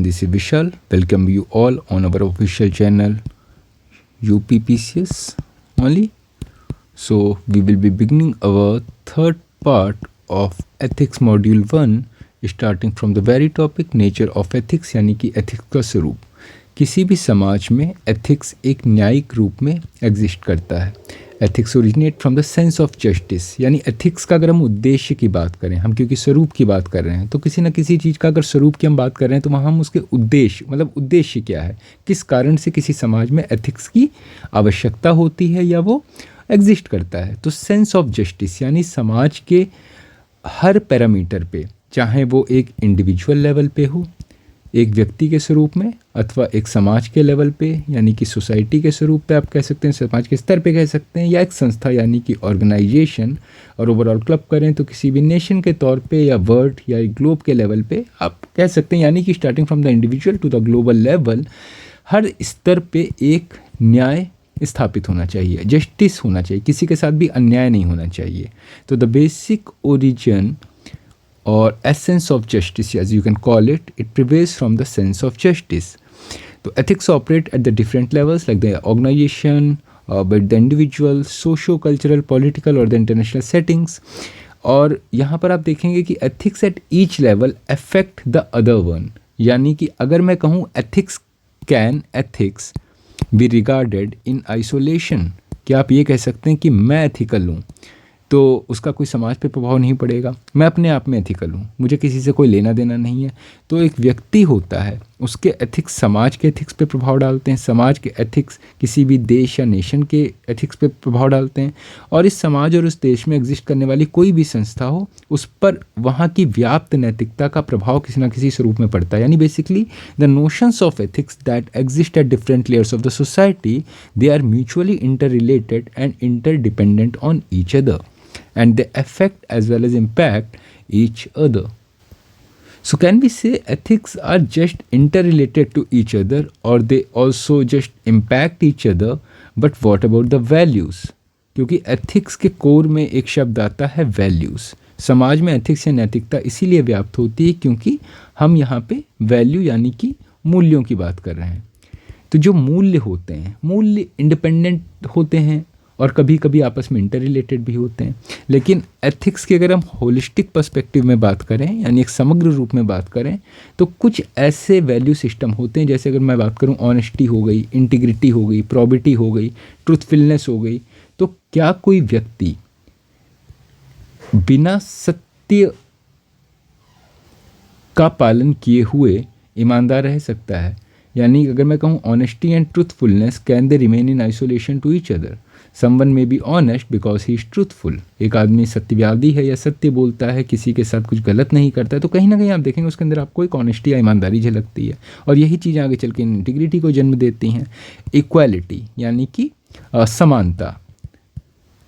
everyone, this is Vishal. Welcome you all on our official channel UPPCS only. So we will be beginning our third part of ethics module 1 starting from the very topic nature of ethics यानी कि ethics का स्वरूप। किसी भी समाज में ethics एक न्यायिक रूप में एग्जिस्ट करता है। Ethics originate from the sense of justice यानी एथिक्स का अगर हम उद्देश्य की बात करें, हम क्योंकि स्वरूप की बात कर रहे हैं तो किसी न किसी चीज़ का अगर स्वरूप की हम बात कर रहे हैं तो वहाँ हम उसके उद्देश्य मतलब उद्देश्य क्या है, किस कारण से किसी समाज में एथिक्स की आवश्यकता होती है या वो एग्जिस्ट करता है। तो सेंस ऑफ जस्टिस यानी समाज के हर पैरामीटर पे, चाहे वो एक इंडिविजुअल लेवल पे हो, एक व्यक्ति के स्वरूप में, अथवा एक समाज के लेवल पे यानी कि सोसाइटी के स्वरूप पे आप कह सकते हैं, समाज के स्तर पे कह सकते हैं, या एक संस्था यानी कि ऑर्गेनाइजेशन, और ओवरऑल क्लब करें तो किसी भी नेशन के तौर पे या वर्ल्ड या ग्लोब के लेवल पे आप कह सकते हैं। यानी कि starting from the individual to the global level हर स्तर पे एक न्याय स्थापित होना चाहिए, जस्टिस होना चाहिए, किसी के साथ भी अन्याय नहीं होना चाहिए। तो the basic origin or essence of justice, as you can call it, it prevails from the sense of justice. So ethics operate at the different levels like the organization, but the individual, socio-cultural, political or the international settings. और यहाँ पर आप देखेंगे कि ethics at each level affect the other one. यानी कि अगर मैं कहूँ can ethics be regarded in isolation, क्या आप ये कह सकते हैं कि मैं एथिकल हूँ तो उसका कोई समाज पे प्रभाव नहीं पड़ेगा, मैं अपने आप में एथिकल हूँ, मुझे किसी से कोई लेना देना नहीं है। तो एक व्यक्ति होता है, उसके एथिक्स समाज के एथिक्स पे प्रभाव डालते हैं, समाज के एथिक्स किसी भी देश या नेशन के एथिक्स पे प्रभाव डालते हैं, और इस समाज और उस देश में एग्जिस्ट करने वाली कोई भी संस्था हो उस पर वहाँ की व्याप्त नैतिकता का प्रभाव किसी न किसी स्वरूप में पड़ता है। यानी basically the notions of ethics that exist at different layers of the society, they are mutually inter related and inter dependent on each other, and they affect as well as impact each other. So can we say ethics are just interrelated to each other or they also just impact each other? But what about the values? क्योंकि ethics के core में एक शब्द आता है values। समाज में ethics या नैतिकता इसीलिए व्याप्त होती है क्योंकि हम यहाँ पे value यानी कि मूल्यों की बात कर रहे हैं। तो जो मूल्य होते हैं, मूल्य इंडिपेंडेंट होते हैं और कभी कभी आपस में इंटर रिलेटेड भी होते हैं। लेकिन एथिक्स की अगर हम होलिस्टिक पर्सपेक्टिव में बात करें यानी एक समग्र रूप में बात करें तो कुछ ऐसे वैल्यू सिस्टम होते हैं, जैसे अगर मैं बात करूं ऑनेस्टी हो गई, इंटीग्रिटी हो गई, प्रॉबिटी हो गई, ट्रूथफुलनेस हो गई। तो क्या कोई व्यक्ति बिना सत्य का पालन किए हुए ईमानदार रह सकता है? यानी अगर मैं कहूँ honesty and truthfulness can they remain in isolation to each other? Someone may be honest because he is truthful. एक आदमी सत्यवादी है या सत्य बोलता है, किसी के साथ कुछ गलत नहीं करता है, तो कहीं ना कहीं आप देखेंगे उसके अंदर आपको एक ऑनेस्टी या ईमानदारी झलकती है, और यही चीज़ें आगे चल के इंटीग्रिटी को जन्म देती हैं। इक्वालिटी यानी कि समानता,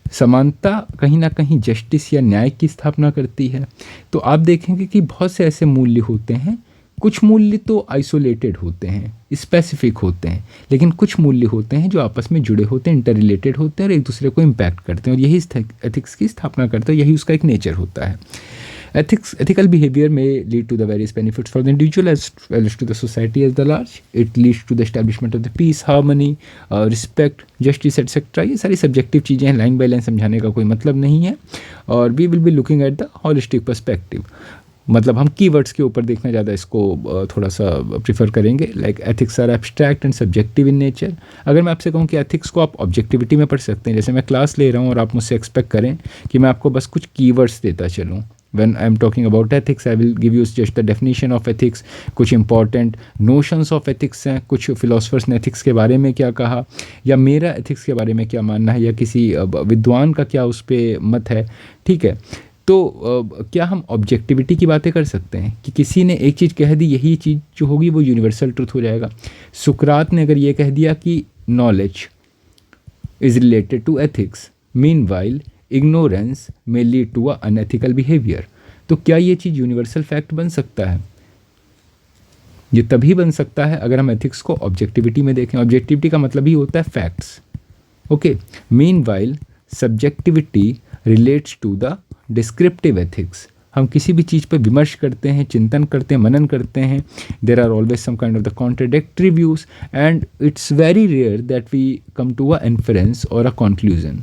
समानता कहीं ना कहीं जस्टिस या न्याय की स्थापना करती है। तो आप देखेंगे कि बहुत से ऐसे मूल्य होते हैं, कुछ मूल्य तो आइसोलेटेड होते हैं, स्पेसिफिक होते हैं, लेकिन कुछ मूल्य होते हैं जो आपस में जुड़े होते हैं, इंटर रिलेटेड होते हैं और एक दूसरे को इम्पैक्ट करते हैं, और यही एथिक्स की स्थापना करते हैं, यही उसका एक नेचर होता है। Ethical behavior may lead to the various benefits for the individual as well as to the society as the large. It leads to the establishment of the peace, harmony, respect, justice, etc. ये सारी subjective चीज़ें हैं, line by line समझाने का कोई मतलब नहीं है। और we will be looking at the holistic perspective, मतलब हम कीवर्ड्स के ऊपर देखना ज़्यादा इसको थोड़ा सा प्रीफर करेंगे। Like ethics are abstract and subjective in nature. अगर मैं आपसे कहूँ कि एथिक्स को आप ऑब्जेक्टिविटी में पढ़ सकते हैं, जैसे मैं क्लास ले रहा हूँ और आप मुझसे एक्सपेक्ट करें कि मैं आपको बस कुछ कीवर्ड्स देता चलूँ। When I am talking about ethics, I will give you just the definition of ethics, कुछ important notions of ethics हैं, कुछ philosophers ने ethics के बारे में क्या कहा, या मेरा ethics के बारे में क्या मानना है, या किसी विद्वान का क्या उस पर मत है। ठीक है, तो क्या हम ऑब्जेक्टिविटी की बातें कर सकते हैं कि किसी ने एक चीज़ कह दी, यही चीज़ जो होगी वो यूनिवर्सल ट्रूथ हो जाएगा? सुकरात ने अगर ये कह दिया कि knowledge is related to ethics, meanwhile ignorance may lead to a unethical behaviour, तो क्या ये चीज़ यूनिवर्सल फैक्ट बन सकता है? ये तभी बन सकता है अगर हम एथिक्स को ऑब्जेक्टिविटी में देखें। ऑब्जेक्टिविटी का मतलब ही होता है facts. Okay, meanwhile subjectivity relates to the descriptive ethics, हम किसी भी चीज़ पर विमर्श करते हैं, चिंतन करते हैं, मनन करते हैं, there are always some kind of the contradictory views and it's very rare that we come to a inference or a conclusion.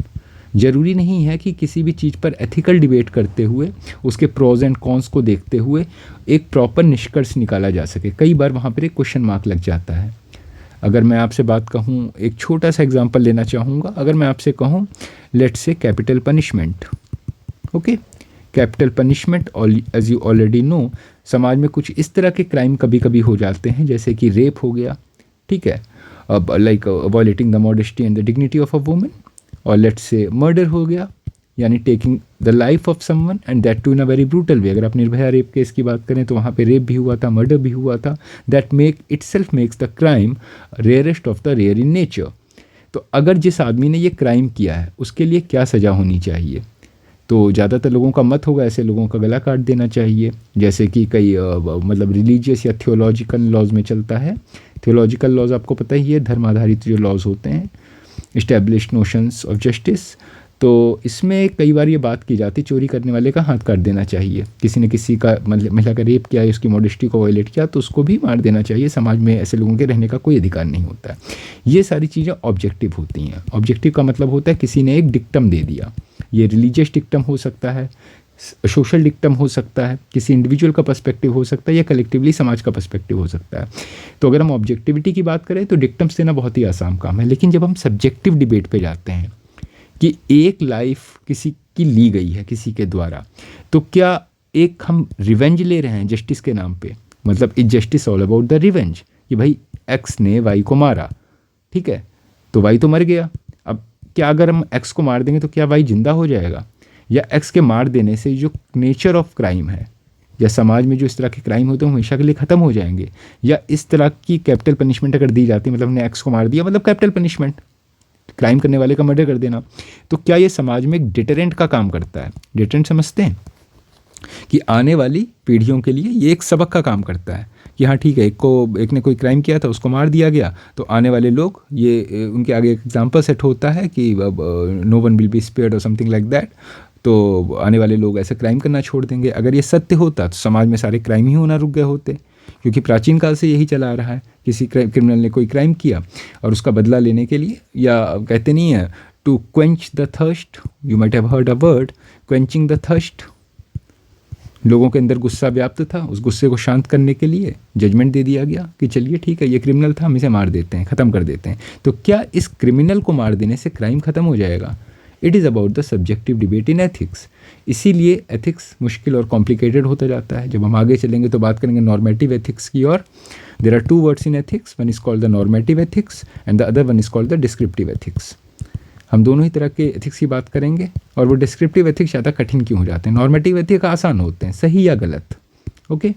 ज़रूरी नहीं है कि किसी भी चीज़ पर एथिकल डिबेट करते हुए उसके प्रोज एंड कॉन्स को देखते हुए एक प्रॉपर निष्कर्ष निकाला जा सके। कई बार वहाँ पर एक क्वेश्चन मार्क लग जाता है। अगर मैं आपसे बात कहूँ, एक छोटा सा एग्जांपल लेना चाहूँगा। अगर मैं आपसे कहूँ let's say capital punishment, okay, capital punishment as you already know, समाज में कुछ इस तरह के क्राइम कभी कभी हो जाते हैं जैसे कि रेप हो गया, ठीक है, अब like violating the modesty and the dignity of a woman, और लेट्स से मर्डर हो गया, यानी taking the life of someone and that too in a very brutal way. अगर आप निर्भया रेप केस की बात करें तो वहाँ पे रेप भी हुआ था, मर्डर भी हुआ था। That itself makes the crime rarest of the rare in nature. तो अगर जिस आदमी ने ये क्राइम किया है उसके लिए क्या सज़ा होनी चाहिए, तो ज़्यादातर लोगों का मत होगा ऐसे लोगों का गला काट देना चाहिए, जैसे कि कई मतलब रिलीजियस या थियोलॉजिकल लॉज में चलता है। थियोलॉजिकल लॉज आपको पता ही है, धर्म आधारित जो लॉज होते हैं, इस्टेब्लिश्ड नोशंस ऑफ जस्टिस। तो इसमें कई बार ये बात की जाती, चोरी करने वाले का हाथ काट देना चाहिए। किसी ने किसी का मतलब महिला का रेप किया, उसकी मॉडेस्टी को वायलेट किया, तो उसको भी मार देना चाहिए। समाज में ऐसे लोगों के रहने का कोई अधिकार नहीं होता है। ये सारी चीज़ें ऑब्जेक्टिव होती हैं। ऑब्जेक्टिव का मतलब होता है किसी ने एक डिक्टम दे दिया, ये रिलीजियस डिक्टम हो सकता है, सोशल डिक्टम हो सकता है, किसी इंडिविजुअल का पर्सपेक्टिव हो सकता है, या कलेक्टिवली समाज का पर्सपेक्टिव हो सकता है। तो अगर हम ऑब्जेक्टिविटी की बात करें तो डिक्टम्स देना बहुत ही आसान काम है। लेकिन जब हम सब्जेक्टिव डिबेट पे जाते हैं कि एक लाइफ किसी की ली गई है किसी के द्वारा, तो क्या एक हम रिवेंज ले रहे हैं जस्टिस के नाम पे, मतलब is justice all about the revenge, कि भाई एक्स ने वाई को मारा, ठीक है, तो वाई तो मर गया। अब क्या अगर हम एक्स को मार देंगे तो क्या वाई जिंदा हो जाएगा, या एक्स के मार देने से जो नेचर ऑफ क्राइम है या समाज में जो इस तरह के क्राइम होते हैं हमेशा के लिए ख़त्म हो जाएंगे? या इस तरह की कैपिटल पनिशमेंट अगर दी जाती है, मतलब हमने एक्स को मार दिया मतलब कैपिटल पनिशमेंट, क्राइम करने वाले का मर्डर कर देना, तो क्या ये समाज में एक डिटरेंट का काम करता है? डिटरेंट समझते हैं कि आने वाली पीढ़ियों के लिए ये एक सबक का काम करता है कि हाँ ठीक है, एक ने कोई क्राइम किया था, उसको मार दिया गया, तो आने वाले लोग ये उनके आगे एक एग्जाम्पल सेट होता है कि no one will be spared or something like that. तो आने वाले लोग ऐसे क्राइम करना छोड़ देंगे। अगर ये सत्य होता तो समाज में सारे क्राइम ही होना रुक गए होते, क्योंकि प्राचीन काल से यही चला आ रहा है। किसी क्रिमिनल ने कोई क्राइम किया और उसका बदला लेने के लिए, या कहते नहीं है to quench the thirst, you might have heard a word quenching the thirst, लोगों के अंदर गुस्सा व्याप्त था, उस गुस्से को शांत करने के लिए जजमेंट दे दिया गया कि चलिए ठीक है, ये क्रिमिनल था, हम इसे मार देते हैं, ख़त्म कर देते हैं। तो क्या इस क्रिमिनल को मार देने से क्राइम ख़त्म हो जाएगा? It is about the subjective debate in ethics. इसीलिए एथिक्स मुश्किल और कॉम्प्लिकेटेड होता जाता है। जब हम आगे चलेंगे तो बात करेंगे नॉर्मेटिव एथिक्स की, और there are two words in ethics, one is called the normative ethics and the other one is called the descriptive ethics. हम दोनों ही तरह के एथिक्स की बात करेंगे। और वो डिस्क्रिप्टिव एथिक्स ज़्यादा कठिन क्यों हो जाते हैं? नॉर्मेटिव एथिक्स आसान होते हैं, सही या गलत, ओके,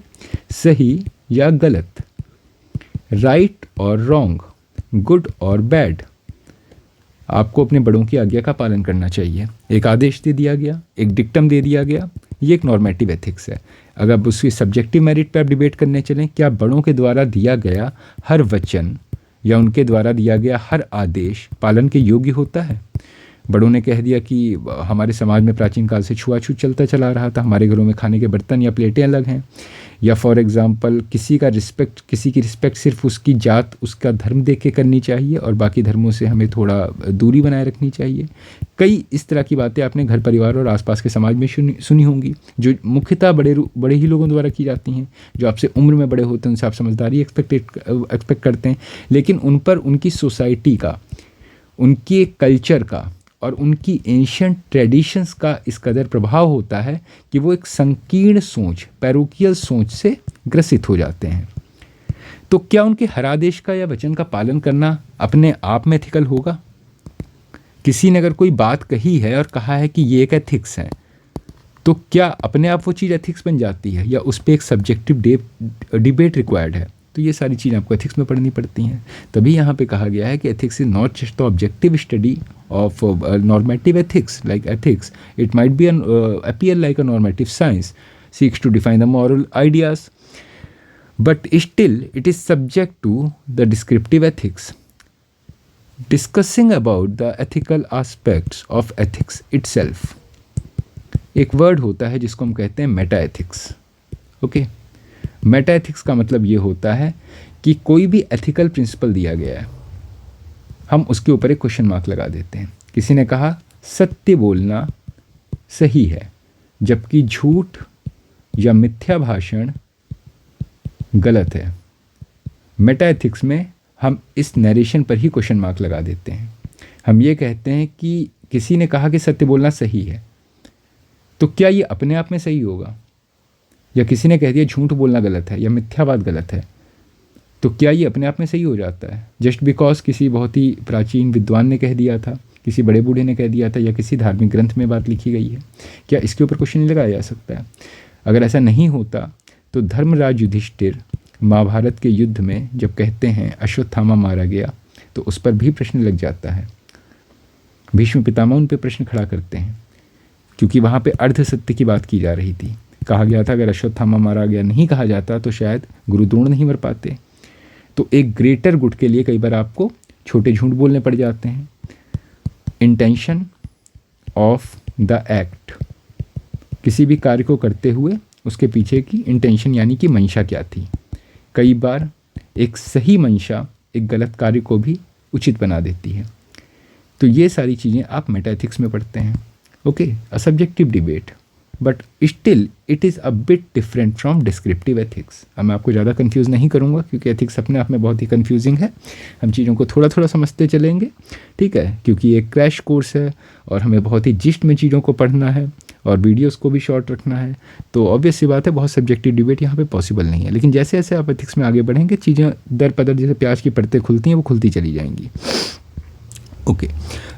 सही या गलत, राइट और रॉन्ग, गुड और बैड। आपको अपने बड़ों की आज्ञा का पालन करना चाहिए। एक आदेश दे दिया गया, एक डिक्टम दे दिया गया, ये एक नॉर्मेटिव एथिक्स है। अगर उसकी सब्जेक्टिव मेरिट पे आप डिबेट करने चलें, क्या बड़ों के द्वारा दिया गया हर वचन या उनके द्वारा दिया गया हर आदेश पालन के योग्य होता है? बड़ों ने कह दिया कि हमारे समाज में प्राचीन काल से छुआछूत चलता चला रहा था, हमारे घरों में खाने के बर्तन या प्लेटें अलग हैं, या फॉर एग्जांपल किसी की रिस्पेक्ट सिर्फ उसकी जात, उसका धर्म देख के करनी चाहिए और बाकी धर्मों से हमें थोड़ा दूरी बनाए रखनी चाहिए। कई इस तरह की बातें आपने घर परिवार और आसपास के समाज में सुनी होंगी, जो मुख्यतः बड़े ही लोगों द्वारा की जाती हैं। जो आपसे उम्र में बड़े होते हैं उनसे आप समझदारी एक्सपेक्ट करते हैं, लेकिन उन पर उनकी सोसाइटी का, उनके कल्चर का और उनकी एंशिएंट ट्रेडिशंस का इस कदर प्रभाव होता है कि वो एक संकीर्ण सोच, पैरोकियल सोच से ग्रसित हो जाते हैं। तो क्या उनके हर आदेश का या वचन का पालन करना अपने आप में एथिकल होगा? किसी ने अगर कोई बात कही है और कहा है कि ये एक एथिक्स है, तो क्या अपने आप वो चीज़ एथिक्स बन जाती है, या उस पर एक सब्जेक्टिव डिबेट रिक्वायर्ड है? तो ये सारी चीज़ें आपको एथिक्स में पढ़नी पड़ती हैं। तभी यहाँ पे कहा गया है कि ethics is not just the objective study of normative ethics like ethics, it might be appear like a normative science seeks to define the moral ideas, but still it is subject to the descriptive ethics, discussing about the ethical aspects of ethics itself. एक word होता है जिसको हम कहते हैं Meta ethics. Okay, Meta ethics का मतलब ये होता है कि कोई भी एथिकल प्रिंसिपल दिया गया है, हम उसके ऊपर एक क्वेश्चन मार्क लगा देते हैं। किसी ने कहा सत्य बोलना सही है, जबकि झूठ या मिथ्या भाषण गलत है। मेटा एथिक्स में हम इस नरेशन पर ही क्वेश्चन मार्क लगा देते हैं। हम ये कहते हैं कि किसी ने कहा कि सत्य बोलना सही है, तो क्या ये अपने आप में सही होगा? या किसी ने कह दिया झूठ बोलना गलत है या मिथ्यावाद गलत है, तो क्या ये अपने आप में सही हो जाता है? जस्ट बिकॉज किसी बहुत ही प्राचीन विद्वान ने कह दिया था, किसी बड़े बूढ़े ने कह दिया था, या किसी धार्मिक ग्रंथ में बात लिखी गई है, क्या इसके ऊपर क्वेश्चन नहीं लगाया जा सकता है? अगर ऐसा नहीं होता तो धर्मराज युधिष्ठिर महाभारत के युद्ध में जब कहते हैं अश्वत्थामा मारा गया, तो उस पर भी प्रश्न लग जाता है। भीष्म पितामह उन पर प्रश्न खड़ा करते हैं, क्योंकि वहाँ पे अर्ध सत्य की बात की जा रही थी। कहा गया था अगर अश्वत्थामा मारा गया नहीं कहा जाता तो शायद गुरु द्रोण नहीं मर पाते। तो एक ग्रेटर गुड के लिए कई बार आपको छोटे झूठ बोलने पड़ जाते हैं। इंटेंशन ऑफ द एक्ट, किसी भी कार्य को करते हुए उसके पीछे की इंटेंशन यानी कि मंशा क्या थी। कई बार एक सही मंशा एक गलत कार्य को भी उचित बना देती है। तो ये सारी चीज़ें आप मेटा एथिक्स में पढ़ते हैं। Okay, a subjective debate, but still it is a bit different from descriptive ethics. अब मैं आपको ज़्यादा कंफ्यूज नहीं करूँगा, क्योंकि एथिक्स अपने आप में बहुत ही कंफ्यूजिंग है। हम चीज़ों को थोड़ा थोड़ा समझते चलेंगे, ठीक है, क्योंकि ये क्रैश कोर्स है और हमें बहुत ही जिस्ट में चीज़ों को पढ़ना है और वीडियोस को भी शॉर्ट रखना है। तो ऑब्वियस सी बात है, बहुत सब्जेक्टिव डिबेट यहाँ पे पॉसिबल नहीं है। लेकिन जैसे जैसे आप एथिक्स में आगे बढ़ेंगे, चीज़ें दर पदर जैसे प्याज की परतें खुलती हैं वो खुलती चली जाएंगी। Okay.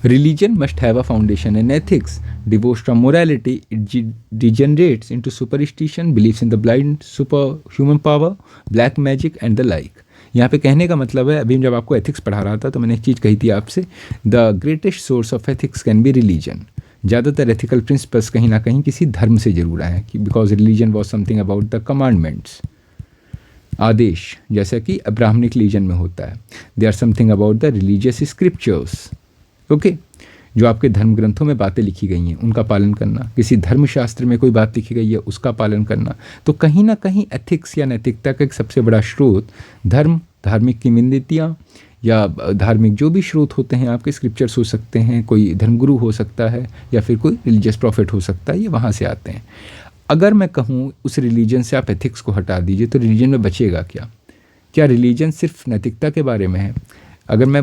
Religion must have a foundation in ethics. Divorced from morality, it degenerates into superstition, beliefs in the blind superhuman power, black magic and the like. यहाँ पे कहने का मतलब है, अभी जब आपको एथिक्स पढ़ा रहा था तो मैंने एक चीज़ कही थी आपसे, the greatest source of ethics can be religion. ज़्यादातर एथिकल प्रिंसिपल्स कहीं ना कहीं किसी धर्म से जरूर आए हैं, कि because religion was something about the commandments, आदेश, जैसा कि ब्राह्मणिक रिलीजन में होता है। They are something about the religious scriptures. Okay, जो आपके धर्म ग्रंथों में बातें लिखी गई हैं उनका पालन करना, किसी धर्मशास्त्र में कोई बात लिखी गई है उसका पालन करना। तो कहीं ना कहीं एथिक्स या नैतिकता का एक सबसे बड़ा स्रोत धर्म, धार्मिक किंवदंतियाँ या धार्मिक जो भी स्रोत होते हैं, आपके स्क्रिप्चर्स हो सकते हैं, कोई धर्मगुरु हो सकता है या फिर कोई रिलीजियस प्रॉफिट हो सकता है, ये वहाँ से आते हैं। अगर मैं कहूँ उस रिलीजन से आप एथिक्स को हटा दीजिए तो रिलीजन में बचेगा क्या? क्या रिलीजन सिर्फ नैतिकता के बारे में है? अगर मैं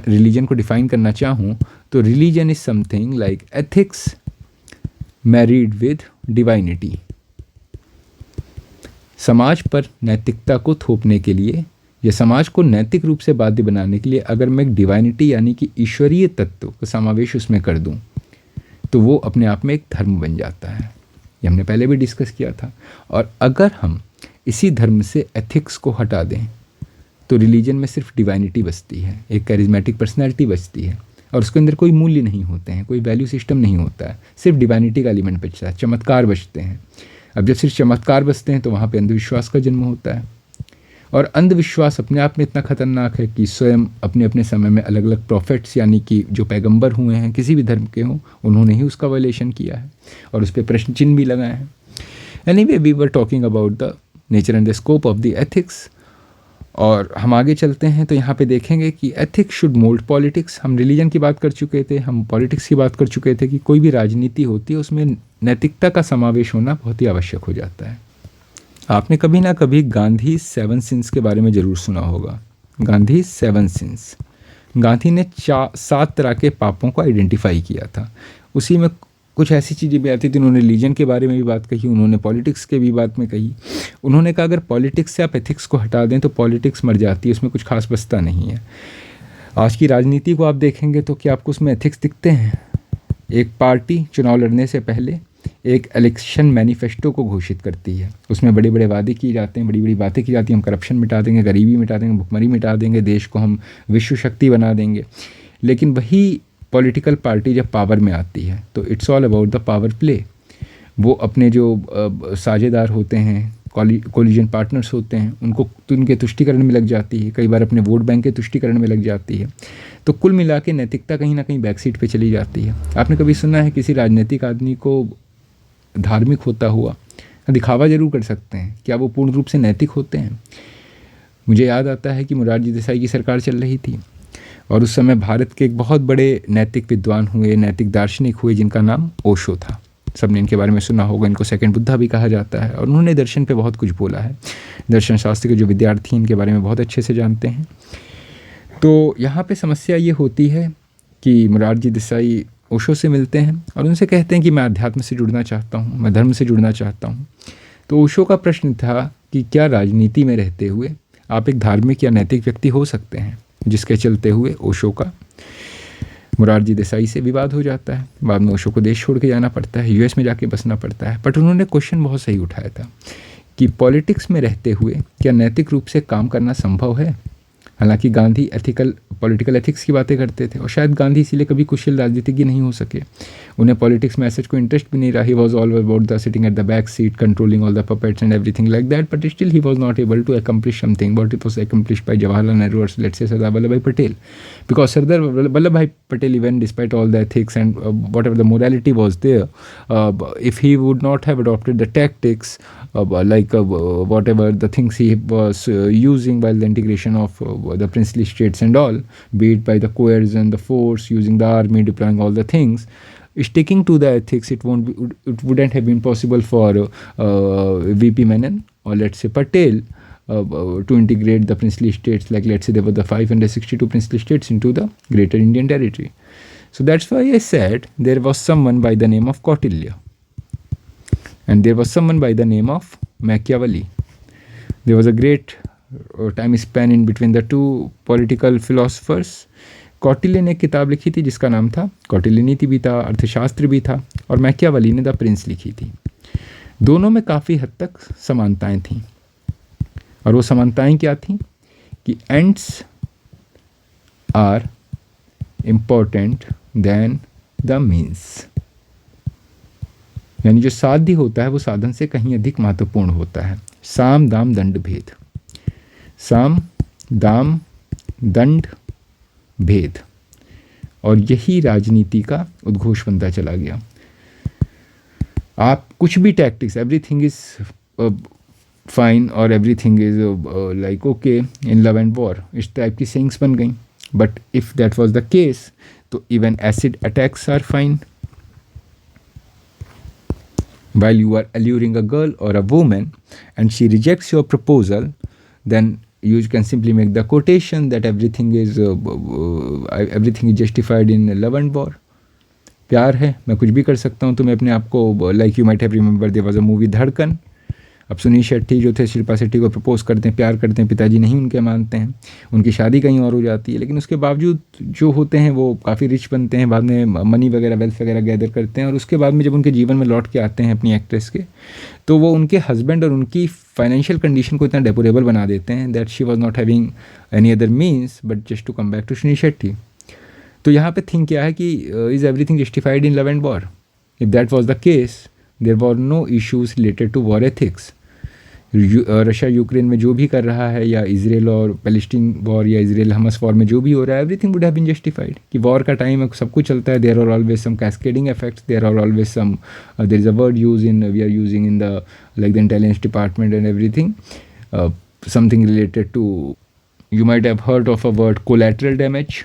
रिलीजन को डिफाइन करना चाहूँ तो religion is something like ethics married with divinity. समाज पर नैतिकता को थोपने के लिए या समाज को नैतिक रूप से बाध्य बनाने के लिए अगर मैं डिवाइनिटी यानी कि ईश्वरीय तत्व का समावेश उसमें कर दूँ तो वो अपने आप में एक धर्म बन जाता है। ये हमने पहले भी डिस्कस किया था। और अगर हम इसी धर्म से एथिक्स को हटा दें तो रिलीजन में सिर्फ डिवाइनिटी बचती है, एक कैरिज्मेटिक पर्सनैलिटी बचती है और उसके अंदर कोई मूल्य नहीं होते हैं, कोई वैल्यू सिस्टम नहीं होता है, सिर्फ डिवाइनिटी का एलिमेंट बचता है, चमत्कार बचते हैं। अब जब सिर्फ चमत्कार बचते हैं तो वहाँ पे अंधविश्वास का जन्म होता है। और अंधविश्वास अपने आप में इतना खतरनाक है कि स्वयं अपने अपने समय में अलग अलग प्रॉफिट्स यानी कि जो पैगंबर हुए हैं किसी भी धर्म के हों, उन्होंने ही उसका वायलेशन किया है और उस पर प्रश्न चिन्ह भी लगाए हैं। Anyway, we were talking about the nature and the scope of the ethics. और हम आगे चलते हैं तो यहाँ पे देखेंगे कि एथिक्स शुड मोल्ड पॉलिटिक्स। हम रिलीजन की बात कर चुके थे, हम पॉलिटिक्स की बात कर चुके थे कि कोई भी राजनीति होती है उसमें नैतिकता का समावेश होना बहुत ही आवश्यक हो जाता है। आपने कभी ना कभी गांधी 7 सिंस के बारे में ज़रूर सुना होगा। गांधी 7 सिंस, गांधी ने 7 तरह के पापों को आइडेंटिफाई किया था। उसी में कुछ ऐसी चीज़ें भी आती थी, उन्होंने रिलीजन के बारे में भी बात कही, उन्होंने पॉलिटिक्स के भी बात में कही। उन्होंने कहा अगर पॉलिटिक्स से आप एथिक्स को हटा दें तो पॉलिटिक्स मर जाती है, उसमें कुछ खास बचता नहीं है। आज की राजनीति को आप देखेंगे तो क्या आपको उसमें एथिक्स दिखते हैं? एक पार्टी चुनाव लड़ने से पहले एक इलेक्शन मैनिफेस्टो को घोषित करती है, उसमें बड़े बड़े वादे किए जाते हैं, बड़ी बड़ी बातें की जाती हैं, हम करप्शन मिटा देंगे, गरीबी मिटा देंगे, भुखमरी मिटा देंगे, देश को हम विश्व शक्ति बना देंगे। लेकिन वही पॉलिटिकल पार्टी जब पावर में आती है तो it's all about the power play. वो अपने जो साझेदार होते हैं, कोलिजन पार्टनर्स होते हैं, उनको उनके तुष्टिकरण में लग जाती है, कई बार अपने वोट बैंक के तुष्टिकरण में लग जाती है। तो कुल मिला के नैतिकता कहीं ना कहीं बैक सीट पे चली जाती है। आपने कभी सुना है किसी राजनीतिक आदमी को धार्मिक होता हुआ दिखावा जरूर कर सकते हैं, क्या वो पूर्ण रूप से नैतिक होते हैं? मुझे याद आता है कि मोरारजी देसाई की सरकार चल रही थी और उस समय भारत के एक बहुत बड़े नैतिक विद्वान हुए, नैतिक दार्शनिक हुए, जिनका नाम ओशो था। सबने इनके बारे में सुना होगा, इनको सेकंड बुद्धा भी कहा जाता है और उन्होंने दर्शन पे बहुत कुछ बोला है। दर्शन शास्त्र के जो विद्यार्थी इनके बारे में बहुत अच्छे से जानते हैं। तो यहाँ पे समस्या ये होती है कि मोरारजी देसाई ओशो से मिलते हैं और उनसे कहते हैं कि मैं अध्यात्म से जुड़ना चाहता हूँ, मैं धर्म से जुड़ना चाहता हूँ। तो ओशो का प्रश्न था कि क्या राजनीति में रहते हुए आप एक धार्मिक या नैतिक व्यक्ति हो सकते हैं? जिसके चलते हुए ओशो का मोरारजी देसाई से विवाद हो जाता है। बाद में ओशो को देश छोड़ के जाना पड़ता है, यूएस में जाके बसना पड़ता है। बट उन्होंने क्वेश्चन बहुत सही उठाया था कि पॉलिटिक्स में रहते हुए क्या नैतिक रूप से काम करना संभव है? हालांकि गांधी पॉलिटिकल एथिक्स की बातें करते थे और शायद गांधी इसीलिए कभी कुशल राजनीतिज्ञ नहीं हो सके। उन्हें पॉलिटिक्स में ऐसा कोई इंटरेस्ट भी नहीं रहा। He was all about the sitting at the back seat, controlling all the puppets and everything like that, but still he was not able to accomplish something what it was accomplished by Jawaharlal Nehru or let's say Sardar Vallabhbhai Patel. Because Sardar Vallabhbhai Patel, even despite all the ethics and whatever the morality was there, if he would not have adopted the tactics whatever the things he was using while the integration of the princely states and all, be it by the coercion, the force, using the army, deploying all the things, sticking to the ethics, it wouldn't have been possible for VP Menon or let's say Patel to integrate the princely states, like let's say there were the 562 princely states into the greater Indian territory. So that's why I said there was someone by the name of Kautilya and there was someone by the name of Machiavelli. There was a great time span in between the two political philosophers. Kautilya ने एक किताब लिखी थी जिसका नाम था कौटिल्य नीति भी था, अर्थशास्त्र भी था, और मैकियावेली ने द प्रिंस लिखी थी। दोनों में काफ़ी हद तक समानताएं थीं और वो समानताएं क्या थीं कि ends are important than the means, यानी जो साध्य होता है वो साधन से कहीं अधिक महत्वपूर्ण होता है। साम दाम दंड भेद, साम दाम दंड भेद, और यही राजनीति का उद्घोष बनता चला गया। आप कुछ भी टैक्टिक्स, एवरीथिंग इज फाइन और everything is like okay in love and war, इस टाइप की सेइंग्स बन गई। But if that was the case तो even acid attacks are fine. While you are alluring a girl or a woman and she rejects your proposal, then you can simply make the quotation that everything is justified in love and war. प्यार है, मैं कुछ भी कर सकता हूँ। तो मैं अपने आप को, like you might have remember there was a movie Dhadkan. अब सुनील शेट्टी जो थे शिल्पा शेट्टी को प्रपोज करते हैं, प्यार करते हैं, पिताजी नहीं उनके मानते हैं, उनकी शादी कहीं और हो जाती है, लेकिन उसके बावजूद जो होते हैं वो काफ़ी रिच बनते हैं, बाद में मनी वगैरह वेल्थ वगैरह गैदर करते हैं, और उसके बाद में जब उनके जीवन में लौट के आते हैं अपनी एक्ट्रेस के, तो वो उनके हस्बैंड और उनकी फाइनेंशियल कंडीशन को इतना डेपोरेबल बना देते हैं that she was not having any other means but just to come back to Sunil Shetty. तो यहाँ पे थिंक क्या है कि is everything justified in love and war? If that was the case there were no issues related to war ethics. Russia Ukraine में जो भी कर रहा है, या इजराइल और पैलेस्टीन वॉर, या इजराइल हमस वॉर में जो भी हो रहा है, everything would have been justified. कि वॉर का टाइम है, सब कुछ चलता है, there are always some cascading effects, there are always some, there is a word use in, we are using in the like the intelligence department and everything, something related to, you might have heard of a word collateral damage.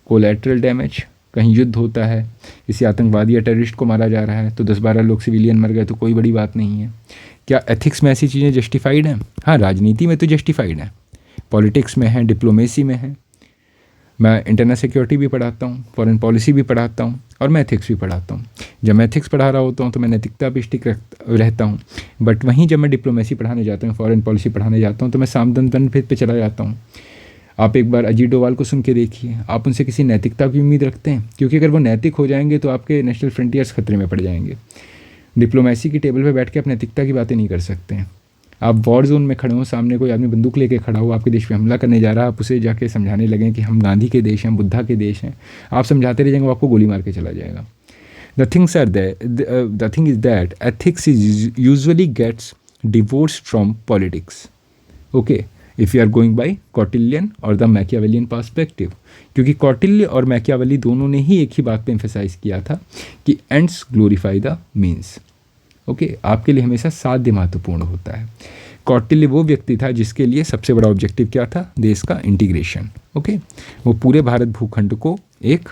Collateral damage, कहीं युद्ध होता है, किसी आतंकवादी या terrorist को मारा जा रहा है, तो 10-12 लोग सिविलियन मर गए तो कोई बड़ी बात नहीं है। क्या एथिक्स में ऐसी चीज़ें जस्टिफाइड हैं? हाँ, राजनीति में तो जस्टिफाइड है, पॉलिटिक्स में है, डिप्लोमेसी में है। मैं इंटरनल सिक्योरिटी भी पढ़ाता हूँ, फॉरेन पॉलिसी भी पढ़ाता हूँ, और मैं एथिक्स भी पढ़ाता हूँ। जब मैं एथिक्स पढ़ा रहा होता हूँ तो मैं नैतिकता पे स्टिक रहता हूँ, बट वहीं जब मैं डिप्लोमेसी पढ़ाने जाता हूँ, फॉरेन पॉलिसी पढ़ाने जाता हूँ, तो मैं सामदन दंड भेद पे चला जाता हूँ। आप एक बार अजीत डोवाल को सुन के देखिए, आप उनसे किसी नैतिकता की उम्मीद रखते हैं? क्योंकि अगर वो नैतिक हो जाएंगे तो आपके नेशनल फ्रंटियर्स खतरे में पड़ जाएंगे। डिप्लोमेसी की टेबल पे बैठ के आप नैतिकता की बातें नहीं कर सकते हैं। आप वॉर जोन में खड़े हो, सामने कोई आदमी बंदूक लेके खड़ा हो, आपके देश पे हमला करने जा रहा है, आप उसे जाके समझाने लगें कि हम गांधी के देश हैं, बुद्धा के देश हैं, आप समझाते रह जाएंगे, वो आपको गोली मार के चला जाएगा। The thing is that ethics is usually gets divorced from politics, okay, if you are going by Kautilyan और द मैकियावेलियन पर्सपेक्टिव। क्योंकि कौटिल्य और मैकियावेली दोनों ने ही एक ही बात पे एम्फेसाइज किया था कि ends glorify the means. Okay, आपके लिए हमेशा साध्य महत्वपूर्ण होता है। कौटिल्य वो व्यक्ति था जिसके लिए सबसे बड़ा ऑब्जेक्टिव क्या था? देश का इंटीग्रेशन। ओके, वो पूरे भारत भूखंड को एक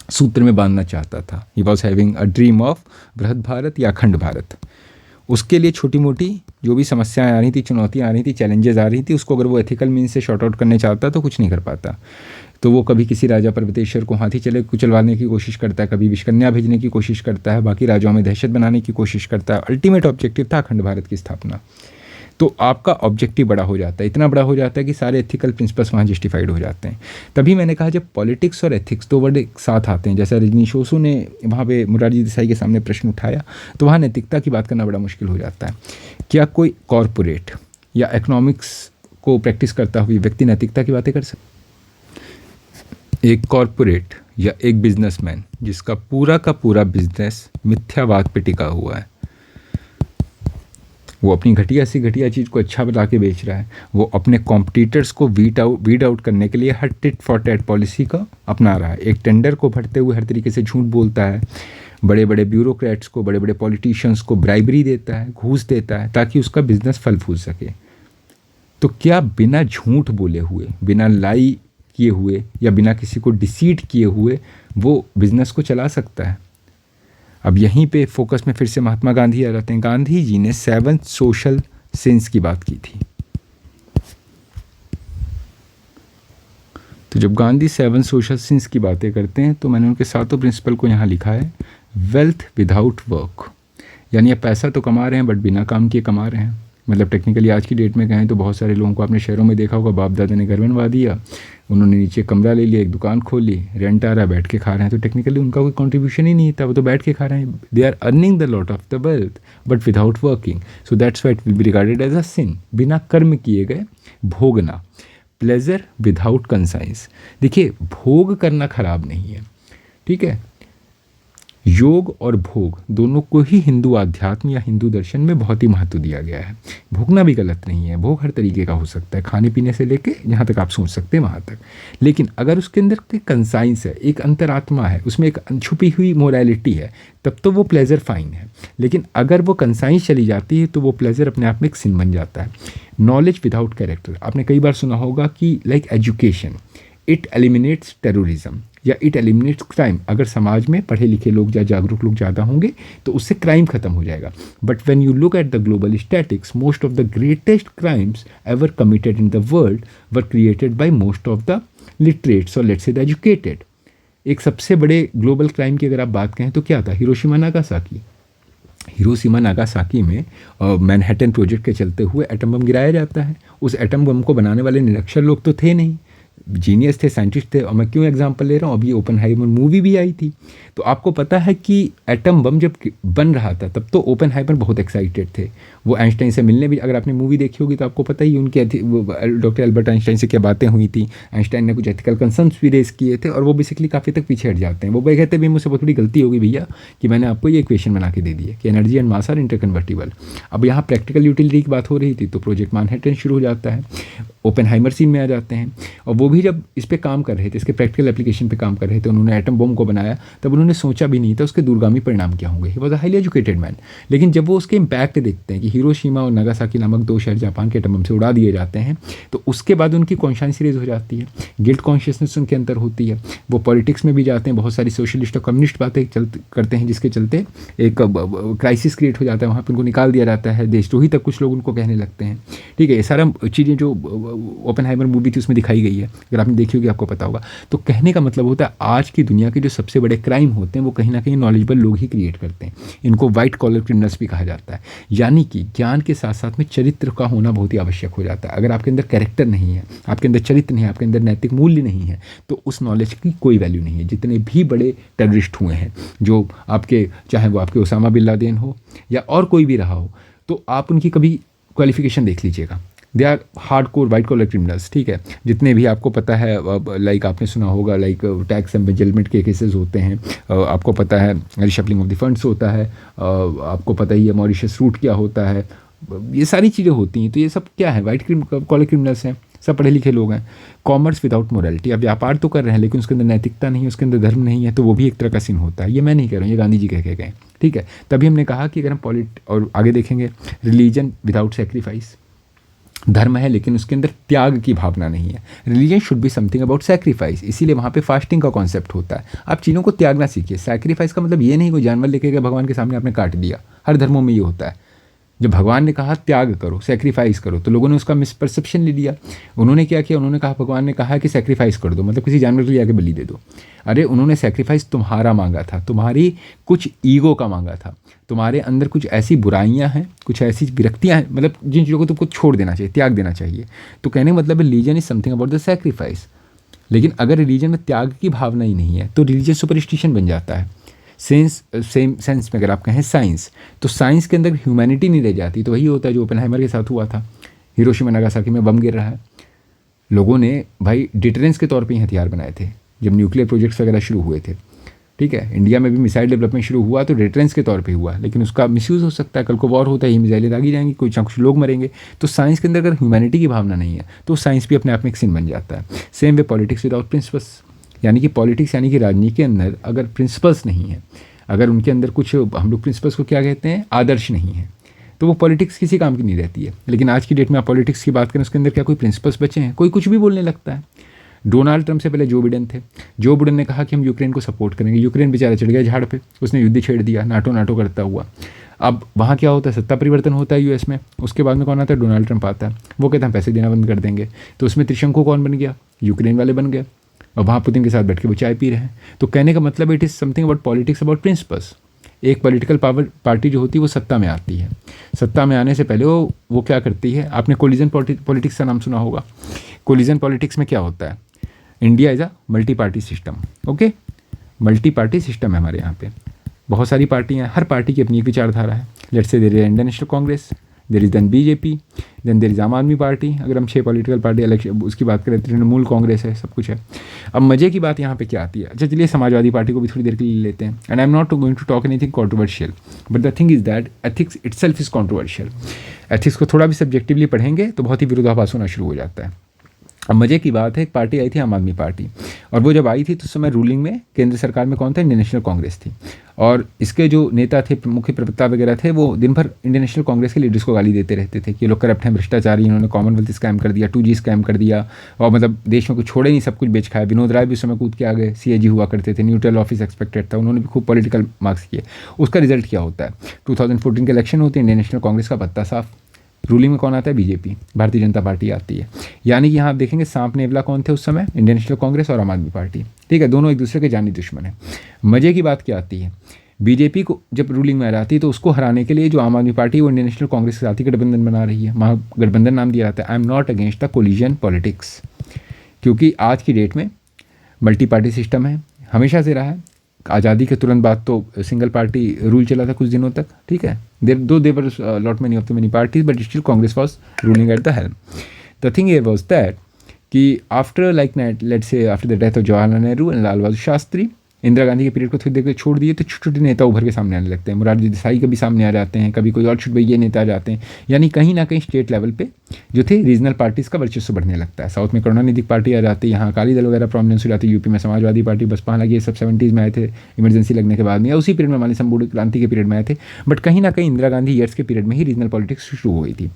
सूत्र में बांधना चाहता था। He was having a dream of बृहद भारत या अखंड भारत। उसके लिए छोटी मोटी जो भी समस्याएं आ रही थी, चुनौतियां आ रही थी, चैलेंजेस आ रही थी, उसको अगर वो एथिकल मीन से शॉर्ट आउट करने चाहता तो कुछ नहीं कर पाता। तो वो कभी किसी राजा पर्वतेश्वर को हाथी चले कुचलवाने की कोशिश करता है, कभी विषकन्या भेजने की कोशिश करता है, बाकी राजाओं में दहशत बनाने की कोशिश करता है। अल्टीमेट ऑब्जेक्टिव था अखंड भारत की स्थापना। तो आपका ऑब्जेक्टिव बड़ा हो जाता है, इतना बड़ा हो जाता है कि सारे एथिकल प्रिंसिपल्स वहाँ जस्टिफाइड हो जाते हैं। तभी मैंने कहा जब पॉलिटिक्स और एथिक्स दो वर्ड एक साथ आते हैं, जैसा रजनीश ओसू ने वहाँ पे मुरारजी देसाई के सामने प्रश्न उठाया, तो वहाँ नैतिकता की बात करना बड़ा मुश्किल हो जाता है। क्या कोई कॉरपोरेट या इकोनॉमिक्स को प्रैक्टिस करता हुआ व्यक्ति नैतिकता की बातें कर सकता? एक कॉरपोरेट या एक बिजनेसमैन जिसका पूरा का पूरा बिजनेस मिथ्यावाद पे टिका हुआ है, वो अपनी घटिया सी घटिया चीज़ को अच्छा बता के बेच रहा है, वो अपने कॉम्पिटिटर्स को वीड आउट करने के लिए हर टिट फॉर टैट पॉलिसी का अपना रहा है, एक टेंडर को भरते हुए हर तरीके से झूठ बोलता है, बड़े बड़े ब्यूरोक्रेट्स को, बड़े बड़े पॉलिटिशियंस को ब्राइबरी देता है, घूस देता है ताकि उसका बिजनेस फल फूल सके। तो क्या बिना झूठ बोले हुए, बिना लाई किए हुए या बिना किसी को डिसीट किए हुए वो बिजनेस को चला सकता है? अब यहीं पे फोकस में फिर से महात्मा गांधी आ जाते हैं। गांधी जी ने 7 सोशल सिंस की बात की थी। तो जब गांधी 7 सोशल सिंस की बातें करते हैं तो मैंने उनके 7 प्रिंसिपल को यहाँ लिखा है। वेल्थ विदाउट वर्क, यानी आप पैसा तो कमा रहे हैं बट बिना काम किए कमा रहे हैं। मतलब टेक्निकली आज की डेट में कहें तो बहुत सारे लोगों को आपने शहरों में देखा होगा, बाप दादा ने घर बनवा दिया, उन्होंने नीचे कमरा ले लिया, एक दुकान खोली, रेंट आ रहा है, बैठ के खा रहे हैं। तो टेक्निकली उनका कोई कंट्रीब्यूशन ही नहीं था, वो तो बैठ के खा रहे हैं। They are earning the lot of the wealth but without working, so that's why it will be regarded as a sin. बिना कर्म किए गए भोगना, प्लेजर विदाउट कंसाइंस। देखिए, भोग करना खराब नहीं है, ठीक है। योग और भोग दोनों को ही हिंदू आध्यात्म या हिंदू दर्शन में बहुत ही महत्व दिया गया है। भोगना भी गलत नहीं है, भोग हर तरीके का हो सकता है, खाने पीने से लेके जहाँ तक आप सोच सकते हैं वहाँ तक। लेकिन अगर उसके अंदर कोई कंसाइंस है, एक अंतरात्मा है, उसमें एक छुपी हुई मोरालिटी है, तब तो वो प्लेजर फाइन है। लेकिन अगर वो कंसाइंस चली जाती है तो वो प्लेजर अपने आप में एक सिन बन जाता है। नॉलेज विदाउट कैरेक्टर, आपने कई बार सुना होगा कि like education it eliminates terrorism या इट एलिमिनेट्स क्राइम। अगर समाज में पढ़े लिखे लोग या जागरूक लोग ज़्यादा होंगे तो उससे क्राइम खत्म हो जाएगा। But when you look at the global statics, most of the greatest crimes ever committed in the world were created by most of the literates और लेट्स से द एजुकेटेड। एक सबसे बड़े ग्लोबल क्राइम की अगर आप बात कहें तो क्या था? Hiroshima Nagasaki. हिरोशिमा नागासाकी में मैनहट्टन प्रोजेक्ट के चलते हुए एटम बम गिराया जाता है। उस एटम बम को बनाने वाले निरक्षर लोग तो थे नहीं, जीनियस थे, साइंटिस्ट थे। और मैं क्यों एग्जांपल ले रहा हूँ, अभी ओपनहाइमर मूवी भी आई थी, तो आपको पता है कि एटम बम जब बन रहा था तब तो ओपनहाइमर बहुत एक्साइटेड थे। वो आइंस्टाइन से मिलने भी, अगर आपने मूवी देखी होगी तो आपको पता ही उनके डॉक्टर एल्बर्ट आइंस्टाइन से क्या बातें हुई थी। आइंस्टाइन ने कुछ एथिकल कंसर्न्स भी रेस किए थे और वो बेसिकली काफ़ी तक पीछे हट जाते हैं। वो भाई कहते हैं, मुझसे बहुत बड़ी गलती होगी भैया कि मैंने आपको ये इक्वेशन बना के दे दी है कि एनर्जी एंड मास आर इंटरकन्वर्टिबल। अब यहाँ प्रैक्टिकल यूटिलिटी की बात हो रही थी तो प्रोजेक्ट मैनहट्टन शुरू हो जाता है, ओपनहाइमर सीन में आ जाते हैं। और वो भी जब इस पे काम कर रहे थे, इसके प्रैक्टिकल एप्लीकेशन पे काम कर रहे थे, उन्होंने एटम बम को बनाया, तब उन्होंने सोचा भी नहीं था उसके दूरगामी परिणाम क्या होंगे। ही was a highly educated man. लेकिन जब वो उसके इम्पैक्ट देखते हैं कि हिरोशिमा और नागासाकी नामक 2 शहर जापान के एटम बम से उड़ा दिए जाते हैं, तो उसके बाद उनकी कॉन्शियस रेज हो जाती है, गिल्ट कॉन्शियसनेस उनके अंदर होती है। वो पॉलिटिक्स में भी जाते हैं, बहुत सारी सोशलिस्ट और कम्युनिस्ट बातें करते हैं, जिसके चलते एक क्राइसिस क्रिएट हो जाता है, वहाँ पर उनको निकाल दिया जाता है, देशद्रोही तक कुछ लोग उनको कहने लगते हैं। ठीक है, ये सारा चीज़ें जो ओपनहाइमर मूवी थी उसमें दिखाई गई है, अगर आपने देखी होगी आपको पता होगा। तो कहने का मतलब होता है आज की दुनिया के जो सबसे बड़े क्राइम होते हैं वो कहीं ना कहीं नॉलेजेबल लोग ही क्रिएट करते हैं। इनको वाइट कॉलर क्रिमिनल्स भी कहा जाता है। यानी कि ज्ञान के साथ साथ में चरित्र का होना बहुत ही आवश्यक हो जाता है। अगर आपके अंदर कैरेक्टर नहीं है, आपके अंदर चरित्र नहीं है, आपके अंदर नैतिक मूल्य नहीं है, तो उस नॉलेज की कोई वैल्यू नहीं है। जितने भी बड़े टेररिस्ट हुए हैं, जो आपके, चाहे वो आपके ओसामा बिन लादेन हो या और कोई भी रहा हो, तो आप उनकी कभी क्वालिफिकेशन देख लीजिएगा। They are hardcore white collar criminals. ठीक है, जितने भी आपको पता है, लाइक आपने सुना होगा, लाइक टैक्स एम्बेजलमेंट के केसेस होते हैं, आपको पता है रिशफलिंग ऑफ द फंड्स होता है, आपको पता ही है मॉरिशस रूट क्या होता है, ये सारी चीज़ें होती हैं। तो ये सब क्या है? वाइट कॉलर क्रिमिनल्स हैं, सब पढ़े लिखे लोग हैं। कॉमर्स विदाउट मोरालिटी, अब व्यापार तो कर रहे हैं लेकिन उसके अंदर नैतिकता नहीं है, उसके अंदर धर्म नहीं है, तो वो भी एक तरह का सिन होता है। ये मैं नहीं कह रहा हूँ, ये गांधी जी कह के गए। ठीक है, तभी हमने कहा कि अगर हम और आगे देखेंगे, रिलीजन विदाउट सेक्रीफाइस, धर्म है लेकिन उसके अंदर त्याग की भावना नहीं है। Religion should be something about sacrifice, इसीलिए वहाँ पे फास्टिंग का कॉन्सेप्ट होता है। आप चीज़ों को त्यागना सीखिए। सेक्रीफाइस का मतलब ये नहीं कोई जानवर लेके गए भगवान के सामने आपने काट दिया, हर धर्मों में ये होता है। जब भगवान ने कहा त्याग करो, सेक्रीफाइस करो, तो लोगों ने उसका मिसपरसेप्शन ले लिया। उन्होंने क्या किया, उन्होंने कहा भगवान ने कहा कि सेक्रीफाइस कर दो, मतलब किसी जानवर को ले जाके बलि दे दो। अरे उन्होंने सेक्रीफाइस तुम्हारा मांगा था, तुम्हारी कुछ ईगो का मांगा था, तुम्हारे अंदर कुछ ऐसी बुराइयां हैं, कुछ ऐसी विरक्तियां हैं, मतलब जिन चीज़ों को तुमको छोड़ देना चाहिए, त्याग देना चाहिए। तो कहने का मतलब religion is something about the sacrifice. लेकिन अगर रिलीजन में त्याग की भावना ही नहीं है तो रिलीजन सुपरस्टिशन बन जाता है। सेम सेंस में अगर आप कहें साइंस, तो साइंस के अंदर ह्यूमैनिटी नहीं रह जाती, तो वही होता है जो ओपेनहाइमर के साथ हुआ था। हिरोशिमा नागासाकी में बम गिर रहा है, लोगों ने भाई डिटरेंस के तौर पे ही हथियार बनाए थे जब न्यूक्लियर प्रोजेक्ट्स वगैरह शुरू हुए थे। ठीक है, इंडिया में भी मिसाइल डेवलपमेंट शुरू हुआ तो डिटरेंस के तौर पे हुआ, लेकिन उसका मिसयूज़ हो सकता है, कल को वॉर होता है, ये मिसाइलें दागी जाएंगी, कुछ ना कुछ लोग मरेंगे। तो साइंस के अंदर अगर ह्यूमैनिटी की भावना नहीं है तो साइंस भी अपने आप में एक सिन बन जाता है। Same way politics without principles, यानी कि पॉलिटिक्स यानी कि राजनीति के अंदर अगर प्रिंसिपल्स नहीं है, अगर उनके अंदर कुछ, हम लोग प्रिंसिपल्स को क्या कहते हैं, आदर्श नहीं है, तो वो पॉलिटिक्स किसी काम की नहीं रहती है। लेकिन आज की डेट में आप पॉलिटिक्स की बात करें, उसके अंदर क्या कोई प्रिंसिपल्स बचे हैं? कोई कुछ भी बोलने लगता है। डोनाल्ड ट्रंप से पहले जो बिडेन थे, जो बिडेन ने कहा कि हम यूक्रेन को सपोर्ट करेंगे, यूक्रेन बेचारा चढ़ गया झाड़ पे, उसने युद्ध छेड़ दिया, नाटो नाटो करता हुआ। अब वहाँ क्या होता है, सत्ता परिवर्तन होता है यूएस में, उसके बाद में कौन आता है, डोनाल्ड ट्रंप आता है, वो कहता है पैसे देना बंद कर देंगे। तो उसमें त्रिशंकु कौन बन गया, यूक्रेन वाले बन गए, और वहाँ पुतिन के साथ बैठ के वो चाय पी रहे हैं। तो कहने का मतलब it is something about politics about principles. एक पॉलिटिकल पार्टी जो होती है वो सत्ता में आती है, सत्ता में आने से पहले वो क्या करती है, आपने कोलिजन पॉलिटिक्स का नाम सुना होगा। कोलिजन पॉलिटिक्स में क्या होता है, India is a multi party system. Okay, multi party system है हमारे यहाँ पे, बहुत सारी पार्टियाँ हैं, हर पार्टी की अपनी एक विचारधारा है। Let's say there is Indian National Congress, there is then BJP, then there is Aam Aadmi party. अगर हम 6 पॉलिटिकल पार्टी इलेक्शन उसकी बात करें, तृणमूल कांग्रेस है, सब कुछ है। अब मजे की बात यहाँ पे क्या आती है, अच्छा चलिए समाजवादी पार्टी को भी थोड़ी देर के लिए लेते हैं। And I am not going to talk anything controversial, but the thing is that ethics itself is controversial. Ethics को थोड़ा भी सब्जेक्टिवली पढ़ेंगे तो बहुत ही विरोधाभास होना शुरू हो जाता है। अब मज़े की बात है, एक पार्टी आई थी आम आदमी पार्टी, और वो जब आई थी तो उस समय रूलिंग में केंद्र सरकार में कौन था, इंडियन नेशनल कांग्रेस थी। और इसके जो नेता थे, मुख्य प्रवक्ता वगैरह थे, वो दिन भर इंडियन नेशनल कांग्रेस के लीडर्स को गाली देते रहते थे कि ये लोग करप्ट हैं, भ्रष्टाचारी, इन्होंने कॉमनवेल्थ स्कैम कर दिया, 2G स्कैम कर दिया, और मतलब देश में कुछ छोड़े नहीं, सब कुछ बेच खाया। विनोद राय भी उस समय कूद के आ गए, CAG हुआ करते थे, न्यूट्रल ऑफिस एक्सपेक्टेड था, उन्होंने भी खूब पॉलिटिकल मार्क्स किए। उसका रिजल्ट क्या होता है, 2014 के इलेक्शन होते हैं, इंडियन नेशनल कांग्रेस का पत्ता साफ, रूलिंग में कौन आता है, बीजेपी, भारतीय जनता पार्टी आती है। यानी कि यहाँ आप देखेंगे सांप नेवला कौन थे उस समय, इंडियन नेशनल कांग्रेस और आम आदमी पार्टी। ठीक है, दोनों एक दूसरे के जानी दुश्मन है। मजे की बात क्या आती है, बीजेपी को जब रूलिंग में आ जाती है तो उसको हराने के लिए जो आम आदमी पार्टी वो इंडियन नेशनल कांग्रेस के साथ ही गठबंधन बना रही है, महागठबंधन नाम दिया जाता है। आई am not against the collision politics, क्योंकि आज की डेट में मल्टी पार्टी सिस्टम है, हमेशा से रहा है। आज़ादी के तुरंत बाद तो सिंगल पार्टी रूल चला था कुछ दिनों तक। ठीक है, there were lot many of the many parties, but still Congress was ruling at the helm. The thing here was that कि after let's say after the death of Jawaharlal Nehru and Lal Bahadur Shastri, Indira Gandhi के पीरियड को थोड़ी देर के छोड़ दिए तो छोटे छोटे नेता उभर के सामने आने लगते हैं। मोरारजी देसाई कभी सामने आ जाते हैं, कभी कोई और छुटभैया नेता आ जाते हैं। यानी कहीं ना कहीं स्टेट लेवल पे जो थे रीजनल पार्टीज़ का वर्चस्व बढ़ने लगता है। साउथ में करुणानिधि पार्टी आ जाती है, यहाँ अकाली दल वगैरह प्रोमिनेंस हो जाती है, यूपी में समाजवादी पार्टी, बसपा, हालांकि ये सब 70s में आए थे इमरजेंसी लगने के बाद में, या उसी पीरियड में मानी संपूर्ण क्रांति के पीरियड में आए थे। बट कहीं ना कहीं इंदिरा गांधी ईयर्स के पीरियड में ही रीजनल पॉलिटिक्स शुरू हो गई थी।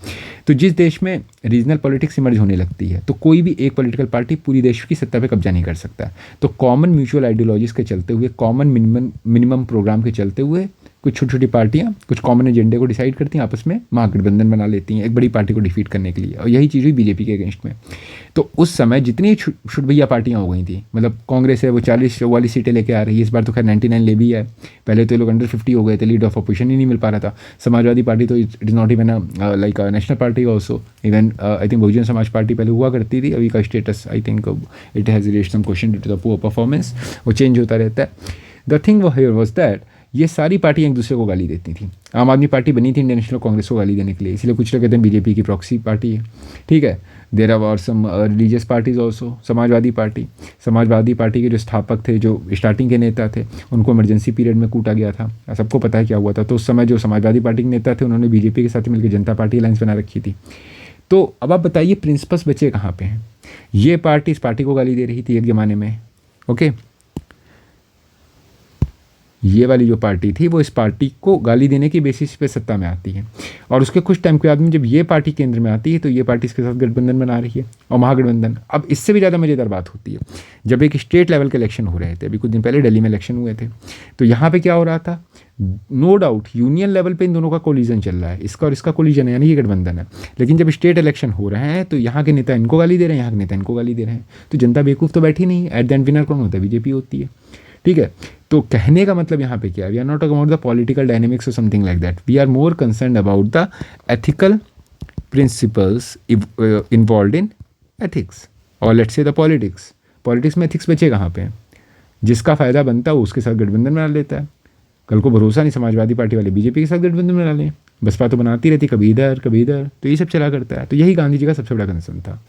तो जिस देश में रीजनल पॉलिटिक्स इमर्ज होने लगती है तो कोई भी एक पॉलिटिकल पार्टी पूरी देश की सत्ता पर कब्जा नहीं कर सकता। तो कॉमन म्यूचुअल आइडियोलॉजीज के चलते हुए, कॉमन मिनिमम प्रोग्राम के चलते हुए कुछ छोटी छोटी पार्टियां कुछ कॉमन एजेंडे को डिसाइड करती हैं, आपस में महागठबंधन बना लेती हैं एक बड़ी पार्टी को डिफीट करने के लिए। और यही चीज़ हुई बीजेपी के अगेंस्ट में। तो उस समय जितनी छुटभैया पार्टियां हो गई थी, मतलब कांग्रेस है वो 40-44 सीटें लेके आ रही है, इस बार तो खैर 99 ले भी है। पहले तो ये लोग अंडर 50 हो गए थे, लीड ऑफ अपोजिशन ही नहीं मिल पा रहा था। समाजवादी पार्टी तो it is not even like national party also, even I think Bahujan Samaj party पहले हुआ करती थी, अभी का status I think it has raised some question due to the poor performance, वो चेंज होता रहता है। The thing here was that ये सारी पार्टियां एक दूसरे को गाली देती थी। आम आदमी पार्टी बनी थी इंडियन नेशनल कांग्रेस को गाली देने के लिए, इसलिए कुछ लोग कहते हैं बीजेपी की प्रॉक्सी पार्टी है। ठीक है, there are some religious parties also. Samajwadi Party के जो स्थापक थे, जो स्टार्टिंग के नेता थे, उनको इमरजेंसी पीरियड में कूटा गया था, सबको पता है क्या हुआ था। तो उस समय जो समाजवादी पार्टी के नेता थे उन्होंने बीजेपी के साथ मिलकर जनता पार्टी अलायंस बना रखी थी। तो अब आप बताइए प्रिंसिपल्स बचे कहाँ पे हैं। ये पार्टी इस पार्टी को गाली दे रही थी एक ज़माने में, ओके। ये वाली जो पार्टी थी वो इस पार्टी को गाली देने की बेसिस पे सत्ता में आती है, और उसके कुछ टाइम के बाद में जब ये पार्टी केंद्र में आती है तो ये पार्टी इसके साथ गठबंधन बना रही है और महागठबंधन। अब इससे भी ज़्यादा मज़ेदार बात होती है, जब एक स्टेट लेवल के इलेक्शन हो रहे थे, अभी कुछ दिन पहले दिल्ली में इलेक्शन हुए थे, तो यहाँ पे क्या हो रहा था, नो डाउट यूनियन लेवल पे इन दोनों का कोलिजन चल रहा है, इसका और इसका कोलिजन है, यानी कि गठबंधन है। लेकिन जब स्टेट इलेक्शन हो रहे हैं तो यहाँ के नेता इनको गाली दे रहे हैं, यहाँ के नेता इनको गाली दे रहे हैं, तो जनता बेवकूफ़ तो बैठी नहीं, एट द एंड विनर कौन होता है, बीजेपी होती है। ठीक है, तो कहने का मतलब यहाँ पे क्या है, we are not talking about the political dynamics और something like that, we are more concern about the ethical principles involve in ethics, और let's say the politics. Politics में एथिक्स बचे कहाँ पे हैं, जिसका फ़ायदा बनता है वो उसके साथ गठबंधन बना लेता है। कल को भरोसा नहीं समाजवादी पार्टी वाले बीजेपी के साथ गठबंधन बना लें, बसपा तो बनाती रहती कभी इधर कभी इधर, तो ये सब चला करता है। तो यही गांधी जी का सबसे बड़ा कंसर्न था।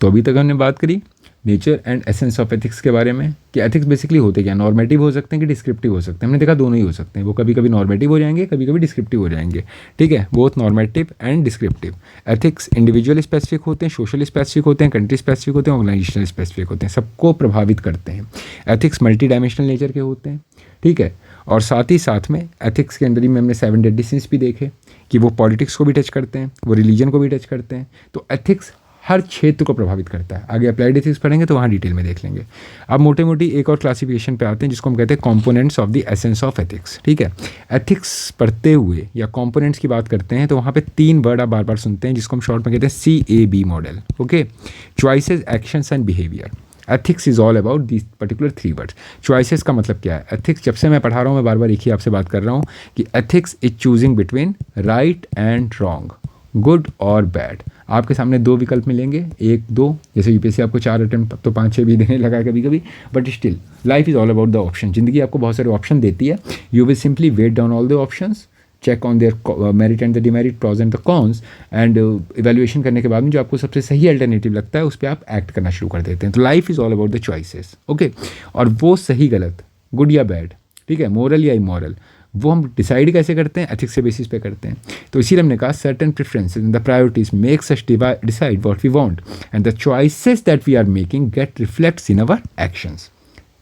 तो अभी तक हमने बात करी nature and essence of ethics के बारे में, कि एथिक्स बेसिकली होते क्या, नॉर्मेटिव हो सकते हैं कि डिस्क्रिप्टिव हो सकते हैं। हमने देखा दोनों ही हो सकते हैं, वो कभी कभी नॉर्मेटिव हो जाएंगे, कभी कभी डिस्क्रिप्टिव हो जाएंगे। ठीक है, both normative and descriptive. Ethics individual specific होते हैं, सोशल स्पेसिफिक होते हैं, कंट्री स्पेसिफिक होते हैं, ऑर्गेनाइजेशनल स्पेसिफिक होते हैं, सबको प्रभावित करते हैं। एथिक्स मल्टी डायमेंशनल नेचर के होते हैं। ठीक है, और साथ ही साथ में एथिक्स के अंदर ही में हमने 7 डेडली सिंस भी देखे कि वो पॉलिटिक्स को भी टच करते हैं, वो रिलीजन को भी टच करते हैं। तो एथिक्स हर क्षेत्र को प्रभावित करता है। आगे अप्लाइड एथिक्स पढ़ेंगे तो वहाँ डिटेल में देख लेंगे। अब मोटे मोटी एक और क्लासिफिकेशन पे आते हैं जिसको हम कहते हैं components of the essence of ethics. ठीक है, एथिक्स पढ़ते हुए या कंपोनेंट्स की बात करते हैं तो वहाँ पे 3 वर्ड आप बार बार सुनते हैं जिसको हम शॉर्ट में कहते हैं CAB model. Okay, choices, actions and behaviour. Ethics is all about this particular 3 words. Choices का मतलब क्या है, एथिक्स जब से मैं पढ़ा रहा हूँ मैं बार बार एक ही आपसे बात कर रहा हूँ कि ethics is choosing between right and wrong, good और बैड। आपके सामने 2 विकल्प मिलेंगे, 1 2, जैसे यूपीएससी आपको 4 अटेम्प्ट तो 5 6 भी देने लगा है कभी कभी, but still life is all about the option. जिंदगी आपको बहुत सारे ऑप्शन देती है, you will simply weigh down all the options, check on their merit and the demerit, pros and the cons, and evaluation करने के बाद में जो आपको सबसे सही अल्टरनेटिव लगता है उस पर आप एक्ट करना शुरू कर देते हैं। तो life is all about the choices. Okay, और वो सही गलत, गुड या बैड, ठीक है, मोरल या इमोरल, वो हम डिसाइड कैसे करते हैं, एथिक्स के बेसिस पे करते हैं। तो इसीलिए हमने कहा certain preferences and the priorities makes us decide what we want and the choices that we are making get reflects in our actions.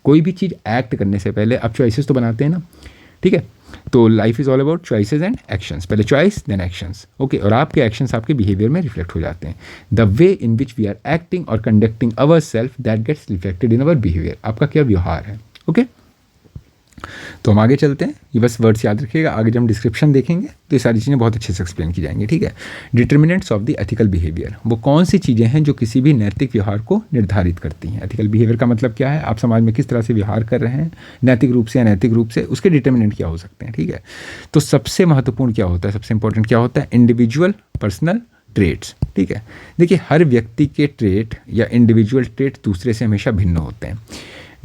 कोई भी चीज़ एक्ट करने से पहले आप चॉइसेस तो बनाते हैं ना, ठीक है। तो life is all about choices and actions, पहले चॉइस देन एक्शंस। ओके, और आपके एक्शंस आपके बिहेवियर में रिफ्लेक्ट हो जाते हैं। The way in which we are acting और conducting our self that gets reflected in our behaviour. आपका क्या व्यवहार है। ओके, तो हम आगे चलते हैं, ये बस वर्ड्स याद रखिएगा। आगे जब हम डिस्क्रिप्शन देखेंगे तो ये सारी चीज़ें बहुत अच्छे से एक्सप्लेन की जाएंगी। ठीक है, determinants of the ethical behaviour, वो कौन सी चीज़ें हैं जो किसी भी नैतिक व्यवहार को निर्धारित करती हैं। एथिकल बिहेवियर का मतलब क्या है, आप समाज में किस तरह से व्यवहार कर रहे हैं, नैतिक रूप से, अनैतिक रूप से, उसके डिटर्मिनेंट क्या हो सकते हैं। ठीक है, तो सबसे महत्वपूर्ण क्या होता है, सबसे इंपॉर्टेंट क्या होता है, इंडिविजुअल पर्सनल ट्रेट्स। ठीक है, देखिए हर व्यक्ति के ट्रेट या इंडिविजुअल ट्रेट दूसरे से हमेशा भिन्न होते हैं।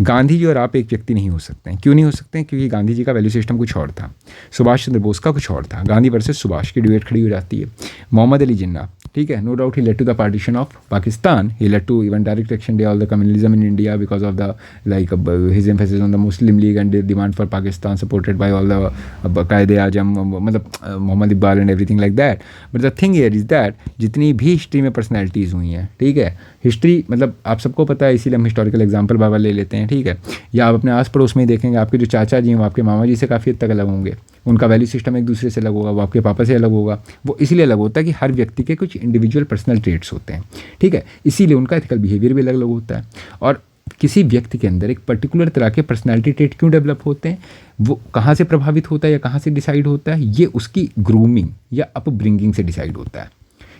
गांधी जी और आप एक व्यक्ति नहीं हो सकते हैं। क्यों नहीं हो सकते हैं, क्योंकि गांधी जी का वैल्यू सिस्टम कुछ और था, सुभाष चंद्र बोस का कुछ और था। गांधी वर्सेस सुभाष की डिबेट खड़ी हो जाती है। मोहम्मद अली जिन्ना, ठीक है, no doubt he led to the partition of Pakistan, he led to even direct action day all the communalism in India because of the like his emphasis on the Muslim League and demand for Pakistan supported by all the Quaid-e Azam, मतलब Mohammad Iqbal and everything like that. But the thing here is that जितनी भी history में personalities हुई हैं, ठीक है, history मतलब आप सबको पता है, इसीलिए हम हिस्टोरिकल एग्जाम्पल बाबा ले लेते हैं। ठीक है, या आप अपने आस पड़ोस में ही देखेंगे, आपके जो चाचा जी हैं वो आपके मामा जी से काफ़ी हद तक अलग होंगे, उनका वैल्यू सिस्टम एक दूसरे से अलग होगा, वो आपके पापा से अलग होगा। वो इसीलिए अलग होता है कि हर व्यक्ति के कुछ इंडिविजुअल पर्सनल ट्रेट्स होते हैं। ठीक है, इसीलिए उनका एथिकल बिहेवियर भी अलग अलग होता है। और किसी व्यक्ति के अंदर एक पर्टिकुलर तरह के पर्सनैलिटी ट्रेट क्यों डेवलप होते हैं, वो कहाँ से प्रभावित होता है या कहाँ से डिसाइड होता है, ये उसकी ग्रूमिंग या अपब्रिंगिंग से डिसाइड होता है।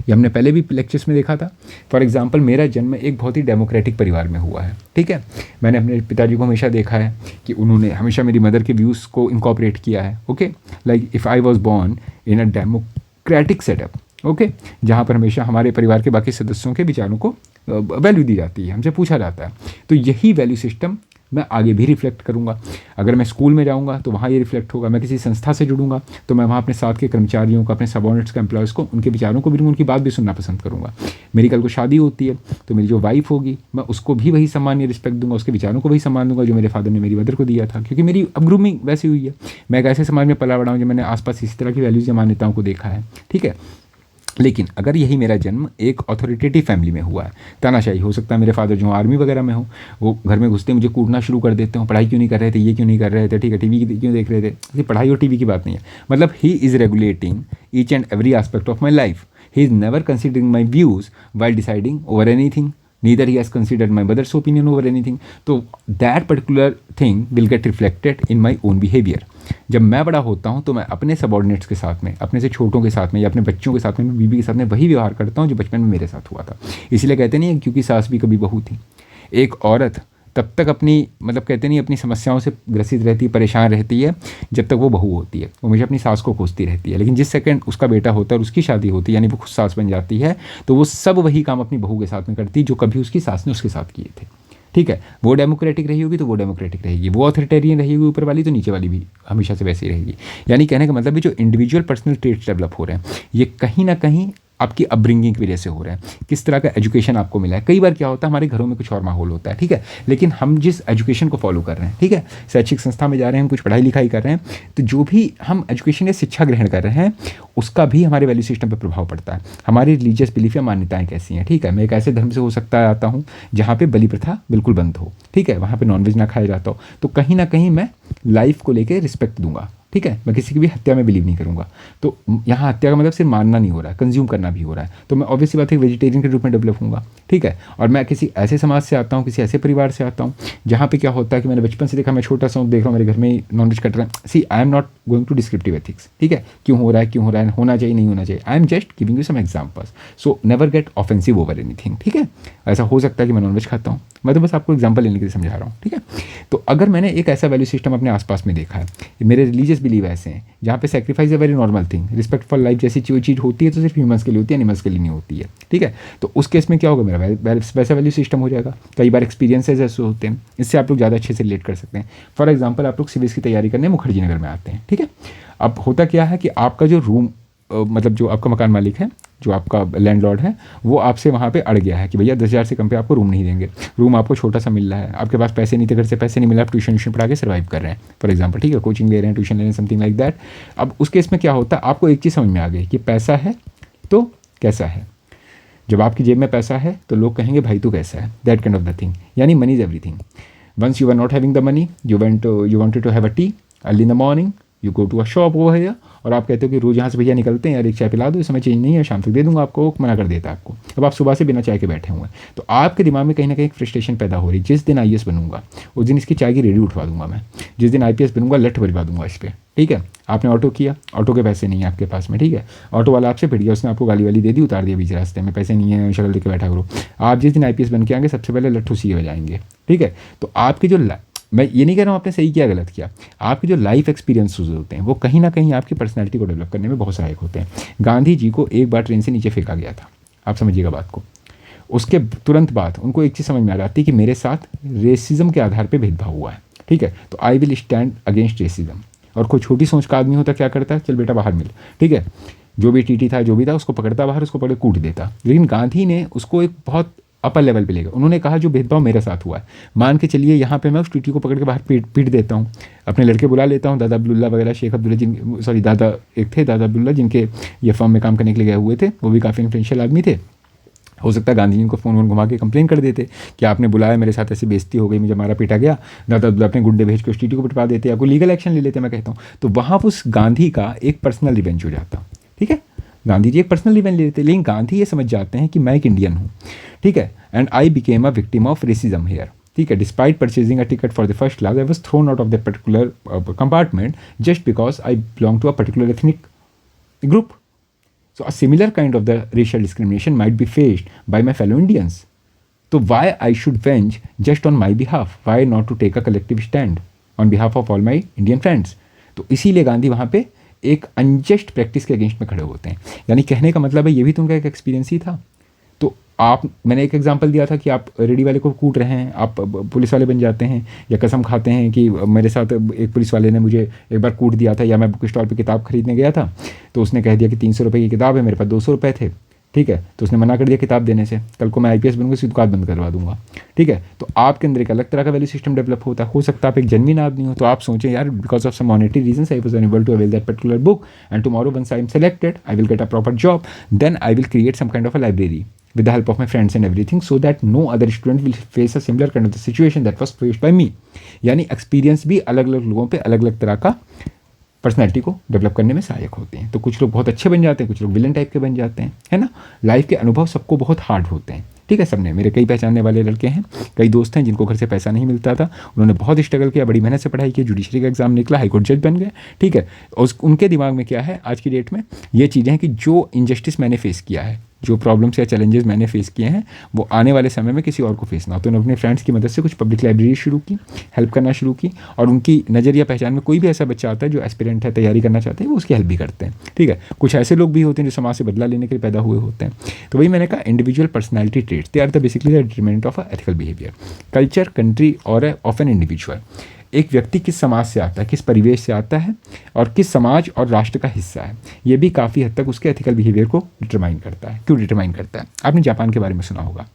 ये हमने पहले भी लेक्चर्स में देखा था। फॉर एग्जांपल मेरा जन्म एक बहुत ही डेमोक्रेटिक परिवार में हुआ है। ठीक है, मैंने अपने पिताजी को हमेशा देखा है कि उन्होंने हमेशा मेरी मदर के व्यूज़ को इनकॉर्पोरेट किया है। Okay, like if I was born in a democratic setup, okay, जहाँ पर हमेशा हमारे परिवार के बाकी सदस्यों के विचारों को वैल्यू दी जाती है, हमसे पूछा जाता है, तो यही वैल्यू सिस्टम मैं आगे भी रिफ्लेक्ट करूंगा। अगर मैं स्कूल में जाऊंगा तो वहाँ ये रिफ्लेक्ट होगा। मैं किसी संस्था से जुड़ूंगा तो मैं वहाँ अपने साथ के कर्मचारियों को, अपने सबऑर्डिनेट्स को, एम्प्लॉयज़ को, उनके विचारों को भी, उनकी बात भी सुनना पसंद करूंगा। मेरी कल को शादी होती है तो मेरी जो वाइफ होगी मैं उसको भी वही सम्मान या रिस्पेक्ट दूंगा, उसके विचारों को वही सम्मान दूंगा जो मेरे फादर ने मेरी मदर को दिया था, क्योंकि मेरी अब ग्रूमिंग वैसी हुई है। मैं एक ऐसे समाज में पला बड़ा हूँ जब मैंने आसपास इसी तरह की वैल्यूज़ या मान्यताओं को देखा है। ठीक है, लेकिन अगर यही मेरा जन्म एक अथॉरिटेटिव फैमिली में हुआ है, तानाशाही, हो सकता है मेरे फादर जो आर्मी वगैरह में हो, वो घर में घुसते मुझे कूटना शुरू कर देते हो, पढ़ाई क्यों नहीं कर रहे थे, ये क्यों नहीं कर रहे थे, ठीक है, टीवी क्यों देख रहे थे, ये पढ़ाई और टीवी की बात नहीं है, मतलब he is regulating each and every aspect of my life, he is never considering my views while deciding over anything, neither he has considered my mother's opinion over anything. तो that particular thing will get reflected in my own behavior. जब मैं बड़ा होता हूँ तो मैं अपने subordinates के साथ में, अपने से छोटों के साथ में या अपने बच्चों के साथ में, बीवी के साथ में वही व्यवहार करता हूँ जो बचपन में मेरे साथ हुआ था. इसीलिए कहते नहीं है क्योंकि सास भी कभी बहू थी. एक औरत तब तक अपनी, मतलब कहते नहीं, अपनी समस्याओं से ग्रसित रहती है, परेशान रहती है जब तक वो बहू होती है, वो हमेशा अपनी सास को कोसती रहती है. लेकिन जिस सेकंड उसका बेटा होता है और उसकी शादी होती है, यानी वो खुद सास बन जाती है, तो वो सब वही काम अपनी बहू के साथ में करती है जो कभी उसकी सास ने उसके साथ किए थे. ठीक है, वो डेमोक्रेटिक रही होगी तो वो डेमोक्रेटिक रहेगी, वो ऑथोरिटेरियन रही होगी ऊपर वाली तो नीचे वाली भी हमेशा से वैसे ही रहेगी. यानी कहने का मतलब है जो इंडिविजुअल पर्सनल ट्रेट्स डेवलप हो रहे हैं ये कहीं ना कहीं आपकी अपब्रिंगिंग की वजह से हो रहे हैं, किस तरह का एजुकेशन आपको मिला है. कई बार क्या होता है हमारे घरों में कुछ और माहौल होता है, ठीक है, लेकिन हम जिस एजुकेशन को फॉलो कर रहे हैं, ठीक है, शैक्षिक संस्था में जा रहे हैं, हम कुछ पढ़ाई लिखाई कर रहे हैं, तो जो भी हम एजुकेशन या शिक्षा ग्रहण कर रहे हैं उसका भी हमारे वैल्यू सिस्टम पर प्रभाव पड़ता है. हमारी रिलीजियस बिलीफ या मान्यताएं कैसी हैं, ठीक है, मैं एक ऐसे धर्म से हो सकता है आता हूँ जहाँ पे बलि प्रथा बिल्कुल बंद हो, ठीक है, वहाँ पे नॉनवेज ना खाया जाता हो, तो कहीं ना कहीं मैं लाइफ को लेकर रिस्पेक्ट दूंगा, ठीक है, मैं किसी की भी हत्या में बिलीव नहीं करूँगा. तो यहाँ हत्या का मतलब सिर्फ मानना नहीं हो रहा है, कंज्यूम करना भी हो रहा है, तो मैं ऑब्वियसली बात है वेजिटेरियन के रूप में डेवलप होऊंगा, ठीक है. और मैं किसी ऐसे समाज से आता हूँ, किसी ऐसे परिवार से आता हूँ जहाँ पे क्या होता है कि मैंने बचपन से देखा, मैं छोटा सा हूँ, देख रहा हूँ मेरे घर में नॉनवेज कट रहा है. See I am not going to descriptive ethics, ठीक है, क्यों हो रहा है, क्यों हो रहा है, होना चाहिए नहीं होना चाहिए, I am just giving you some examples. So never get offensive over anything, ठीक है. ऐसा हो सकता है कि मैं नॉनवेज खाता हूँ, मैं तो बस आपको एग्जाम्पल लेने के लिए समझा रहा हूँ, ठीक है. तो अगर मैंने एक ऐसा वैल्यू सिस्टम अपने आसपास में देखा है, मेरे रिलीजियस बिलीव ऐसे हैं जहाँ पे sacrifice a very normal thing, respect for life जैसी चीज़ होती है तो सिर्फ ह्यूमंस के लिए होती है, एनिमल्स के लिए नहीं होती है, ठीक है. तो उस केस में क्या होगा, मेरा वैसा वैल्यू सिस्टम हो जाएगा. कई बार एक्सपीरियंसेस ऐसे होते हैं, इससे आप लोग ज़्यादा अच्छे से रिलेट कर सकते हैं. फॉर एग्जाम्पल आप लोग सिविल्स की तैयारी करने मुखर्जी नगर में आते हैं, ठीक है. अब होता क्या है कि आपका जो रूम, मतलब जो आपका मकान मालिक है, जो आपका लैंडलॉर्ड है, वो आपसे वहाँ पे अड़ गया है कि भैया 10,000 से कम पे आपको रूम नहीं देंगे, रूम आपको छोटा सा मिल रहा है, आपके पास पैसे नहीं थे, घर से पैसे नहीं मिला, आप ट्यूशन पढ़ा के सर्वाइव कर रहे हैं फॉर एग्जांपल, ठीक है, कोचिंग ले रहे हैं, ट्यूशन ले रहे हैं, समथिंग लाइक दैट. अब उस केस में क्या होता है, आपको एक चीज़ समझ में आ गई कि पैसा है तो कैसा है. जब आपकी जेब में पैसा है तो लोग कहेंगे भाई तू कैसा है, that kind of the thing. यानी money is everything. Once you are not having the money, you wanted to have a tea early in the morning, you go to a shop over here, और आप कहते हो कि रोज़ यहाँ से भैया निकलते हैं यार, एक चाय पिला दो, इस समय चेंज नहीं है, शाम तक दे दूंगा आपको, वो मना कर देता है आपको. अब आप सुबह से बिना चाय के बैठे हुए हैं, तो आपके दिमाग में कहीं ना कहीं फ्रस्ट्रेशन पैदा हो रही है, जिस दिन आईएएस बनूंगा उस दिन इसकी चाय की रेडी उठवा दूंगा मैं, जिस दिन आईपीएस बनूंगा लठ भरवा दूंगा इस पर, ठीक है. आपने ऑटो किया, ऑटो के पैसे नहीं है आपके पास में, ठीक है, ऑटो वाला आपसे पिट गया, उसने आपको गाली वाली दे दी, उतार दिया बीच रास्ते में, पैसे नहीं है, शक्ल देके बैठा करो. आप जिस दिन आईपीएस बन के आएंगे सबसे पहले लट्ठू सी बजाएंगे, ठीक है. तो आपकी जो, मैं ये नहीं कह रहा हूँ आपने सही किया गलत किया, आपके जो लाइफ एक्सपीरियंसेस होते हैं वो कहीं ना कहीं आपकी पर्सनैलिटी को डेवलप करने में बहुत सहायक होते हैं. गांधी जी को एक बार ट्रेन से नीचे फेंका गया था, आप समझिएगा बात को. उसके तुरंत बाद उनको एक चीज़ समझ में आ जाती है कि मेरे साथ रेसिज्म के आधार पर भेदभाव हुआ है, ठीक है, तो I will stand against racism. और कोई छोटी सोच का आदमी होता क्या करता है, चल बेटा बाहर मिल, ठीक है, जो भी टीटी था जो भी था उसको पकड़ता बाहर, उसको पकड़ कूट देता. लेकिन गांधी ने उसको एक बहुत अपर लेवल पे लेगा. उन्होंने कहा जो भेदभाव मेरे साथ हुआ है, मान के चलिए यहाँ पे मैं उस टीटी को पकड़ के बाहर पीट देता हूँ, अपने लड़के बुला लेता हूँ, दादा अब्दुल्ला वगैरह, शेख अब्दुल्ला, जिन सॉरी दादा एक थे दादा अब्दुल्ला जिनके ये फर्म में काम करने के लिए गए हुए थे, वो भी काफ़ी इन्फ्लुएंशियल आदमी थे. हो सकता है गांधी जी को फ़ोन घुमा के कंप्लेन कर देते कि आपने बुलाया, मेरे साथ ऐसी बेइज्जती हो गई, मुझे मारा पीटा गया. दादा अब्दुल्ला अपने गुंडे भेज के उस टीटी को पिटवा देते या कोई लीगल एक्शन ले लेते, मैं कहता हूँ. तो वहाँ पर उस गांधी का एक पर्सनल रिवेंज हो जाता, ठीक है. गांधी जी एक पर्सनल रिवेंज ले लेते, लेकिन गांधी ये समझ जाते हैं कि मैं एक इंडियन हूँ, ठीक है, and I became a victim of racism here, ठीक है. Despite purchasing a ticket for the first class, I was thrown out of that particular compartment just because I belong to a particular ethnic group. So a similar kind of the racial discrimination might be faced by my fellow Indians. So why I should venge just on my behalf? Why not to take a collective stand on behalf of all my Indian friends? तो इसीलिए गांधी वहाँ पे एक unjust practice के against में खड़े होते हैं. यानी कहने का मतलब है ये भी तो उनका एक एक्सपीरियंस ही था. तो आप, मैंने एक एग्जांपल दिया था कि आप रेडी वाले को कूट रहे हैं, आप पुलिस वाले बन जाते हैं, या कसम खाते हैं कि मेरे साथ एक पुलिस वाले ने मुझे एक बार कूट दिया था, या मैं बुक स्टॉल पे किताब खरीदने गया था तो उसने कह दिया कि 300 रुपये की किताब है, मेरे पास 200 रुपये थे, ठीक है, तो उसने मना कर दिया किताब देने से। कल को मैं आईपीएस बनूंगा, उसकी दुकान बंद करवा दूंगा। ठीक है, तो आपके अंदर एक अलग तरह का वैल्यू सिस्टम डेवलप होता है। हो सकता है आप एक जेन्युइन आदमी हो, तो आप सोचें यार because of some monetary reasons I was unable to avail that particular book, and tomorrow once I am selected I will get a proper job, then I will create some kind of a library with the help of my friends and everything, so that no other student will face a similar kind of the situation that was faced by me। यानी experience भी अलग अलग लोगों पे अलग अलग तरह का पर्सनैलिटी को डेवलप करने में सहायक होते हैं। तो कुछ लोग बहुत अच्छे बन जाते हैं, कुछ लोग विलन टाइप के बन जाते हैं, है ना। लाइफ के अनुभव सबको बहुत हार्ड होते हैं। ठीक है, सबने, मेरे कई पहचानने वाले लड़के हैं, कई दोस्त हैं जिनको घर से पैसा नहीं मिलता था, उन्होंने बहुत स्ट्रगल किया, बड़ी मेहनत से पढ़ाई की, जुडिशरी का एग्जाम निकला, हाईकोर्ट जज बन गए। ठीक है, उनके दिमाग में क्या है आज की डेट में, ये चीज़ें हैं कि जो इनजस्टिस मैंने फेस किया है, जो प्रॉब्लम्स या चैलेंजेस मैंने फेस किए हैं, वो आने वाले समय में किसी और को फेस ना हो। तो उन्होंने अपने फ्रेंड्स की मदद से कुछ पब्लिक लाइब्रेरी शुरू की, हेल्प करना शुरू की, और उनकी नज़र या पहचान में कोई भी ऐसा बच्चा आता है जो एस्पिरेंट है, तैयारी करना चाहते हैं, वो उसकी हेल्प भी करते हैं। ठीक है, कुछ ऐसे लोग भी होते हैं जो समाज से बदला लेने के लिए पैदा हुए होते हैं। तो वही मैंने कहा, individual personality traits, they are the basically the determinant of ethical behaviour. Culture, country or of an individual, एक व्यक्ति किस समाज से आता है, किस परिवेश से आता है, और किस समाज और राष्ट्र का हिस्सा है, ये भी काफ़ी हद तक उसके एथिकल बिहेवियर को डिटरमाइन करता है। क्यों डिटरमाइन करता है? आपने जापान के बारे में सुना होगा।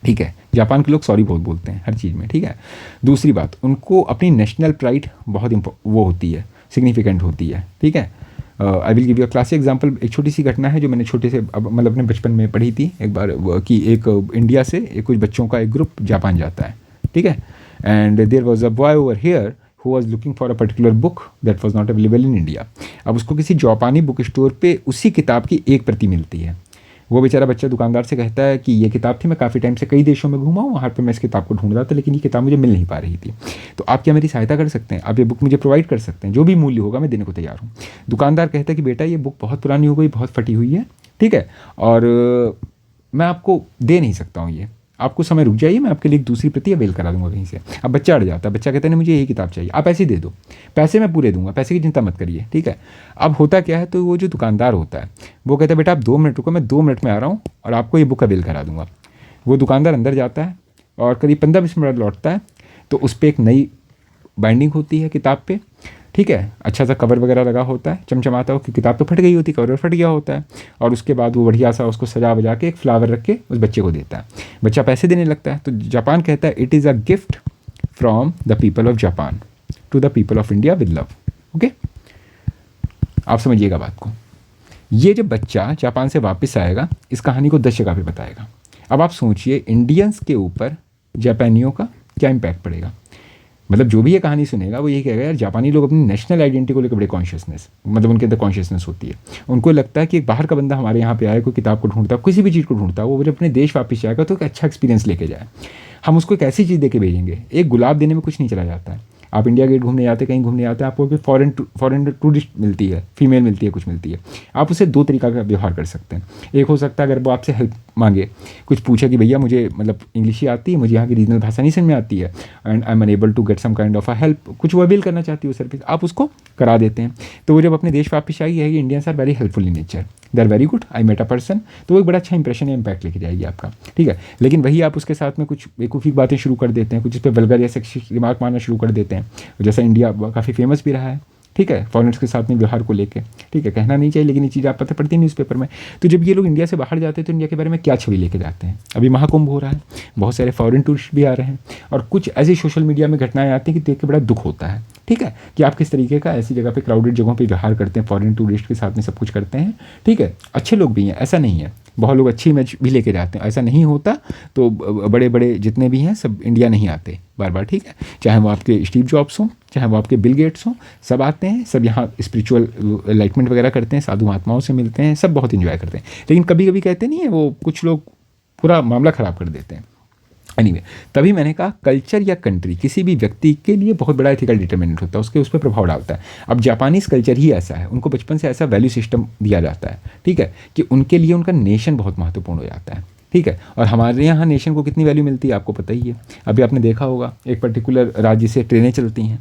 ठीक है, जापान के लोग सॉरी बहुत बोलते हैं हर चीज़ में। ठीक है, दूसरी बात, उनको अपनी नेशनल प्राइड बहुत वो होती है, सिग्निफिकेंट होती है। ठीक है, I will give you a classic example. एक छोटी सी घटना है जो मैंने छोटे से मतलब अपने बचपन में पढ़ी थी एक बार, कि एक इंडिया से कुछ बच्चों का एक ग्रुप जापान जाता है। ठीक है, and there was a boy over here who was looking for a particular book that was not available in India। अब उसको किसी जापानी बुक स्टोर पे उसी किताब की एक प्रति मिलती है। वो बेचारा बच्चा दुकानदार से कहता है कि ये किताब थी, मैं काफ़ी टाइम से कई देशों में घूमा हूँ, वहाँ पे मैं इस किताब को ढूंढ रहा था, लेकिन ये किताब मुझे मिल नहीं पा रही थी। तो आप क्या मेरी सहायता कर सकते हैं? आप ये बुक मुझे प्रोवाइड कर सकते हैं? जो भी मूल्य होगा मैं देने को तैयार हूँ। दुकानदार कहता है कि बेटा ये बुक बहुत पुरानी हो गई, बहुत फटी हुई है, ठीक है, और मैं आपको दे नहीं सकता हूँ, ये आपको समय रुक जाइए, मैं आपके लिए एक दूसरी प्रति अवेल करा दूंगा कहीं से। अब बच्चा अड़ जाता है, बच्चा कहता है नहीं मुझे यही किताब चाहिए, आप पैसे दे दो, पैसे मैं पूरे दूंगा, पैसे की चिंता मत करिए। ठीक है, अब होता क्या है, तो वो जो दुकानदार होता है वो कहता है बेटा आप 2 मिनट रुको, मैं 2 मिनट में आ रहा हूँ और आपको ये बुक अवेल करा दूंगा। वो दुकानदार अंदर जाता है और करीब 15-20 मिनट लौटता है, तो उस पर एक नई बाइंडिंग होती है किताब पे। ठीक है, अच्छा सा कवर वगैरह लगा होता है, चमचमाता हो, कि किताब तो फट गई होती, कवर फट गया होता है, और उसके बाद वो बढ़िया सा उसको सजा बजा के एक फ्लावर रख के उस बच्चे को देता है। बच्चा पैसे देने लगता है। तो जापान कहता है it is a gift from the people of Japan to the people of India with love. Okay, आप समझिएगा बात को। ये जब बच्चा जापान से वापस आएगा, इस कहानी को 10 जगह पे बताएगा। अब आप सोचिए इंडियंस के ऊपर जापानियों का क्या इम्पैक्ट पड़ेगा। मतलब जो भी ये कहानी सुनेगा वो ये कहेगा यार जापानी लोग अपनी नेशनल आइडेंटिटी को लेकर बड़े कॉन्शियसनेस, मतलब उनके अंदर कॉन्शियसनेस होती है। उनको लगता है कि एक बाहर का बंदा हमारे यहाँ पे आए, कोई किताब को ढूंढता है, किसी भी चीज़ को ढूंढता है, वो जब अपने देश वापस जाएगा तो एक अच्छा एक्सपीरियंस लेके जाए। हम उसको एक ऐसी चीज़ दे के भेजेंगे, एक गुलाब देने में कुछ नहीं चला जाता है। आप इंडिया गेट घूमने जाते, कहीं घूमने जाते हैं, आपको कोई फॉरेन टूरिस्ट मिलती है, फीमेल मिलती है, कुछ मिलती है, आप उससे 2 तरीका का व्यवहार कर सकते हैं। एक हो सकता है अगर वो आपसे हेल्प मांगे, कुछ पूछे कि भैया मुझे मतलब इंग्लिश ही आती है, मुझे यहाँ की रीजनल भाषा नहीं समझ में आती है, and I am unable to get some kind of a help, कुछ वो अवेल करना चाहती है सर्विस, आप उसको करा देते हैं। तो वो जब अपने देश वापस आई है, Indians are very helpful in nature, they are very good, I met a person, तो वो एक बड़ा अच्छा इंप्रेशन या इम्पैक्ट लेके जाएगी आपका। ठीक है, लेकिन वही आप उसके साथ में कुछ बेवकूफ़ी बातें शुरू कर देते हैं, कुछ इस पर वल्गर या सेक्सिस्ट रिमार्क मारना शुरू कर देते हैं, जैसा इंडिया काफ़ी फेमस भी रहा है। ठीक है, फॉरेनर्स के साथ में व्यवहार को लेके, ठीक है, कहना नहीं चाहिए लेकिन ये चीज़ आप पता पड़ती है न्यूज़पेपर में। तो जब ये लोग इंडिया से बाहर जाते हैं तो इंडिया के बारे में क्या छवि लेके जाते हैं। अभी महाकुंभ हो रहा है, बहुत सारे फॉरेन टूरिस्ट भी आ रहे हैं, और कुछ ऐसी सोशल मीडिया में घटनाएं आती हैं कि देख के बड़ा दुख होता है। ठीक है, कि आप किस तरीके का ऐसी जगह पे क्राउडेड जगहों पे व्यवहार करते हैं, फॉरेन टूरिस्ट के साथ में सब कुछ करते हैं। ठीक है, अच्छे लोग भी हैं, ऐसा नहीं है, बहुत लोग अच्छी इमेज भी लेके जाते हैं, ऐसा नहीं होता। तो बड़े बड़े जितने भी हैं सब इंडिया नहीं आते बार बार। ठीक है, चाहे वो आपके स्टीव जॉब्स हों, चाहे वो आपके बिल गेट्स हों, सब आते हैं, सब यहाँ स्पिरिचुअल एनलाइटमेंट वगैरह करते हैं, साधु महात्माओं से मिलते हैं, सब बहुत इन्जॉय करते हैं। लेकिन कभी कभी कहते नहीं है वो, कुछ लोग पूरा मामला ख़राब कर देते हैं। एनीवे, तभी मैंने कहा कल्चर या कंट्री किसी भी व्यक्ति के लिए बहुत बड़ा एथिकल डिटरमिनेंट होता है, उसके उस पर प्रभाव डालता है। अब जापानीज़ कल्चर ही ऐसा है, उनको बचपन से ऐसा वैल्यू सिस्टम दिया जाता है, ठीक है, कि उनके लिए उनका नेशन बहुत महत्वपूर्ण हो जाता है। ठीक है, और हमारे यहाँ नेशन को कितनी वैल्यू मिलती है आपको पता ही है। अभी आपने देखा होगा एक पर्टिकुलर राज्य से ट्रेनें चलती हैं,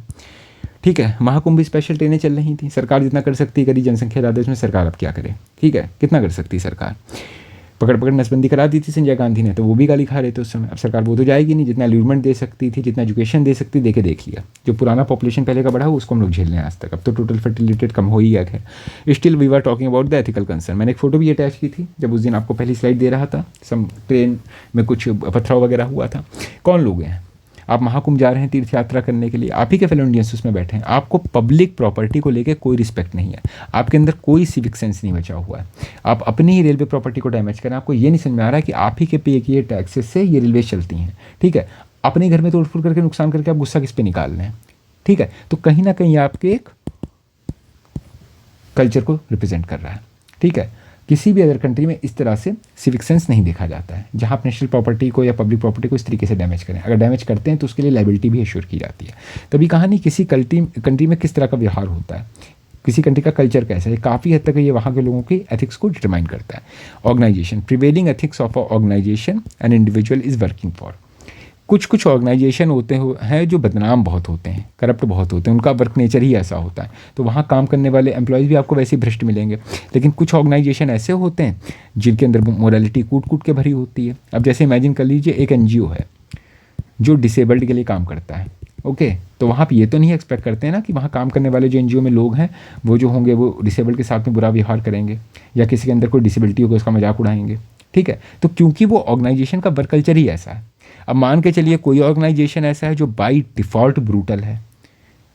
ठीक है, महाकुंभ स्पेशल ट्रेनें चल रही थी, सरकार जितना कर सकती है करी, जनसंख्या ज़्यादा, इसमें सरकार अब क्या करे। ठीक है, कितना कर सकती है सरकार। पकड़ पकड़ नसबंदी करा दी थी संजय गांधी ने, तो वो भी गाली खा रहे थे उस समय। अब सरकार वो तो जाएगी नहीं, जितना अल्यूटमेंट दे सकती थी, जितना एजुकेशन दे सकती, देख लिया। जो पुराना पॉपुलेशन पहले का बढ़ा हो उसको हम लोग झेल रहे हैं आज तक। अब तो टोटल फर्टिलिटी कम हो ही गया है। Still we are talking about the ethical concern. मैंने एक फोटो भी अटैच की थी जब उस दिन आपको पहली स्लाइड दे रहा था। सम ट्रेन में कुछ पथराव वगैरह हुआ था। कौन लोग हैं? आप महाकुंभ जा रहे हैं तीर्थ यात्रा करने के लिए, आप ही के फेलो इंडियंस उसमें बैठे हैं। आपको पब्लिक प्रॉपर्टी को लेकर कोई रिस्पेक्ट नहीं है, आपके अंदर कोई सिविक सेंस नहीं बचा हुआ है। आप अपनी ही रेलवे प्रॉपर्टी को डैमेज करें, आपको ये नहीं समझ में आ रहा है कि आप ही के पे किए टैक्सेस से ये रेलवे चलती हैं, ठीक है। अपने घर में तोड़फोड़ करके नुकसान करके आप गुस्सा किस पे निकाल रहे हैं, ठीक है। तो कहीं ना कहीं आपके एक कल्चर को रिप्रेजेंट कर रहा है, ठीक है। किसी भी अदर कंट्री में इस तरह से सिविक सेंस नहीं देखा जाता है, जहाँ आप नेशनल प्रॉपर्टी को या पब्लिक प्रॉपर्टी को इस तरीके से डैमेज करें। अगर डैमेज करते हैं तो उसके लिए लाइबिलिटी भी एश्योर की जाती है। तभी कहानी किसी कंट्री में किस तरह का व्यवहार होता है, किसी कंट्री का कल्चर कैसा है, काफ़ी हद तक ये वहाँ के लोगों की एथिक्स को डिटरमाइन करता है। Organization, prevailing ethics of a organization and individual is working for. कुछ ऑर्गेनाइजेशन होते हैं जो बदनाम बहुत होते हैं, करप्ट बहुत होते हैं, उनका वर्क नेचर ही ऐसा होता है, तो वहाँ काम करने वाले एम्प्लॉयज़ भी आपको वैसे ही भ्रष्ट मिलेंगे। लेकिन कुछ ऑर्गेनाइजेशन ऐसे होते हैं जिनके अंदर मोरालिटी कूट कूट के भरी होती है। अब जैसे इमेजिन कर लीजिए एक एनजीओ है जो डिसेबल्ड के लिए काम करता है, ओके। तो वहाँ पे ये तो नहीं एक्सपेक्ट करते हैं ना कि वहाँ काम करने वाले जो एनजीओ में लोग हैं वो जो होंगे वो डिसेबल्ड के साथ में बुरा व्यवहार करेंगे या किसी के अंदर कोई डिसेबिलिटी होगा उसका मजाक उड़ाएंगे, ठीक है। तो क्योंकि वो ऑर्गेनाइजेशन का वर्क कल्चर ही ऐसा है। अब मान के चलिए कोई ऑर्गेनाइजेशन ऐसा है जो बाय डिफ़ॉल्ट ब्रूटल है,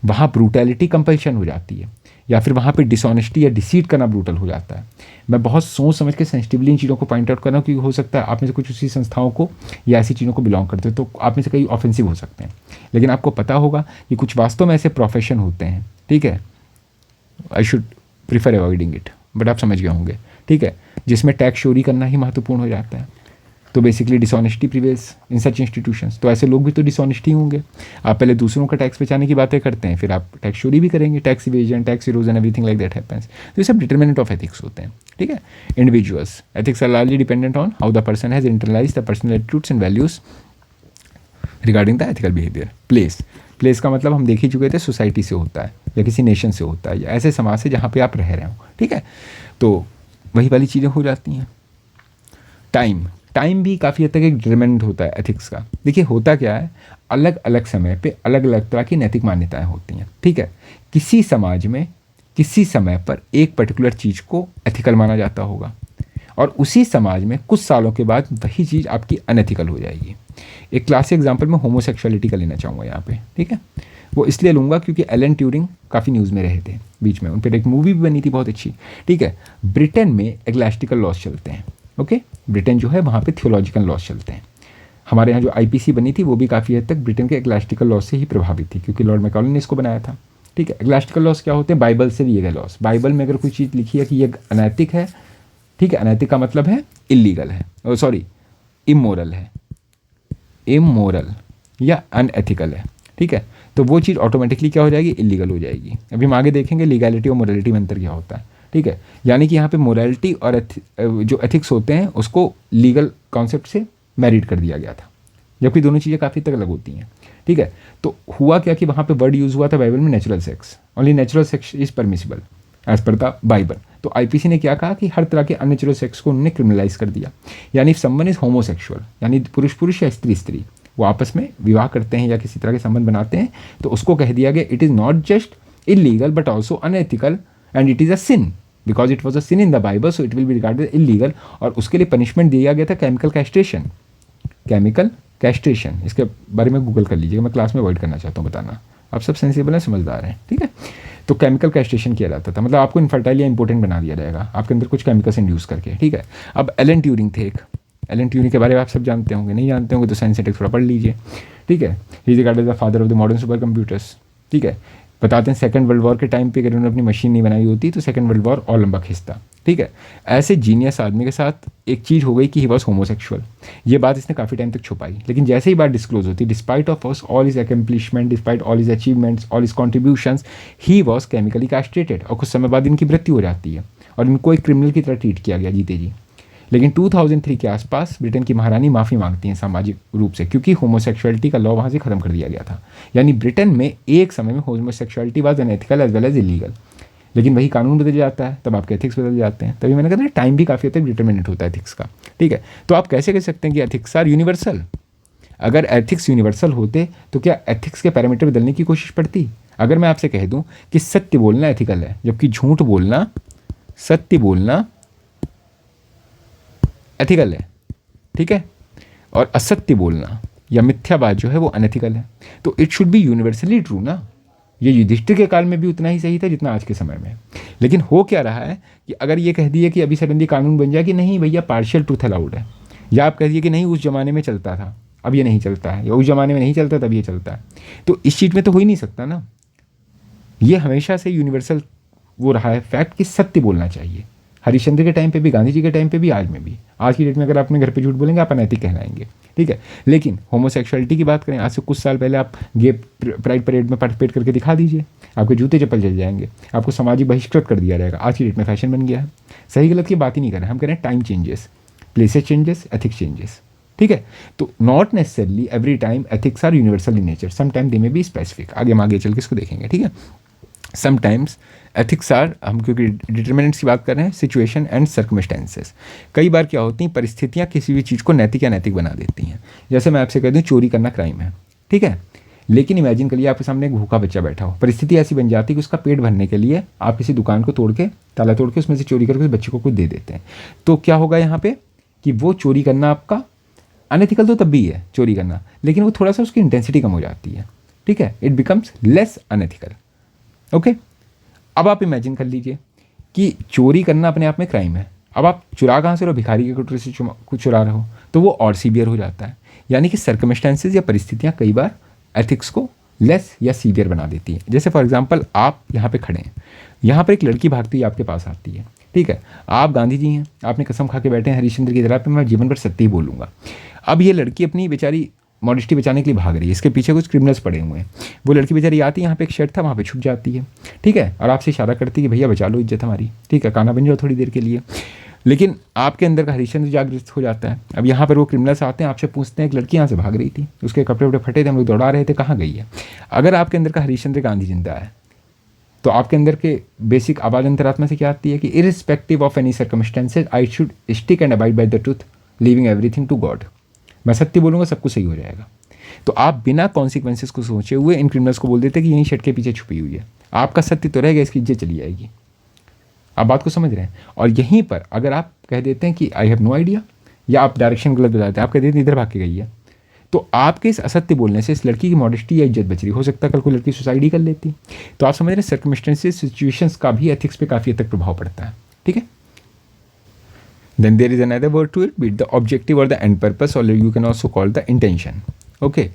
वहाँ ब्रूटैलिटी कंपल्शन हो जाती है, या फिर वहाँ पे डिसऑनेस्टी या डिसीट करना ब्रूटल हो जाता है। मैं बहुत सोच समझ के सेंसिटिवली इन चीज़ों को पॉइंट आउट कर रहा हूँ क्योंकि हो सकता है आप में से कुछ उसी संस्थाओं को या ऐसी चीज़ों को बिलोंग करते हो, तो आप में से कई ऑफेंसिव हो सकते हैं। लेकिन आपको पता होगा कि कुछ वास्तव में ऐसे प्रोफेशन होते हैं, ठीक है, I should prefer avoiding it, but आप समझ गए होंगे, ठीक है, जिसमें टैक्स चोरी करना ही महत्वपूर्ण हो जाता है। तो बेसिकली डिसऑनेस्टी प्रिवेल्स इन सच इंस्टीट्यूशंस। तो ऐसे लोग भी तो डिसऑनेस्ट ही होंगे। आप पहले दूसरों का टैक्स बचाने की बातें करते हैं, फिर आप टैक्स चोरी भी करेंगे, tax evasion, tax erosion, everything like that happens. तो ये सब डिटरमिनेंट ऑफ एथिक्स होते हैं, ठीक है। Individuals ethics are largely dependent on how the person has interlized the personal attitudes and values regarding the ethical behaviour. Place का मतलब हम देख ही चुके थे, सोसाइटी से होता है या किसी नेशन से होता है या ऐसे समाज से जहाँ पे आप रह रहे हो, ठीक है। तो वही वाली चीज़ें हो जाती हैं। टाइम भी काफ़ी हद तक एक डिटरमिनेंट होता है एथिक्स का। देखिए होता क्या है, अलग अलग समय पे अलग अलग तरह की नैतिक मान्यताएं होती हैं, ठीक है। किसी समाज में किसी समय पर एक पर्टिकुलर चीज़ को एथिकल माना जाता होगा और उसी समाज में कुछ सालों के बाद वही चीज़ आपकी अनएथिकल हो जाएगी। एक क्लासिक एग्जाम्पल मैं होमोसेक्सुअलिटी का लेना चाहूँगा यहाँ पे, ठीक है। वो इसलिए लूँगा क्योंकि एलन ट्यूरिंग काफ़ी न्यूज़ में रहे थे बीच में, उन पर एक मूवी भी बनी थी बहुत अच्छी, ठीक है। ब्रिटेन में एग्लास्टिकल लॉज चलते हैं, ओके। ब्रिटेन जो है वहाँ पे थियोलॉजिकल लॉज चलते हैं। हमारे यहाँ जो आईपीसी बनी थी वो भी काफ़ी हद तक ब्रिटेन के एग्लास्टिकल लॉज से ही प्रभावित थी क्योंकि लॉर्ड मैकॉले ने इसको बनाया था, ठीक है। एग्लास्टिकल लॉज क्या होते हैं? बाइबल से लिए गए लॉज। बाइबल में अगर कोई चीज़ लिखी है कि ये अनैतिक है, ठीक है, अनैतिक का मतलब है इलीगल है, सॉरी इमोरल है, इमोरल या अनएथिकल है, ठीक है, तो वो चीज़ ऑटोमेटिकली क्या हो जाएगी? इलीगल हो जाएगी। अभी हम आगे देखेंगे लीगैलिटी और मोरालिटी में अंतर क्या होता है, ठीक है। यानी कि यहाँ पे मोरालिटी और जो एथिक्स होते हैं उसको लीगल कॉन्सेप्ट से मैरिड कर दिया गया था, जबकि दोनों चीज़ें काफ़ी तक अलग होती हैं, ठीक है। तो हुआ क्या कि वहाँ पे वर्ड यूज़ हुआ था बाइबल में natural sex, only natural sex is permissible as per the Bible. तो आईपीसी ने क्या कहा कि हर तरह के अननेचुरल सेक्स को उन्होंने क्रिमिनलाइज कर दिया। यानी इफ समवन इज होमोसेक्सुअल, यानी पुरुष पुरुष या स्त्री स्त्री, वो आपस में विवाह करते हैं या किसी तरह के संबंध बनाते हैं, तो उसको कह दिया गया it is not just illegal but also unethical and it is a sin because it was a sin in the Bible, so it will be regarded illegal. और उसके लिए पनिशमेंट दिया गया था केमिकल कैस्ट्रेशन। केमिकल कैस्ट्रेशन, इसके बारे में Google कर लीजिएगा, मैं क्लास में अवॉइड करना चाहता हूँ बताना, आप सब सेंसिबल हैं, समझदार हैं, ठीक है। तो केमिकल कैस्ट्रेशन किया जाता था, मतलब आपको इनफर्टाइल या इंपोर्टेंट बना दिया जाएगा आपके अंदर कुछ केमिकल्स इंड्यूस करके, ठीक है। अब एलन ट्यूरिंग थे एक, एलन ट्यूरिंग के बारे में आप सब जानते होंगे, नहीं जानते होंगे तो साइंस एटेक्स थोड़ा पढ़ लीजिए, ठीक है। He is regarded the father of the modern super computers, ठीक है। बताते हैं सेकंड वर्ल्ड वॉर के टाइम पे अगर उन्होंने अपनी मशीन नहीं बनाई होती तो सेकंड वर्ल्ड वॉर और लंबा खिंचता, ठीक है। ऐसे जीनियस आदमी के साथ एक चीज़ हो गई कि ही वॉज होमोसेक्सुअल। ये बात इसने काफ़ी टाइम तक छुपाई, लेकिन जैसे ही बात डिस्क्लोज होती, despite of all his accomplishment, despite all his achievements, all his contributions, he was chemically castrated. और कुछ समय बाद इनकी मृत्यु हो जाती है और इनको एक क्रिमिनल की तरह ट्रीट किया गया जीते जी। लेकिन 2003 के आसपास ब्रिटेन की महारानी माफ़ी मांगती हैं सामाजिक रूप से, क्योंकि होमोसेक्सुअलिटी का लॉ वहाँ से ख़त्म कर दिया गया था। यानी ब्रिटेन में एक समय में homosexuality was unethical as well as illegal. लेकिन वही कानून बदल जाता है तब आपके एथिक्स बदल जाते हैं। तभी मैंने कहा था टाइम भी काफ़ी हद तक डिटर्मिनेंट होता है एथिक्स का, ठीक है। तो आप कैसे कह सकते हैं कि एथिक्स आर यूनिवर्सल? अगर एथिक्स यूनिवर्सल होते तो क्या एथिक्स के पैरामीटर बदलने की कोशिश पड़ती? अगर मैं आपसे कह दूं कि सत्य बोलना एथिकल है जबकि झूठ बोलना, सत्य बोलना एथिकल है, ठीक है, और असत्य बोलना या मिथ्यावाद जो है वो अनएथिकल है, तो it should be universally true ना। ये युधिष्ठिर के काल में भी उतना ही सही था जितना आज के समय में। लेकिन हो क्या रहा है कि अगर ये कह दिए कि अभी सडनली कानून बन जाए कि नहीं भैया पार्शियल ट्रूथ अलाउड है, या आप कह दिए कि नहीं उस ज़माने में चलता था अब ये नहीं चलता है, या उस ज़माने में नहीं चलता तब ये चलता है, तो इस चीज़ में तो हो ही नहीं सकता ना। ये हमेशा से यूनिवर्सल वो रहा है फैक्ट कि सत्य बोलना चाहिए। हरिश्चंद्र के टाइम पे भी, गांधी जी के टाइम पे भी, आज में भी। आज की डेट में अगर अपने घर पे झूठ बोलेंगे आप अनैतिक कहलाएंगे, ठीक है। लेकिन होमोसेक्सुअलिटी की बात करें, आज से कुछ साल पहले आप गे प्राइड परेड में पार्टिसिपेट करके दिखा दीजिए, आपके जूते चप्पल जल जाएंगे, आपको सामाजिक बहिष्कृत कर दिया जाएगा। आज की डेट में फैशन बन गया है। सही गलत की बात ही नहीं कर रहे, हम कह रहे हैं time changes, places changes, ethics changes, ठीक है। तो not necessarily every time ethics are universal in nature, some time they may be specific. आगे हम आगे चल के इसको देखेंगे, ठीक है। समटाइम्स एथिक्स आर, हम क्योंकि डिटर्मिनेंट्स की बात कर रहे हैं, सिचुएशन एंड सर्कमस्टेंसेस। कई बार क्या होती हैं, परिस्थितियाँ किसी भी चीज़ को नैतिक या नैतिक बना देती हैं। जैसे मैं आपसे कह दूँ चोरी करना क्राइम है, ठीक है, लेकिन इमेजिन करिए आपके सामने एक भूखा बच्चा बैठा हो, परिस्थिति ऐसी बन जाती है कि उसका पेट भरने के लिए आप किसी दुकान को तोड़ के, ताला तोड़ के उसमें से चोरी करके उस बच्चे को कुछ दे देते हैं। तो क्या होगा यहाँ पे कि वो चोरी करना आपका अनएथिकल तो तब भी है चोरी करना, लेकिन वो थोड़ा सा उसकी इंटेंसिटी कम हो जाती है, ठीक है, it becomes less unethical, okay. अब आप इमेजिन कर लीजिए कि चोरी करना अपने आप में क्राइम है। अब आप चुरा कहाँ से रहो, भिखारी के कटोरे से कुछ चुरा रहे हो, तो वो और सीवियर हो जाता है। यानी कि सर्कमस्टेंसेज या परिस्थितियाँ कई बार एथिक्स को लेस या सीवियर बना देती हैं। जैसे फॉर एग्जांपल आप यहाँ पे खड़े हैं, यहाँ पर एक लड़की भागती हुई आपके पास आती है, ठीक है, आप गांधी जी हैं, आपने कसम खा के बैठे हैं हरिश्चंद्र की तरह पे मैं जीवन भर सत्य ही बोलूँगा। अब ये लड़की अपनी बेचारी मॉडेस्टी बचाने के लिए भाग रही है, इसके पीछे कुछ क्रिमिनल्स पड़े हुए हैं। वो लड़की बेचारी आती है, यहाँ पे एक शेड था वहाँ पे छुप जाती है, ठीक है, और आपसे इशारा करती है कि भैया बचा लो इज्जत हमारी, ठीक है, खाना बन जाओ थोड़ी देर के लिए। लेकिन आपके अंदर का हरिश्चंद्र जागृत हो जाता है। अब यहाँ पर वो क्रिमिनल्स आते हैं, आपसे पूछते हैं एक लड़की यहाँ से भाग रही थी, उसके कपड़े वपड़े फटे थे, हम लोग दौड़ा रहे थे, कहाँ गई है। अगर आपके अंदर का हरिश्चंद्र गांधी जिंदा है तो आपके अंदर के बेसिक आवाज़ अंतरात्मा से क्या आती है कि irrespective of any circumstances I should stick and abide by the truth, leaving everything to God. मैं सत्य बोलूँगा, सब कुछ सही हो जाएगा। तो आप बिना कॉन्सिक्वेंसेस को सोचे हुए इन क्रिमिनल्स को बोल देते कि यहीं शेड के पीछे छुपी हुई है, आपका सत्य तो रहेगा, इसकी इज्जत चली जाएगी। आप बात को समझ रहे हैं। और यहीं पर अगर आप कह देते हैं कि आई हैव नो आइडिया, या आप डायरेक्शन गलत बताते हैं, आप कह देते हैं इधर भाग के गई है, तो आपके इस असत्य बोलने से इस लड़की की मॉडेस्टी या इज्जत बच रही। हो सकता है कल कोई लड़की सुसाइड ही कर लेती। तो आप समझ रहे हैं सर्कमस्टेंसेस, सिचुएशंस का भी एथिक्स पे काफ़ी हद तक प्रभाव पड़ता है, ठीक है। Then there is another word to it, be the objective और द एंड पर्पस, और you can also call the intention, okay.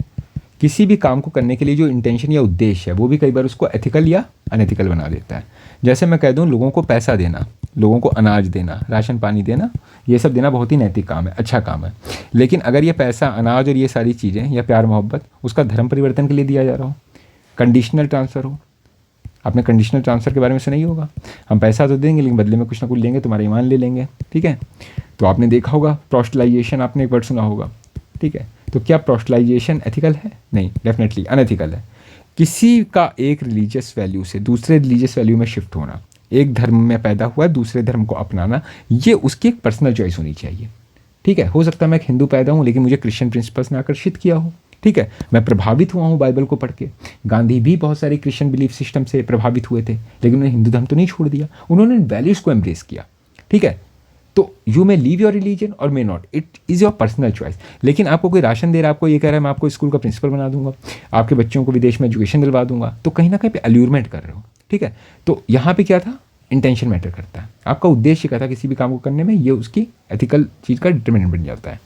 किसी भी काम को करने के लिए जो इंटेंशन या उद्देश्य है वो भी कई बार उसको एथिकल या अनएथिकल बना देता है। जैसे मैं कह दूं लोगों को पैसा देना, लोगों को अनाज देना, राशन पानी देना, ये सब देना बहुत ही नैतिक काम है, अच्छा काम है। लेकिन अगर ये पैसा, अनाज और ये सारी चीज़ें या प्यार मोहब्बत उसका धर्म परिवर्तन के लिए दिया जा रहा हो, कंडीशनल ट्रांसफ़र हो, आपने कंडीशनल ट्रांसफ़र के बारे में सुना ही होगा, हम पैसा तो देंगे लेकिन बदले में कुछ ना कुछ लेंगे, तुम्हारा ईमान ले लेंगे, ठीक है। तो आपने देखा होगा प्रोस्टिलाइजेशन, आपने एक वर्ड सुना होगा, ठीक है। तो क्या प्रोस्टिलाइजेशन एथिकल है? नहीं, डेफिनेटली अनएथिकल है। किसी का एक रिलीजियस वैल्यू से दूसरे रिलीजियस वैल्यू में शिफ्ट होना, एक धर्म में पैदा हुआ है दूसरे धर्म को अपनाना, ये उसकी एक पर्सनल चॉइस होनी चाहिए, ठीक है। हो सकता है मैं एक हिंदू पैदा हूँ लेकिन मुझे क्रिश्चियन प्रिंसिपल्स ने आकर्षित किया हो, ठीक है, मैं प्रभावित हुआ हूँ बाइबल को पढ़ के। गांधी भी बहुत सारे क्रिश्चियन बिलीफ सिस्टम से प्रभावित हुए थे, लेकिन उन्होंने हिंदू धर्म तो नहीं छोड़ दिया, उन्होंने वैल्यूज़ को एम्ब्रेस किया, ठीक है। तो you may leave your religion और may not, it is your personal choice. लेकिन आपको कोई राशन दे रहा है, आपको ये कह रहा है मैं आपको स्कूल का प्रिंसिपल बना दूंगा, आपके बच्चों को विदेश में एजुकेशन दिलवा दूंगा, तो कहीं ना कहीं पे अल्यूरमेंट कर रहे हो, ठीक है। तो यहाँ पे क्या था, इंटेंशन मैटर करता है, आपका उद्देश्य क्या था किसी भी काम को करने में, ये उसकी एथिकल चीज़ का डिटरमिनेंट बन जाता है।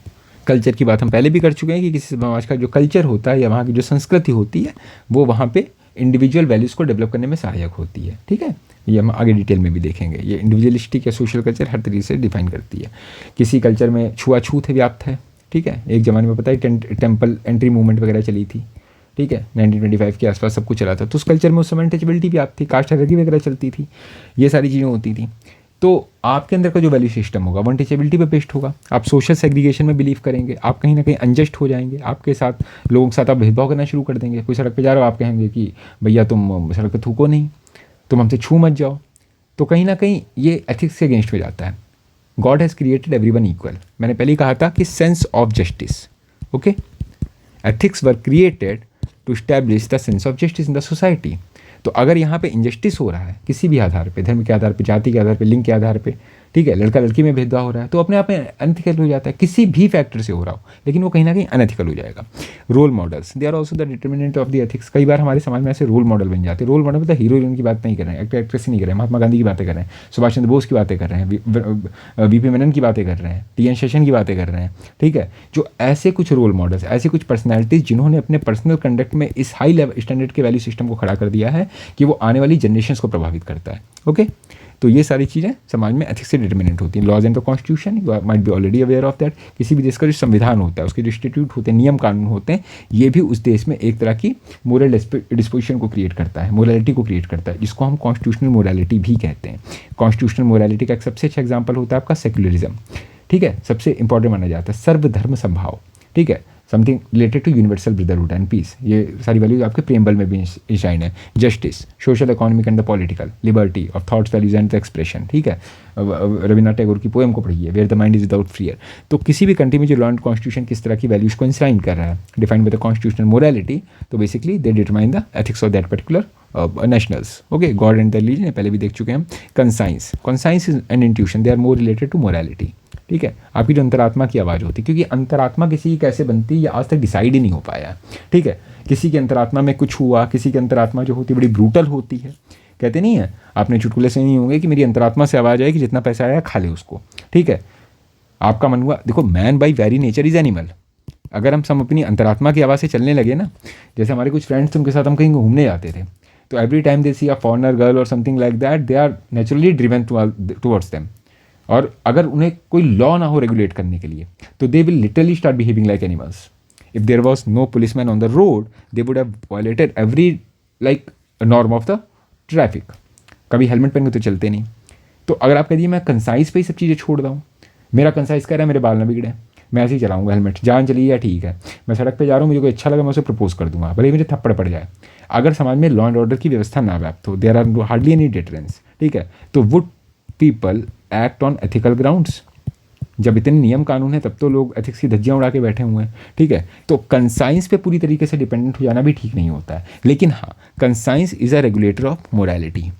कल्चर की बात हम पहले भी कर चुके हैं कि किसी समाज का जो कल्चर होता है या वहाँ की जो संस्कृति होती है वो वहाँ पे इंडिविजुअल वैल्यूज़ को डेवलप करने में सहायक होती है, ठीक है। ये हम आगे डिटेल में भी देखेंगे। ये इंडिविजुअलिस्टिक या सोशल कल्चर हर तरीके से डिफाइन करती है। किसी कल्चर में छुआछूत व्याप्त है, ठीक है, एक ज़माने में पता है टेम्पल एंट्री मूवमेंट वगैरह चली थी, ठीक है, 1925 के आसपास सब कुछ चला था। तो उस कल्चर में उस समय अनटचेबिलिटी व्याप्त थी, कास्ट हायरार्की वगैरह चलती थी, ये सारी चीज़ें होती थी। तो आपके अंदर का जो वैल्यू सिस्टम होगा वो अनटचेबिलिटी पे बेस्ड होगा। आप सोशल सेग्रीगेशन में बिलीव करेंगे, आप कहीं ना कहीं अनजस्ट हो जाएंगे, आपके साथ लोगों के साथ आप भेदभाव करना शुरू कर देंगे। कोई सड़क पे जा रहे हो, आप कहेंगे कि भैया तुम सड़क पे थूको नहीं, तुम हमसे छू मत जाओ, तो कहीं ना कहीं ये एथिक्स के अगेंस्ट में जाता है। God has created everyone equal, मैंने पहले ही कहा था कि sense of justice, okay, ethics were created to establish the sense of justice in the society. तो अगर यहाँ पे इंजस्टिस हो रहा है किसी भी आधार पे, धर्म के आधार पे, जाति के आधार पे, लिंग के आधार पे, ठीक है, लड़का लड़की में भेदभाव हो रहा है, तो अपने आप में अनएथिकल हो जाता है, किसी भी फैक्टर से हो रहा हो, लेकिन वो कहीं ना कहीं अनएथिकल हो जाएगा। Role models, they are also the determinant of the ethics. कई बार हमारे समाज में ऐसे रोल मॉडल बन जाते हैं। रोल मॉडल मतलब हीरो हीरोइन की बात नहीं कर रहे हैं, एक्टर एक्ट्रेस नहीं कर रहे हैं, महात्मा गांधी की बातें कर रहे हैं, सुभाष चंद्र बोस की बातें कर रहे हैं, वीपी मेनन की बातें कर रहे हैं, टी एन शेषन की बातें कर रहे हैं, ठीक है। जो ऐसे कुछ रोल मॉडल्स, ऐसे कुछ पर्सनैलिटीज़ जिन्होंने अपने पर्सनल कंडक्ट में इस हाई लेवल स्टैंडर्ड के वैल्यू सिस्टम को खड़ा कर दिया है कि वो आने वाली जनरेशंस को प्रभावित करता है, ओके। तो ये सारी चीज़ें समाज में एथिक्स से डिटर्मिनेंट होती हैं। Laws and the constitution, you might be already aware of that. किसी भी देश का जो संविधान होता है, उसके जो इंस्टीट्यूट होते हैं, नियम कानून होते हैं, ये भी उस देश में एक तरह की मोरल डिस्पोजिशन को क्रिएट करता है, मोरालिटी को क्रिएट करता है, जिसको हम कॉन्स्टिट्यूशनल मोरालिटी भी कहते हैं। कॉन्स्टिट्यूशनल मोरालिटी का एक सबसे अच्छा एग्जाम्पल होता है आपका सेक्युलरिज्म, ठीक है, सबसे इंपॉर्टेंट माना जाता है सर्वधर्म संभाव, ठीक है, something related to universal brotherhood and peace. ये सारी वैल्यूज आपके प्रेमबल में भी इंशाइन है। Justice, social, economic and the political, liberty of thoughts, values and the expression, ठीक है। रविन्द्रनाथ टैगोर की पोएम को पढ़िए, where the mind is without fear. तो किसी भी कंट्री में जो लॉ एंड कॉन्स्टिट्यूशन किस तरह की वैल्यूज को इंश्राइन कर रहा है, defined by the constitutional morality, तो basically they determine the ethics of that particular nationals, okay. God and the religion पहले भी देख चुके हैं हम। Conscience, conscience and intuition, they are more related to morality, ठीक है। आपकी जो अंतरात्मा की आवाज़ होती है, क्योंकि अंतरात्मा किसी की कैसे बनती है ये आज तक डिसाइड ही नहीं हो पाया है, ठीक है। किसी की अंतरात्मा में कुछ हुआ, किसी की अंतरात्मा जो होती है बड़ी ब्रूटल होती है। कहते नहीं है, आपने चुटकुले से नहीं होंगे कि मेरी अंतरात्मा से आवाज़ आए कि जितना पैसा आया खा ले उसको, ठीक है। आपका मन हुआ, देखो man by very nature is animal. अगर हम सब अपनी अंतरात्मा की आवाज़ से चलने लगे ना, जैसे हमारे कुछ फ्रेंड्स थे, उनके साथ हम कहीं घूमने जाते थे, तो every time they see a foreigner girl और something like that, they are naturally driven towards them. और अगर उन्हें कोई लॉ ना हो रेगुलेट करने के लिए, तो they will literally start behaving like animals. If there was no policeman on the road, they would have violated every like norm of the traffic. कभी हेलमेट पहन के तो चलते नहीं। तो अगर आप कह दिए मैं कंसाइज पे ही सब चीज़ें छोड़ दूँ, मेरा कंसाइज कह रहा है मेरे बाल ना बिगड़े, मैं ऐसे ही चलाऊंगा, हेलमेट जान चली या ठीक है, मैं सड़क पे जा रहा हूँ, मुझे कोई अच्छा लगा मैं उसे प्रपोज कर दूंगा, भले ही मुझे थप्पड़ पड़ जाए। अगर समाज में लॉ एंड ऑर्डर की व्यवस्था ना व्याप्त हो, there are hardly any deterrence, ठीक है, तो would people act on ethical grounds? जब इतने नियम कानून है तब तो लोग एथिक्स की धज्जियाँ उड़ा के बैठे हुए हैं, ठीक है। तो कंसाइंस पे पूरी तरीके से डिपेंडेंट हो जाना भी ठीक नहीं होता है, लेकिन हाँ, conscience is a regulator of morality.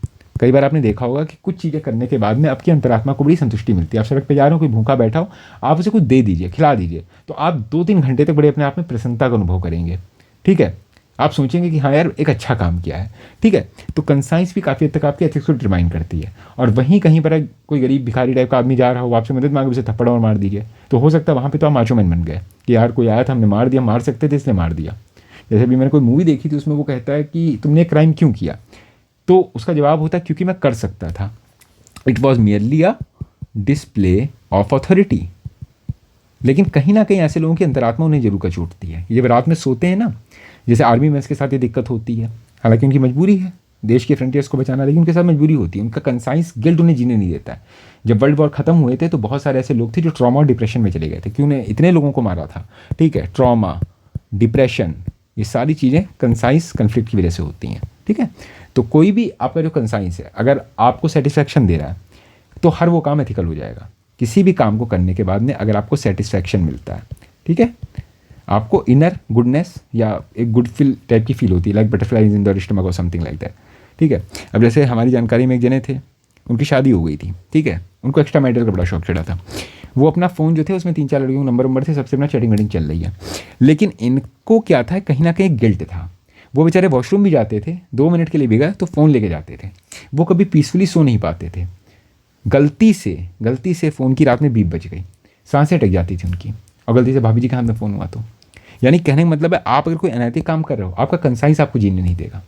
कई बार आपने देखा होगा कि कुछ चीज़ें करने के बाद में आपकी अंतरात्मा को बड़ी संतुष्टि मिलती है। आप सड़क पे जा रहे हो, कोई भूखा बैठा हो, आप उसे कुछ दे दीजिए, खिला दीजिए, तो आप 2-3 घंटे तक बड़े अपने आप में प्रसन्नता का अनुभव करेंगे, ठीक है। आप सोचेंगे कि हाँ यार एक अच्छा काम किया है, ठीक है। तो कंसाइंस भी काफ़ी हद तक आपके एथिक्स को डिटरमाइन करती है। और वहीं कहीं पर कोई गरीब भिखारी टाइप का आदमी जा रहा हो, आपसे मदद मांगे, उसे थप्पड़ और मार दीजिए, तो हो सकता है वहाँ पे तो आप माचो मैन बन गए कि यार कोई आया था, हमने मार दिया, मार सकते थे इसलिए मार दिया। जैसे भी मैंने कोई मूवी देखी थी, उसमें वो कहता है कि तुमने क्राइम क्यों किया, तो उसका जवाब होता है क्योंकि मैं कर सकता था। It was merely a display of authority. लेकिन कहीं ना कहीं ऐसे लोगों की अंतरात्मा उन्हें जरूर कचोटती है। ये रात में सोते हैं ना, जैसे आर्मी मेंस के साथ ये दिक्कत होती है, हालांकि उनकी मजबूरी है देश के फ्रंटियर्स को बचाना, लेकिन उनके साथ मजबूरी होती है। उनका कंसाइंस गिल्ट उन्हें जीने नहीं देता है। जब वर्ल्ड वॉर खत्म हुए थे तो बहुत सारे ऐसे लोग थे जो ट्रॉमा और डिप्रेशन में चले गए थे, क्यों उन्हें इतने लोगों को मारा था, ठीक है। ट्रॉमा, डिप्रेशन, ये सारी चीज़ें कंसाइंस कन्फ्लिक्ट की वजह से होती हैं, ठीक है। तो कोई भी आपका जो कंसाइंस है अगर आपको सेटिस्फैक्शन दे रहा है तो हर वो काम एथिकल हो जाएगा। किसी भी काम को करने के बाद में अगर आपको सेटिस्फैक्शन मिलता है, ठीक है, आपको इनर गुडनेस या एक गुड फील टाइप की फील होती है, like butterflies in the stomach और समथिंग लाइक दैट, ठीक है। अब जैसे हमारी जानकारी में एक जने थे, उनकी शादी हो गई थी, ठीक है, उनको एक्स्ट्रा मैरिटल का बड़ा शौक चढ़ा था। वो अपना फ़ोन जो थे उसमें 3-4 लड़कियों के नंबर थे, सबसे अपना चैटिंग वेटिंग चल रही है। लेकिन इनको क्या था, कहीं ना कहीं गिल्ट था। वो बेचारे वॉशरूम भी जाते थे, 2 मिनट के लिए भी गए तो फ़ोन लेके जाते थे। वो कभी पीसफुली सो नहीं पाते थे। गलती से फ़ोन की रात में 20 बज गई, सांसें अटक जाती थी उनकी, और गलती से भाभी जी के हाथ में फ़ोन हुआ तो। यानी कहने का मतलब है, आप अगर कोई अनैतिक काम कर रहे हो, आपका कंसाइंस आपको जीने नहीं देगा।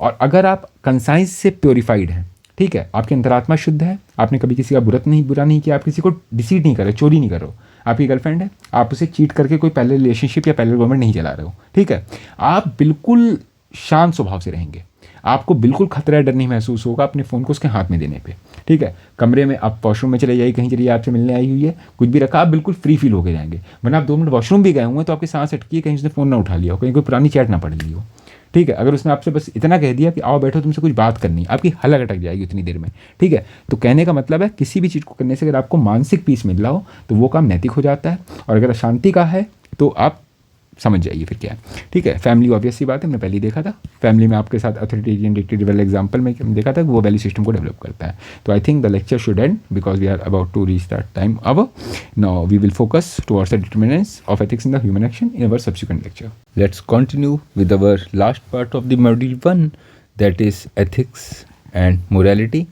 और अगर आप कंसाइंस से प्योरीफाइड हैं, ठीक है, आपकी अंतरात्मा शुद्ध है, आपने कभी किसी का बुरा नहीं किया, आप किसी को डिसीट नहीं कर रहे, चोरी नहीं कर रहे हो, आपकी गर्लफ्रेंड है, आप उसे चीट करके कोई पहले रिलेशनशिप या पहले गवर्नमेंट नहीं चला रहे हो, ठीक है, आप बिल्कुल शांत स्वभाव से रहेंगे, आपको बिल्कुल खतरा डर नहीं महसूस होगा अपने फ़ोन को उसके हाथ में देने पे, ठीक है। कमरे में आप वॉशरूम में चले जाइए, कहीं चलिए, आपसे मिलने आई हुई है, कुछ भी रखा, आप बिल्कुल फ्री फील होकर जाएंगे। वरना आप 2 मिनट वॉशरूम भी गए हुए हैं तो आपकी सांस अटकी है, कहीं उसने फ़ोन ना उठा लिया हो, कहीं कोई पुरानी चैट ना पढ़ ली हो, ठीक है। अगर उसने आपसे बस इतना कह दिया कि आओ बैठो तुमसे कुछ बात करनी है, आपकी हलक अटक जाएगी उतनी देर में। ठीक है। तो कहने का मतलब है किसी भी चीज़ को करने से अगर आपको मानसिक पीस मिल रहा हो तो वो काम नैतिक हो जाता है, और अगर अशांति का है तो आप समझ जाइए फिर क्या है। ठीक है। फैमिली ऑब्वियस सी बात है, हमने पहले ही देखा था। फैमिली में आपके साथ अथॉरिटेरियन डिक्टेटिव वाला एग्जाम्पल में हमने देखा था कि वो वैल्यू सिस्टम को डेवलप करता है। तो I think the lecture should end because we are about to reach that time hour. Now we will focus towards the determinants of ethics in the human action in our subsequent lecture. Let's continue with our last part of the module 1, that is ethics and morality.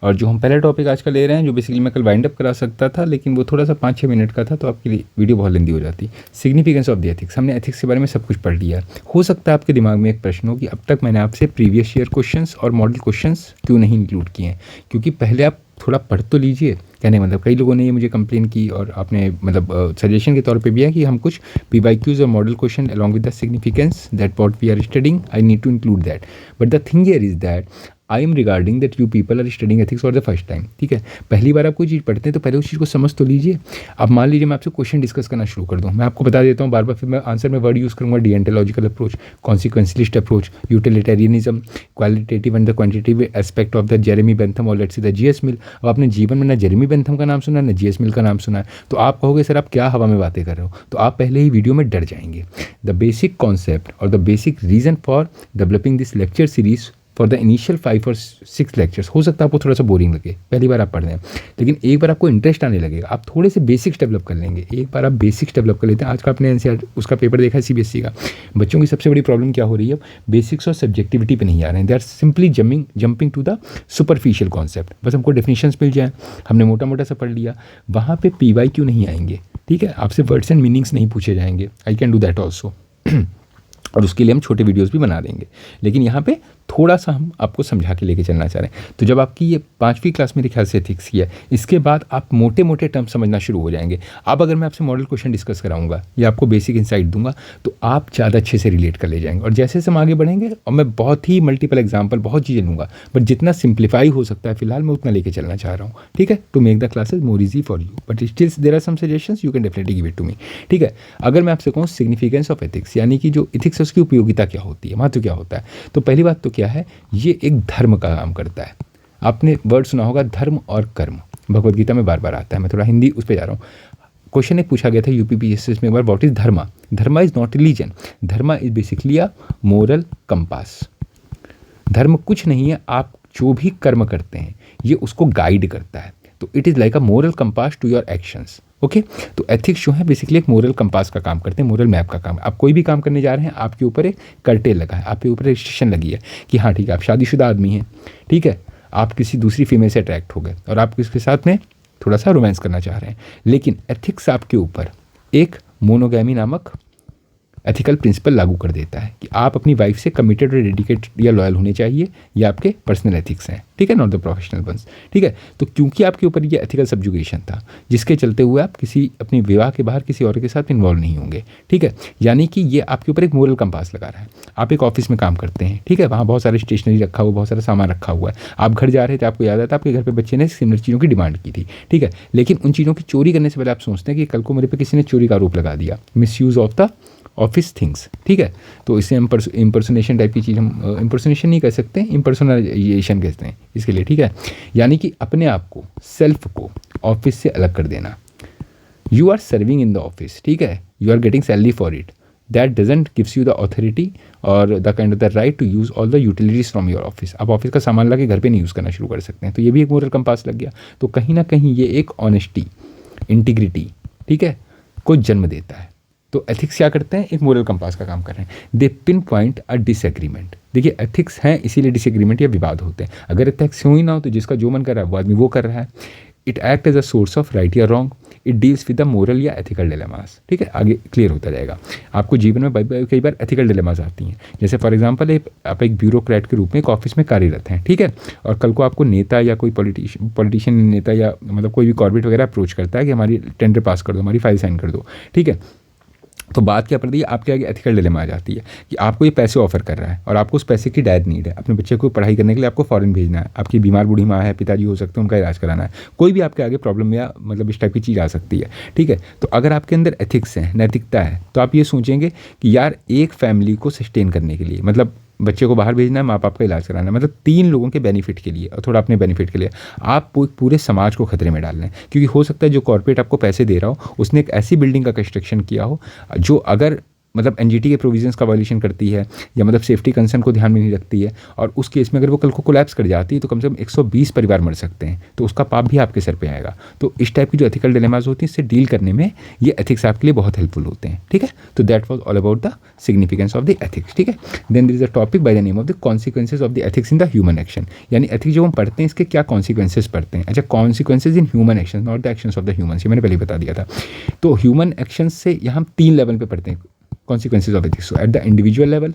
और जो हम पहला topic आज का ले रहे हैं, जो बेसिकली मैं कल वाइंड अप करा सकता था लेकिन वो थोड़ा सा 5-6 मिनट का था, तो आपके लिए वीडियो बहुत लेंदी हो जाती। Significance of the ethics. हमने एथिक्स के बारे में सब कुछ पढ़ लिया। हो सकता है आपके दिमाग में एक प्रश्न हो कि अब तक मैंने आपसे प्रीवियस ईयर क्वेश्चंस और मॉडल क्वेश्चंस क्यों नहीं इंक्लूड किए हैं, क्योंकि पहले आप थोड़ा पढ़ तो लीजिए। कहने मतलब कई लोगों ने ये मुझे कंप्लेन की और आपने मतलब सजेशन के तौर पे भी है कि हम कुछ PYQs और model question along with the significance that what we are studying, I need to include that. But the thing here is that I am regarding that you people are studying ethics for the first time. ठीक है। पहली बार आप कोई चीज़ पढ़ते हैं तो पहले उस चीज़ को समझ तो लीजिए। अब मान लीजिए मैं आपसे क्वेश्चन डिस्कस करना शुरू कर दूँ, मैं आपको बता देता हूँ बार बार, फिर मैं आंसर में वर्ड यूज़ करूँगा deontological approach, consequentialist approach, utilitarianism, qualitative and the quantitative aspect of the Jeremy Bentham और let's say the GS Mill. अब आपने जीवन में ना जेरेमी बेंथम का नाम सुना है ना GS मिल का नाम सुना है, तो आप कहोगे सर आप क्या हवा में बातें कर रहे हो, तो आप पहले ही वीडियो में डर जाएंगे। द बेसिक कॉन्सेप्ट और the basic reason for developing this lecture series for the initial 5 और 6 लेक्चर्स, हो सकता है आपको थोड़ा सा बोरिंग लगे पहली बार आप पढ़ रहे हैं, लेकिन एक बार आपको इंटरेस्ट आने लगेगा, आप थोड़े से बेसिक्स डेवलप कर लेंगे। एक बार आप बेसिक्स डेवलप कर लेते हैं। आज का आपने NCERT उसका पेपर देखा है CBSE का, बच्चों की सबसे बड़ी प्रॉब्लम क्या हो रही है, बेसिक्स और सब्जेक्टिविटी पे नहीं आ रहे हैं, they are simply jumping to the superficial concept. बस हमको डेफिनेशंस मिल जाए, हमने मोटा मोटा सा पढ़ लिया, वहाँ पे PYQ नहीं आएंगे। ठीक है। आपसे वर्ड्स एंड मीनिंग्स नहीं पूछे जाएंगे, I can do that also और उसके लिए हम छोटे वीडियोस भी बना देंगे, लेकिन यहाँ पे थोड़ा सा हम आपको समझा के लेके चलना चाह रहे हैं। तो जब आपकी ये 5वीं क्लास मेरे ख्याल से एथिक्स की है, इसके बाद आप मोटे मोटे टर्म समझना शुरू हो जाएंगे। अब अगर मैं आपसे मॉडल क्वेश्चन डिस्कस कराऊंगा या आपको बेसिक इंसाइट दूंगा तो आप ज़्यादा अच्छे से रिलेट कर ले जाएंगे, और जैसे हम आगे बढ़ेंगे और मैं बहुत ही मल्टीपल एग्जाम्पल बहुत चीज़ें लूँगा, बट जितना सिंप्लीफाई हो सकता है फिलहाल मैं उतना लेके चलना चाह रहा हूँ। ठीक है। To make the classes more easy for you, but still there are some suggestions you can definitely give it to me. ठीक है। अगर मैं आपसे कहूँ सिग्निफिकेंस ऑफ एथिक्स, यानी कि जो एथिक्स है उसकी उपयोगिता क्या होती है, महत्व क्या होता है, तो पहली बात तो क्या है, ये एक धर्म का काम करता है। आपने वर्ड सुना होगा धर्म और कर्म, भगवत गीता में बार बार आता है। मैं थोड़ा हिंदी उस पर जा रहा हूँ। क्वेश्चन एक पूछा गया था UPPSC में एक बार, what is dharma. Dharma is not religion, dharma is basically a moral compass. धर्म कुछ नहीं है, आप जो भी कर्म करते हैं ये उसको गाइड करता है, तो it is like a moral compass to your actions. Okay. तो एथिक्स जो है बेसिकली एक मोरल कंपास का काम करते हैं, मोरल मैप का काम। आप कोई भी काम करने जा रहे हैं, आपके ऊपर एक कर्टेल लगा है, आपके ऊपर एक रिस्ट्रिक्शन लगी है कि हाँ ठीक है आप शादीशुदा आदमी हैं, ठीक है, आप किसी दूसरी फीमेल से अट्रैक्ट हो गए और आप उसके साथ में थोड़ा सा रोमांस करना चाह रहे हैं, लेकिन एथिक्स आपके ऊपर एक मोनोगैमी नामक एथिकल प्रिंसिपल लागू कर देता है कि आप अपनी वाइफ से कमिटेड और डेडिकेटेड या लॉयल होने चाहिए, ये आपके पर्सनल एथिक्स हैं। ठीक है। Not the professional ones. ठीक है। तो क्योंकि आपके ऊपर ये एथिकल सब्जुगेशन था, जिसके चलते हुए आप किसी अपनी विवाह के बाहर किसी और के साथ इन्वॉल्व नहीं होंगे। ठीक है। यानी कि ये आपके ऊपर एक मोरल कंपास लगा रहा है। आप एक ऑफिस में काम करते हैं, ठीक है, वहाँ बहुत सारे स्टेशनरी रखा हुआ, बहुत सारा सामान रखा हुआ है, आप घर जा रहे थे, आपको याद आता आपके घर पर बच्चे ने सिमिलर चीज़ों की डिमांड की थी। ठीक है। लेकिन उन चीज़ों की चोरी करने से पहले आप सोचते हैं कि कल को मेरे पे किसी ने चोरी का आरोप लगा दिया, miss use of the office things. ठीक है। तो इसे हम इम्पर्सोनेशन टाइप की चीज़, हम इम्पर्सोनेशन नहीं कह सकते, इम्पर्सोनाइजेशन कहते हैं इसके लिए। ठीक है। यानी कि अपने आप को, सेल्फ को ऑफिस से अलग कर देना। You are serving in the office, ठीक है, you are getting salary for it, that doesn't gives you the authority और the kind of the right to use all the utilities from your office. आप office का सामान ला के घर पे नहीं यूज़ करना शुरू कर सकते हैं, तो ये भी एक मोरल कंपास लग गया। तो कहीं ना कहीं ये एक ऑनेस्टी, इंटीग्रिटी, ठीक है, को जन्म देता है। तो एथिक्स क्या करते हैं, एक मोरल कंपास का काम कर रहे हैं। दे पिन पॉइंट अ डिसएग्रीमेंट। देखिए एथिक्स हैं इसीलिए डिसएग्रीमेंट या विवाद होते हैं। अगर एथिक्स हो ही ना हो तो जिसका जो मन कर रहा है वो आदमी वो कर रहा है। It act as a source of right या wrong, it deals with the moral या एथिकल डिलेमास। ठीक है। आगे क्लियर होता जाएगा। आपको जीवन में कई बार एथिकल डिलेमास आती हैं। जैसे फॉर एग्जांपल आप एक ब्यूरोक्रेट के रूप में एक ऑफिस में कार्यरत हैं, ठीक है, और कल को आपको नेता या कोई पॉलिटिशियन नेता या मतलब कोई भी कॉर्पोरेट वगैरह अप्रोच करता है कि हमारी टेंडर पास कर दो, हमारी फाइल साइन कर दो, ठीक है। तो बात क्या पड़ती है, आपके आगे एथिकल डिलेमा आ जाती है कि आपको ये पैसे ऑफर कर रहा है और आपको उस पैसे की डायरेक्ट नीड है, अपने बच्चे को पढ़ाई करने के लिए आपको फॉरेन भेजना है, आपकी बीमार बूढ़ी माँ है, पिताजी हो सकते हैं, उनका इलाज कराना है, कोई भी आपके आगे प्रॉब्लम या मतलब इस टाइप की चीज़ आ सकती है। ठीक है, तो अगर आपके अंदर एथिक्स है, नैतिकता है, तो आप ये सोचेंगे कि यार एक फैमिली को सस्टेन करने के लिए, मतलब बच्चे को बाहर भेजना है, माँ बाप का इलाज कराना है, मतलब 3 लोगों के बेनिफिट के लिए और थोड़ा अपने बेनिफिट के लिए आप पूरे समाज को खतरे में डाल रहे हैं। क्योंकि हो सकता है जो कॉर्पोरेट आपको पैसे दे रहा हो उसने एक ऐसी बिल्डिंग का कंस्ट्रक्शन किया हो जो अगर मतलब एनजीटी के प्रोविजंस का वायलेशन करती है या मतलब सेफ्टी कंसर्न को ध्यान में नहीं रखती है, और उस केस में अगर वो कल को कोलैप्स कर जाती है तो कम से कम 120 परिवार मर सकते हैं, तो उसका पाप भी आपके सर पे आएगा। तो इस टाइप की जो एथिकल डिलेमास होती हैं, इससे डील करने में ये एथिक्स आपके लिए बहुत हेल्पफुल होते हैं। ठीक है, तो that was all about the significance of the ethics. ठीक है, then there is a topic by the name of the consequences of the ethics in the human action, यानी एथिक्स जो हम पढ़ते हैं इसके क्या कॉन्सिक्वेंसेज पढ़ते हैं। अच्छा, consequences in human action, not the actions of the humans, ये मैंने पहले बता दिया था। तो ह्यूमन एक्शन से यहाँ हम 3 लेवल पे पढ़ते हैं consequences of ethics. At the individual level,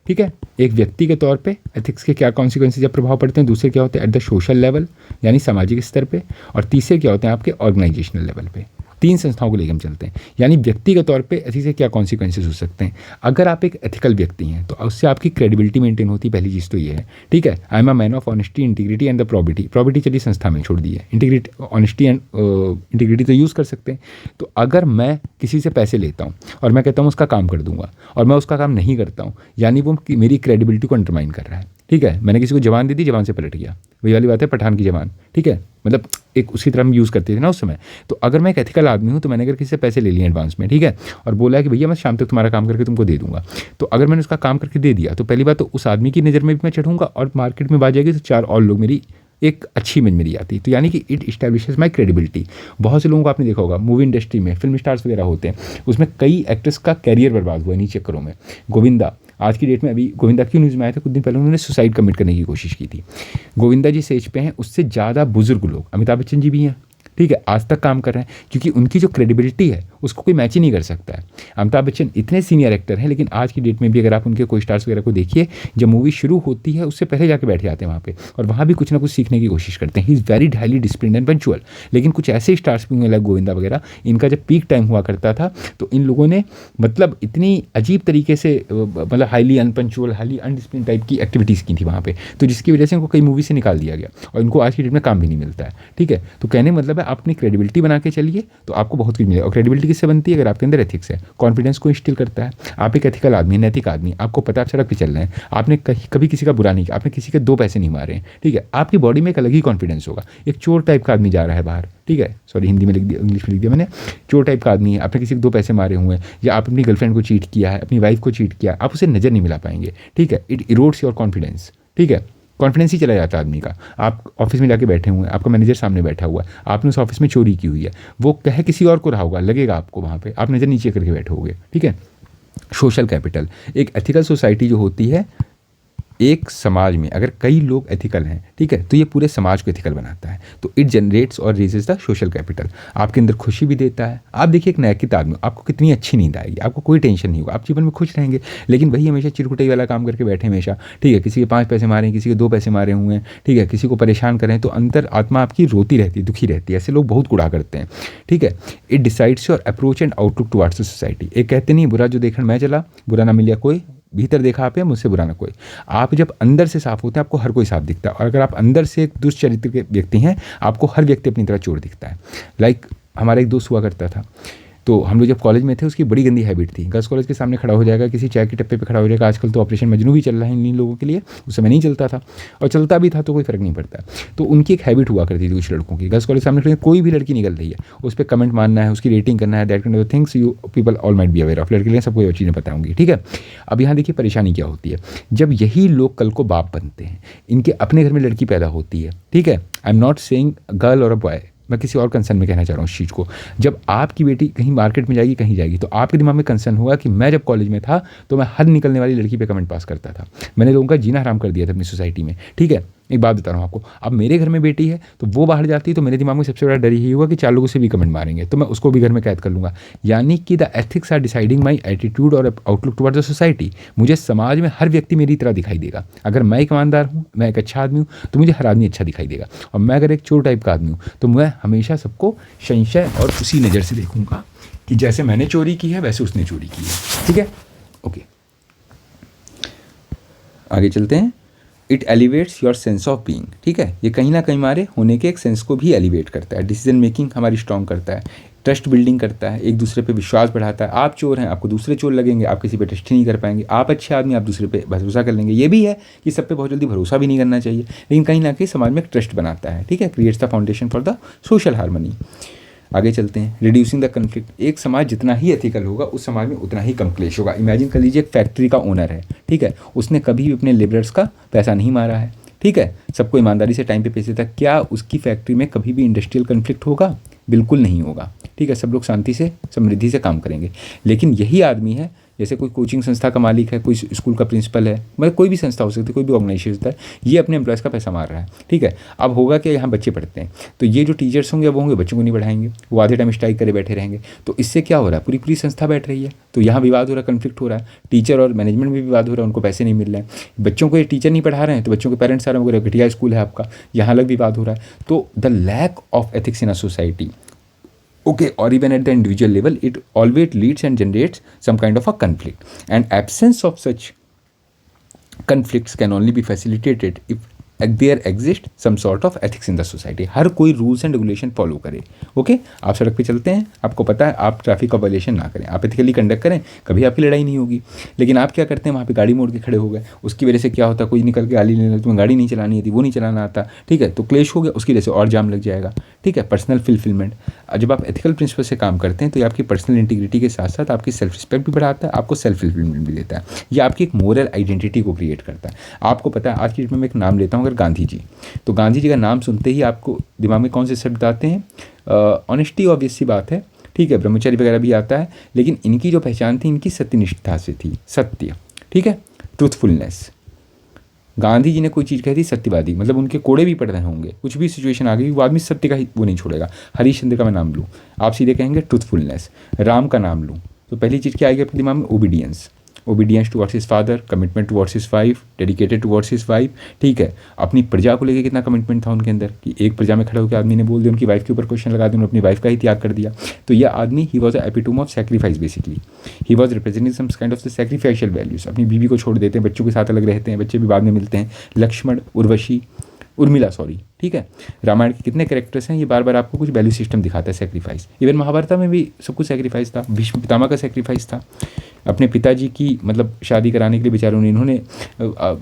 ठीक है, एक व्यक्ति के तौर पे एथिक्स के क्या कॉन्सिक्वेंसेज या प्रभाव पड़ते हैं। दूसरे क्या होते हैं एट द सोशल लेवल, यानी सामाजिक स्तर पे। और तीसरे क्या होते हैं आपके ऑर्गेनाइजेशनल लेवल पे। 3 संस्थाओं को लेकर हम चलते हैं, यानी व्यक्ति के तौर पे एथिक्स से क्या कॉन्सिक्वेंसेज हो सकते हैं। अगर आप एक एथिकल व्यक्ति हैं तो उससे आपकी क्रेडिबिलिटी मेंटेन होती है, पहली चीज़ तो ये है। ठीक है, I am a man of honesty, integrity and the probity. Probity चलिए संस्था में छोड़ दी है, इंटीग्रिटी, ऑनेस्टी एंड इंटीग्रिटी तो यूज़ कर सकते हैं। तो अगर मैं किसी से पैसे लेता हूँ और मैं कहता हूँ उसका काम कर दूंगा और मैं उसका काम नहीं करता हूँ, यानी वो मेरी क्रेडिबिलिटी को अंडरमाइन कर रहा है। ठीक है, मैंने किसी को जवान दे दी, जवान से पलट गया, वही वाली बात है पठान की जवान। ठीक है, मतलब एक उसकी तरह हम यूज़ करते थे ना उस समय। तो अगर मैं एक एथिकल आदमी हूँ तो मैंने अगर किसी से पैसे ले लिए एडवांस में, ठीक है, और बोला है कि भैया मैं शाम तक तुम्हारा काम करके तुमको दे दूंगा, तो अगर मैंने उसका काम करके दे दिया तो पहली बात तो उस आदमी की नज़र में भी मैं चढ़ूंगा और मार्केट में बात जाएगी तो 4 और लोग मेरी एक अच्छी इमेज मेरी आती है। तो यानी कि इट इस्टेब्लिशेस माई क्रेडिबिलिटी। बहुत से लोगों को आपने देखा होगा मूवी इंडस्ट्री में, फिल्म स्टार्स वगैरह होते हैं, उसमें कई एक्टर्स का कैरियर बर्बाद हुआ है इन्हीं चक्करों में। गोविंदा आज की डेट में, अभी गोविंदा क्यों न्यूज़ में आया था कुछ दिन पहले, उन्होंने सुसाइड कमिट करने की कोशिश की थी। गोविंदा जिस एज पे हैं उससे ज़्यादा बुजुर्ग लोग, अमिताभ बच्चन जी भी हैं, ठीक है, आज तक काम कर रहे हैं, क्योंकि उनकी जो क्रेडिबिलिटी है उसको कोई मैच ही नहीं कर सकता है। अमिताभ बच्चन इतने सीनियर एक्टर हैं, लेकिन आज की डेट में भी अगर आप उनके कोई स्टार्स वगैरह को देखिए, जब मूवी शुरू होती है उससे पहले जाके बैठ जाते हैं वहाँ पे और वहाँ भी कुछ ना कुछ सीखने की कोशिश करते हैं। He is very highly discipline and punctual. लेकिन कुछ ऐसे स्टार्स भी हुए लाइक गोविंदा वगैरह, इनका जब पीक टाइम हुआ करता था तो इन लोगों ने मतलब इतनी अजीब तरीके से मतलब हाईली अनपंचुअल, हाईली अनडिसिप्लिन टाइप की एक्टिविटीज़ की थी वहाँ पे, तो जिसकी वजह से इनको कई मूवी से निकाल दिया गया और इनको आज की डेट में काम भी नहीं मिलता है। ठीक है, तो कहने मतलब है आप अपनी क्रेडिबिलिटी बना के चलिए तो आपको बहुत कुछ मिलेगा। और क्रेडिबिलिटी किससे बनती है, अगर आपके अंदर एथिक्स है, कॉन्फिडेंस को इंस्टिल करता है। आप एक एथिकल आदमी, नैतिक आदमी, आपको पता आप सड़क पे चल रहे हैं, आपने कभी किसी का बुरा नहीं किया, आपने किसी के 2 पैसे नहीं मारे हैं, ठीक है, आपकी बॉडी में एक अलग ही कॉन्फिडेंस होगा। एक चोर टाइप का आदमी जा रहा है बाहर, ठीक है, सॉरी हिंदी में लिख दिया, इंग्लिश में लिख दिया मैंने, चोर टाइप का आदमी है, आपने किसी के 2 पैसे मारे हुए हैं या आप अपनी गर्लफ्रेंड को चीट किया है, अपनी वाइफ को चीट किया, आप उसे नज़र नहीं मिला पाएंगे। ठीक है, इट इरोड्स योर कॉन्फिडेंस। ठीक है, कॉन्फिडेंस ही चला जाता है आदमी का। आप ऑफिस में जाके बैठे हुए हैं, आपका मैनेजर सामने बैठा हुआ है, आपने उस ऑफिस में चोरी की हुई है, वो कहे किसी और को रहा होगा, लगेगा आपको वहाँ पे, आप नज़र नीचे करके बैठे होगे। ठीक है, सोशल कैपिटल, एक एथिकल सोसाइटी जो होती है, एक समाज में अगर कई लोग एथिकल हैं, ठीक है, तो ये पूरे समाज को एथिकल बनाता है। तो इट जनरेट्स और रेजेस द सोशल कैपिटल, आपके अंदर खुशी भी देता है। आप देखिए एक नैतिक आदमी, आपको कितनी अच्छी नींद आएगी, आपको कोई टेंशन नहीं होगा, आप जीवन में खुश रहेंगे। लेकिन वही हमेशा चिरकुटाई वाला काम करके बैठे हमेशा, ठीक है, किसी के 5 पैसे मारे हैं, किसी के 2 पैसे मारे हुए हैं, ठीक है, किसी को परेशान करें, तो अंतर आत्मा आपकी रोती रहती है, दुखी रहती है। ऐसे लोग बहुत कूड़ा करते हैं। ठीक है, it decides your approach and outlook towards the society. एक कहते नहीं बुरा जो देखण मैं चला, बुरा ना मिलिया कोई, भीतर देखा आप, मुझसे बुरा ना कोई। आप जब अंदर से साफ होते हैं आपको हर कोई साफ दिखता है, और अगर आप अंदर से एक दुष्चरित्र के व्यक्ति हैं आपको हर व्यक्ति अपनी तरह चोर दिखता है। लाइक हमारा एक दोस्त हुआ करता था, तो हम लोग जब कॉलेज में थे उसकी बड़ी गंदी हैबिट थी, गर्ल्स कॉलेज के सामने खड़ा हो जाएगा, किसी चाय के टप्पे पे खड़ा हो जाएगा। आजकल तो ऑपरेशन मजनू भी चल रहा है इन लोगों के लिए, उस समय नहीं चलता था, और चलता भी था तो कोई फ़र्क नहीं पड़ता। तो उनकी एक हैबिट हुआ करती थी कुछ लड़कों की, गर्ल्स कॉलेज के सामने खड़े, कोई भी लड़की निकल रही है उस पर कमेंट मारना है, उसकी रेटिंग करना है, that kind of things you people all might be aware of. लड़के सबको ये चीज़ें पता होंगी। ठीक है, अब यहाँ देखिए परेशानी क्या होती है, जब यही लोग कल को बाप बनते हैं, इनके अपने घर में लड़की पैदा होती है, ठीक है, आई एम नॉट सेइंग गर्ल और अ बॉय, मैं किसी और कंसर्न में कहना चाह रहा हूँ इस चीज़ को। जब आपकी बेटी कहीं मार्केट में जाएगी, कहीं जाएगी, तो आपके दिमाग में कंसर्न होगा कि मैं जब कॉलेज में था तो मैं हर निकलने वाली लड़की पे कमेंट पास करता था, मैंने लोगों का जीना हराम कर दिया था अपनी सोसाइटी में। ठीक है, एक बात बता रहा हूँ आपको, अब मेरे घर में बेटी है तो वो बाहर जाती है तो मेरे दिमाग में सबसे बड़ा डर यही होगा कि 4 लोगों से भी कमेंट मारेंगे, तो मैं उसको भी घर में कैद कर लूँगा। यानी कि the ethics are deciding my attitude और आउटलुक टुवर्ड्स द सोसाइटी। मुझे समाज में हर व्यक्ति मेरी तरह दिखाई देगा। अगर मैं एक ईमानदार हूँ, मैं एक अच्छा आदमी हूँ, तो मुझे हर आदमी अच्छा दिखाई देगा। और मैं अगर एक चोर टाइप का आदमी हूँ तो मैं हमेशा सबको संशय और उसी नज़र से देखूँगा कि जैसे मैंने चोरी की है वैसे उसने चोरी की है। ठीक है, ओके, आगे चलते हैं। It elevates your sense of being. ठीक है, ये कहीं ना कहीं हमारे होने के एक सेंस को भी एलिवेट करता है, डिसीजन मेकिंग हमारी स्ट्रॉन्ग करता है, ट्रस्ट बिल्डिंग करता है, एक दूसरे पे विश्वास बढ़ाता है। आप चोर हैं, आपको दूसरे चोर लगेंगे, आप किसी पे ट्रस्ट ही नहीं कर पाएंगे। आप अच्छे आदमी, आप दूसरे पे भरोसा कर लेंगे। ये भी है कि सब पे बहुत जल्दी भरोसा भी नहीं करना चाहिए, लेकिन कहीं ना कहीं समाज में एक ट्रस्ट बनाता है। ठीक है, creates the foundation for the social harmony. आगे चलते हैं। Reducing the conflict. एक समाज जितना ही एथिकल होगा उस समाज में उतना ही कम क्लेश होगा। इमेजिन कर लीजिए एक फैक्ट्री का ओनर है, ठीक है, उसने कभी भी अपने लेबरर्स का पैसा नहीं मारा है, ठीक है, सबको ईमानदारी से टाइम पे पैसे देता, क्या उसकी फैक्ट्री में कभी भी इंडस्ट्रियल कन्फ्लिक्ट होगा? बिल्कुल नहीं होगा। ठीक है, सब लोग शांति से समृद्धि से काम करेंगे। लेकिन यही आदमी है, जैसे कोई कोचिंग संस्था का मालिक है, कोई स्कूल का प्रिंसिपल है, मतलब कोई भी संस्था हो सकती है, कोई भी ऑर्गेनाइजेशन होता है, ये अपने एम्प्लॉयज़ का पैसा मार रहा है। ठीक है, अब होगा कि यहाँ बच्चे पढ़ते हैं, तो ये जो टीचर्स होंगे वो होंगे बच्चों को नहीं पढ़ाएंगे, वो आधे टाइम स्ट्राइक करे बैठे रहेंगे। तो इससे क्या हो रहा है, पूरी पूरी संस्था बैठ रही है, तो यहाँ विवाद हो रहा है, कन्फ्लिक्ट हो रहा है, टीचर और मैनेजमेंट में विवाद हो रहा है, उनको पैसे नहीं मिल रहे हैं, बच्चों को ये टीचर नहीं पढ़ा रहे हैं, तो बच्चों के पेरेंट्स आ रहे हैं, घटिया स्कूल है आपका, यहाँ अलग विवाद हो रहा है। तो the lack of ethics in a society, okay, or even at the individual level, it always leads and generates some kind of a conflict, and absence of such conflicts can only be facilitated if there exists some sort of ethics in the society। हर कोई rules and regulation follow करे। Okay, आप सड़क पे चलते हैं, आपको पता है आप ट्रैफिक का वायलेशन ना करें, आप एथिकली कंडक्ट करें, कभी आपकी लड़ाई नहीं होगी। लेकिन आप क्या करते हैं, वहाँ पे गाड़ी मोड़ के खड़े हो गए, उसकी वजह से क्या होता है, कोई निकल के गाड़ी लेने, तुम्हें गाड़ी नहीं चलानी आती, वो नहीं चलाना आता, ठीक है, तो क्लेश हो गया, उसकी वजह से और जाम लग जाएगा। ठीक है, पर्सनल फुलफिलमेंट। जब आप एथिकल प्रिंसिपल से काम करते हैं तो ये आपकी पर्सनल इंटीग्रिटी के साथ साथ आपकी सेल्फ रिस्पेक्ट भी बढ़ाता है, आपको सेल्फ फुलफिलमेंट भी देता है, ये आपकी एक मोरल आइडेंटिटी को क्रिएट करता है। आपको पता है, आज की डेट में मैं एक नाम लेता हूँ, अगर गांधी जी, तो गांधी जी का नाम सुनते ही आपको दिमाग में कौन से शब्द आते हैं? ऑनेस्टी ऑब्वियस सी बात है, ठीक है, ब्रह्मचर्य वगैरह भी आता है, लेकिन इनकी जो पहचान थी इनकी सत्यनिष्ठा से थी, सत्य, ठीक है, ट्रूथफुलनेस। गांधी जी ने कोई चीज़ कही थी, सत्यवादी, मतलब उनके कोड़े भी पड़ रहे होंगे, कुछ भी सिचुएशन आ गई वो आदमी सत्य का ही वो नहीं छोड़ेगा। हरीश चंद्र का मैं नाम लूँ, आप सीधे कहेंगे ट्रूथफुलनेस। राम का नाम लूँ तो पहली चीज़ क्या आएगी आपके दिमाग में? Obedience, obedience towards his father, commitment towards his wife, dedicated towards his wife. ठीक है, अपनी प्रजा को लेकर कितना कमिटमेंट था उनके अंदर कि एक प्रजा में खड़े होकर आदमी ने बोल दिया, उनकी वाइफ के ऊपर क्वेश्चन लगा दिया, उन्होंने अपनी वाइफ का ही त्याग कर दिया। तो यह आदमी, he was a epitome of sacrifice, basically he was representing some kind of the sacrificial values. अपनी बीवी को छोड़ देते हैं, बच्चों के साथ अलग रहते हैं, बच्चे भी बाद में मिलते हैं। लक्ष्मण, उर्मिला, सॉरी, ठीक है, रामायण के कितने कैरेक्टर्स हैं, ये बार बार आपको कुछ वैल्यू सिस्टम दिखाता है, सेक्रीफाइस। इवन महाभारत में भी सब कुछ सेक्रीफाइस था, भीष्म पितामह का सेक्रीफाइस था। अपने पिताजी की मतलब शादी कराने के लिए बेचारों ने इन्होंने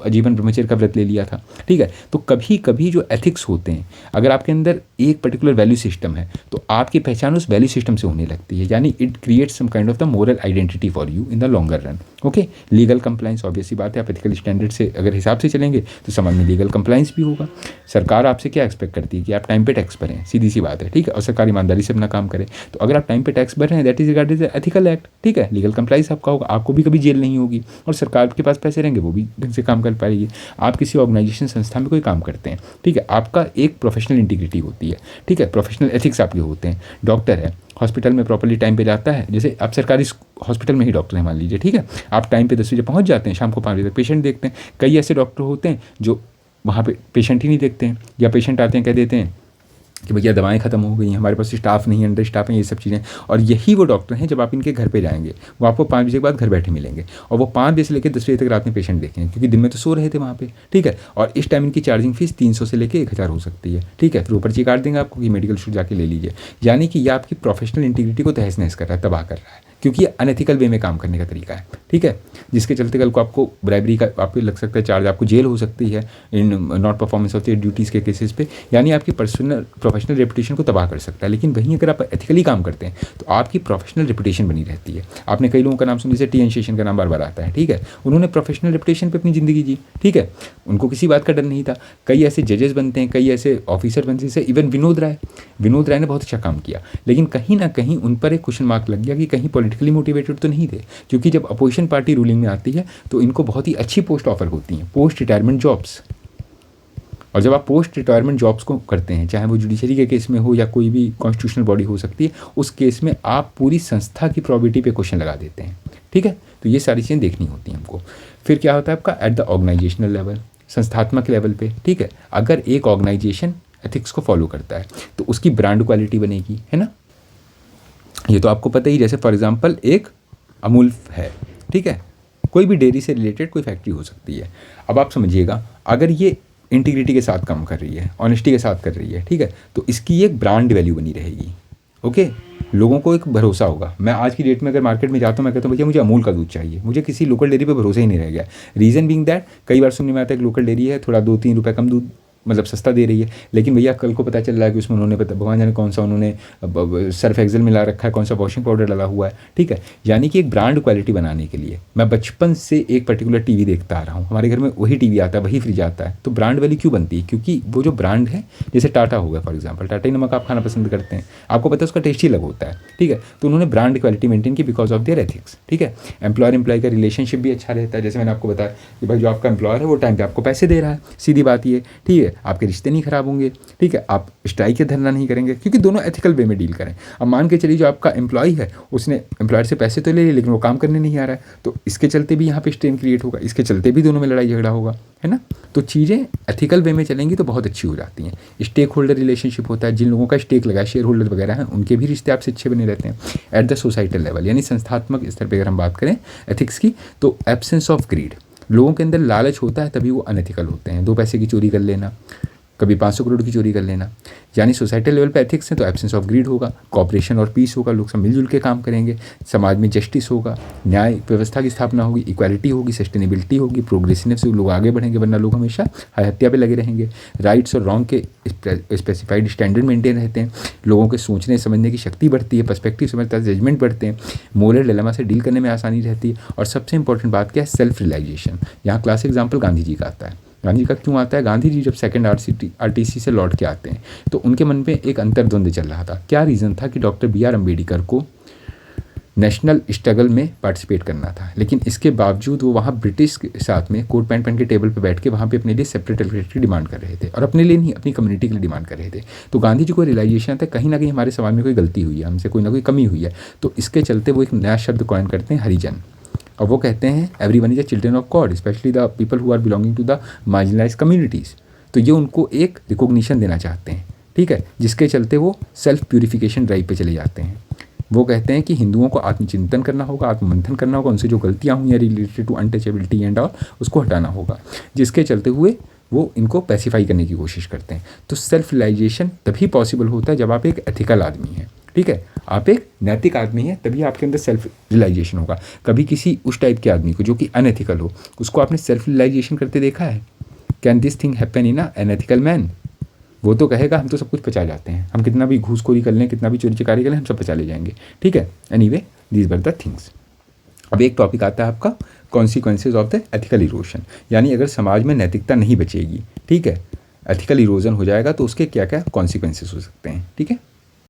आजीवन ब्रह्मचर्य का व्रत ले लिया था। ठीक है, तो कभी कभी जो एथिक्स होते हैं, अगर आपके अंदर एक पर्टिकुलर वैल्यू सिस्टम है तो आपकी पहचान उस वैल्यू सिस्टम से होने लगती है, यानी it creates some kind of the moral identity for you in the longer run. Okay, legal compliance, obvious सी बात है, आप एथिकल स्टैंडर्ड से अगर हिसाब से चलेंगे तो समाज में लीगल कंप्लाइंस भी होगा। सरकार आपसे क्या एक्सपेक्ट करती है कि आप टाइम पे टैक्स भरें, सीधी सी बात है, ठीक है, और सरकार ईमानदारी से अपना काम करे। तो अगर आप टाइम पे टैक्स भर रहे हैं, that is regarded as ethical act, ठीक है, लीगल कंप्लाइंस आपका होगा, आपको भी कभी जेल नहीं होगी, और सरकार के पास पैसे रहेंगे, वो भी ढंग से काम कर पाएगी। आप किसी ऑर्गेनाइजेशन संस्था में कोई काम करते हैं, ठीक है, आपका एक प्रोफेशनल इंटीग्रिटी होती है, ठीक है, प्रोफेशनल एथिक्स आपके होते हैं। डॉक्टर है, हॉस्पिटल में प्रॉपर्ली टाइम पे जाता है, जैसे आप सरकारी हॉस्पिटल में ही डॉक्टर हैं मान लीजिए, ठीक है, आप टाइम पे 10 बजे पहुंच जाते हैं, शाम को 5 बजे तक पेशेंट देखते हैं। कई ऐसे डॉक्टर होते हैं जो वहाँ पे पेशेंट ही नहीं देखते हैं, या पेशेंट आते हैं कह देते हैं कि भैया दवाएं ख़त्म हो गई हैं, हमारे पास स्टाफ नहीं है, अंडर स्टाफ है, ये सब चीज़ें। और यही वो डॉक्टर हैं जब आप इनके घर पे जाएंगे, वो आपको 5 बजे के बाद घर बैठे मिलेंगे, और वो 5 बजे से लेकर 10 बजे तक रात में पेशेंट देखेंगे, क्योंकि दिन में तो सो रहे थे वहाँ पे, ठीक है। और इस टाइम इनकी चार्जिंग फीस 300 से लेकर 1000 हो सकती है, ठीक है, फिर वो पर्ची काट देंगे आपको कि मेडिकल स्टोर जाके ले लीजिए। यानी कि ये आपकी प्रोफेशनल इंटीग्रिटी को तहस नहस कर रहा है, तबाह कर रहा है, क्योंकि ये अनएथिकल वे में काम करने का तरीका है, ठीक है, जिसके चलते कल को आपको ब्राइबरी का आपको लग सकता है चार्ज, आपको जेल हो सकती है in not performance of the duties के केसेस पे, यानी आपकी पर्सनल प्रोफेशनल रेपुटेशन को तबाह कर सकता है। लेकिन वहीं अगर आप एथिकली काम करते हैं तो आपकी प्रोफेशनल रेपुटेशन बनी रहती है। आपने कई लोगों का नाम सुना, जैसे टी एन शेषन का नाम बार बार आता है, ठीक है, उन्होंने प्रोफेशनल रेपुटेशन पर अपनी ज़िंदगी जी, ठीक है, उनको किसी बात का डर नहीं था। कई ऐसे जजेस बनते हैं, कई ऐसे ऑफिसर बनते हैं, जैसे इवन विनोद राय ने बहुत अच्छा काम किया, लेकिन कहीं ना कहीं उन पर एक क्वेश्चन मार्क लग गया कि कहीं पॉलिटिकली मोटिवेटेड तो नहीं थे, क्योंकि जब अपोजिशन पार्टी रूलिंग में आती है तो इनको बहुत ही अच्छी पोस्ट ऑफर होती हैं, पोस्ट रिटायरमेंट जॉब्स। और जब आप पोस्ट रिटायरमेंट जॉब्स को करते हैं, चाहे वो जुडिशरी के केस में हो या कोई भी कॉन्स्टिट्यूशनल बॉडी हो सकती है, उस केस में आप पूरी संस्था की प्रोबेबिलिटी पे क्वेश्चन लगा देते हैं, ठीक है। तो ये सारी चीज़ें देखनी होती हैं हमको। फिर क्या होता है आपका एट द ऑर्गेनाइजेशनल लेवल, संस्थात्मक लेवल पे, ठीक है, अगर एक ऑर्गेनाइजेशन एथिक्स को फॉलो करता है तो उसकी ब्रांड क्वालिटी बनेगी, है ना। ये तो आपको पता ही, जैसे फॉर एग्जांपल एक अमूल है, ठीक है, कोई भी डेयरी से रिलेटेड कोई फैक्ट्री हो सकती है। अब आप समझिएगा, अगर ये इंटीग्रिटी के साथ काम कर रही है, ऑनेस्टी के साथ कर रही है, ठीक है, तो इसकी एक ब्रांड वैल्यू बनी रहेगी। ओके, लोगों को एक भरोसा होगा। मैं आज की डेट में अगर मार्केट में जाता हूँ, मैं कहता हूँ भैया मुझे अमूल का दूध चाहिए, मुझे किसी लोकल डेयरी पे भरोसा ही नहीं रह गया। रीज़न बीइंग दैट कई बार सुनने में आता है कि लोकल डेयरी है, थोड़ा 2-3 रुपये कम दूध मतलब सस्ता दे रही है, लेकिन भैया कल को पता चल रहा है कि उसमें उन्होंने पता भगवान जाने कौन सा उन्होंने सर्फ एक्सेल मिला रखा है, कौन सा वॉशिंग पाउडर डाला हुआ है, ठीक है। यानी कि एक ब्रांड क्वालिटी बनाने के लिए मैं बचपन से एक पर्टिकुलर टीवी देखता आ रहा हूँ, हमारे घर में वही टीवी आता है, वही फ्रिज आता है, तो ब्रांड वैल्यू क्यों बनती है? क्योंकि वो जो ब्रांड है, जैसे टाटा होगा फॉर एग्जाम्पल, टाटा ही नमक आप खाना पसंद करते हैं, आपको पता है उसका टेस्ट ही अलग होता है, ठीक है, तो उन्होंने ब्रांड क्वालिटी मेंटेन की बिकॉज ऑफ देयर एथिक्स, ठीक है। एम्प्लॉयर एम्प्लॉय का रिलेशनशिप भी अच्छा रहता है, जैसे मैंने आपको बताया कि भाई जो आपका एम्प्लॉयर है वो टाइम पे आपको पैसे दे रहा है, सीधी बात ये, ठीक है, आपके रिश्ते नहीं खराब होंगे, ठीक है, आप स्ट्राइक या धरना नहीं करेंगे, क्योंकि दोनों एथिकल वे में डील करें। अब मान के चलिए जो आपका एम्प्लॉय है उसने एम्प्लॉयर से पैसे तो ले लिए, लेकिन वो काम करने नहीं आ रहा है, तो इसके चलते भी यहाँ पे स्ट्रेन क्रिएट होगा, इसके चलते भी दोनों में लड़ाई झगड़ा होगा, है ना। तो चीज़ें एथिकल वे में चलेंगी तो बहुत अच्छी हो जाती हैं। स्टेक होल्डर रिलेशनशिप होता है, जिन लोगों का स्टेक लगा है, शेयर होल्डर वगैरह हैं, उनके भी रिश्ते आपसे अच्छे बने रहते हैं। एट द सोसाइटल लेवल, यानी संस्थात्मक स्तर पर अगर हम बात करें एथिक्स की, तो एब्सेंस ऑफ ग्रीड, लोगों के अंदर लालच होता है तभी वो अनएथिकल होते हैं। 2 पैसे की चोरी कर लेना, कभी 500 करोड़ की चोरी कर लेना, यानी सोसाइटल लेवल पे एथिक्स है तो एब्सेंस ऑफ ग्रीड होगा, कॉपरेशन और पीस होगा, लोग सब मिलजुल के काम करेंगे, समाज में जस्टिस होगा, न्याय व्यवस्था की स्थापना होगी, इक्वालिटी होगी, सस्टेनेबिलिटी होगी, प्रोग्रेसिवनेस से लोग आगे बढ़ेंगे, वरना लोग हमेशा हत्या पे लगे रहेंगे। राइट्स और रॉन्ग के स्पेसिफाइड स्टैंडर्ड मेंटेन रहते हैं, लोगों के सोचने समझने की शक्ति बढ़ती है, पर्सपेक्टिव समझता है, जजमेंट बढ़ते हैं, मोरल डिलेमा से डील करने में आसानी रहती है, और सबसे इंपॉर्टेंट बात क्या है, सेल्फ रियलाइजेशन। यहाँ क्लासिक एग्जाम्पल गांधी जी का आता है। गांधी जी का क्यों आता है? गांधी जी जब सेकंड आरटीसी से लौट के आते हैं तो उनके मन में एक अंतर्द्वंद चल रहा था। क्या रीज़न था कि डॉक्टर BR अम्बेडकर को नेशनल स्ट्रगल में पार्टिसिपेट करना था, लेकिन इसके बावजूद वो वहाँ ब्रिटिश के साथ में कोट पैंट पहन के टेबल पे बैठ के वहाँ पे अपने लिए सेपरेट टेरिटरी डिमांड कर रहे थे, और अपने लिए नहीं, अपनी कम्युनिटी के लिए डिमांड कर रहे थे। तो गांधी जी को रियलाइजेशन था कहीं ना कहीं हमारे समाज में कोई गलती हुई है, हमसे कोई ना कोई कमी हुई है, तो इसके चलते वो एक नया शब्द कॉइन करते हैं, हरिजन। और वो कहते हैं everyone is a children of God, specially the people who are belonging to the marginalise communities. तो ये उनको एक रिकॉग्निशन देना चाहते हैं, ठीक है, जिसके चलते वो सेल्फ प्यूरिफिकेशन ड्राइव पे चले जाते हैं। वो कहते हैं कि हिंदुओं को आत्मचिंतन करना होगा, आत्ममंथन करना होगा, उनसे जो गलतियाँ हुई हैं related to untouchability and all, उसको हटाना होगा, जिसके चलते हुए वो इनको पैसिफाई करने की कोशिश करते हैं। तो सेल्फ रियलाइजेशन तभी पॉसिबल होता है जब आप एक एथिकल आदमी हैं, ठीक है, आप एक नैतिक आदमी हैं, तभी आपके अंदर सेल्फ रियलाइजेशन होगा। कभी किसी उस टाइप के आदमी को जो कि अनएथिकल हो, उसको आपने सेल्फ रियलाइजेशन करते देखा है? Can this thing happen in a unethical man? वो तो कहेगा हम तो सब कुछ पचा जाते हैं, हम कितना भी घूसखोरी कर लें, कितना भी चोरी चकारी कर लें, हम सब पचा ले जाएंगे, ठीक है। Anyway, these were the things. अब एक टॉपिक आता है आपका consequences of the ethical erosion, यानी अगर समाज में नैतिकता नहीं बचेगी, ठीक है, एथिकल इरोजन हो जाएगा, तो उसके क्या क्या कॉन्सिक्वेंसेज हो सकते हैं, ठीक है।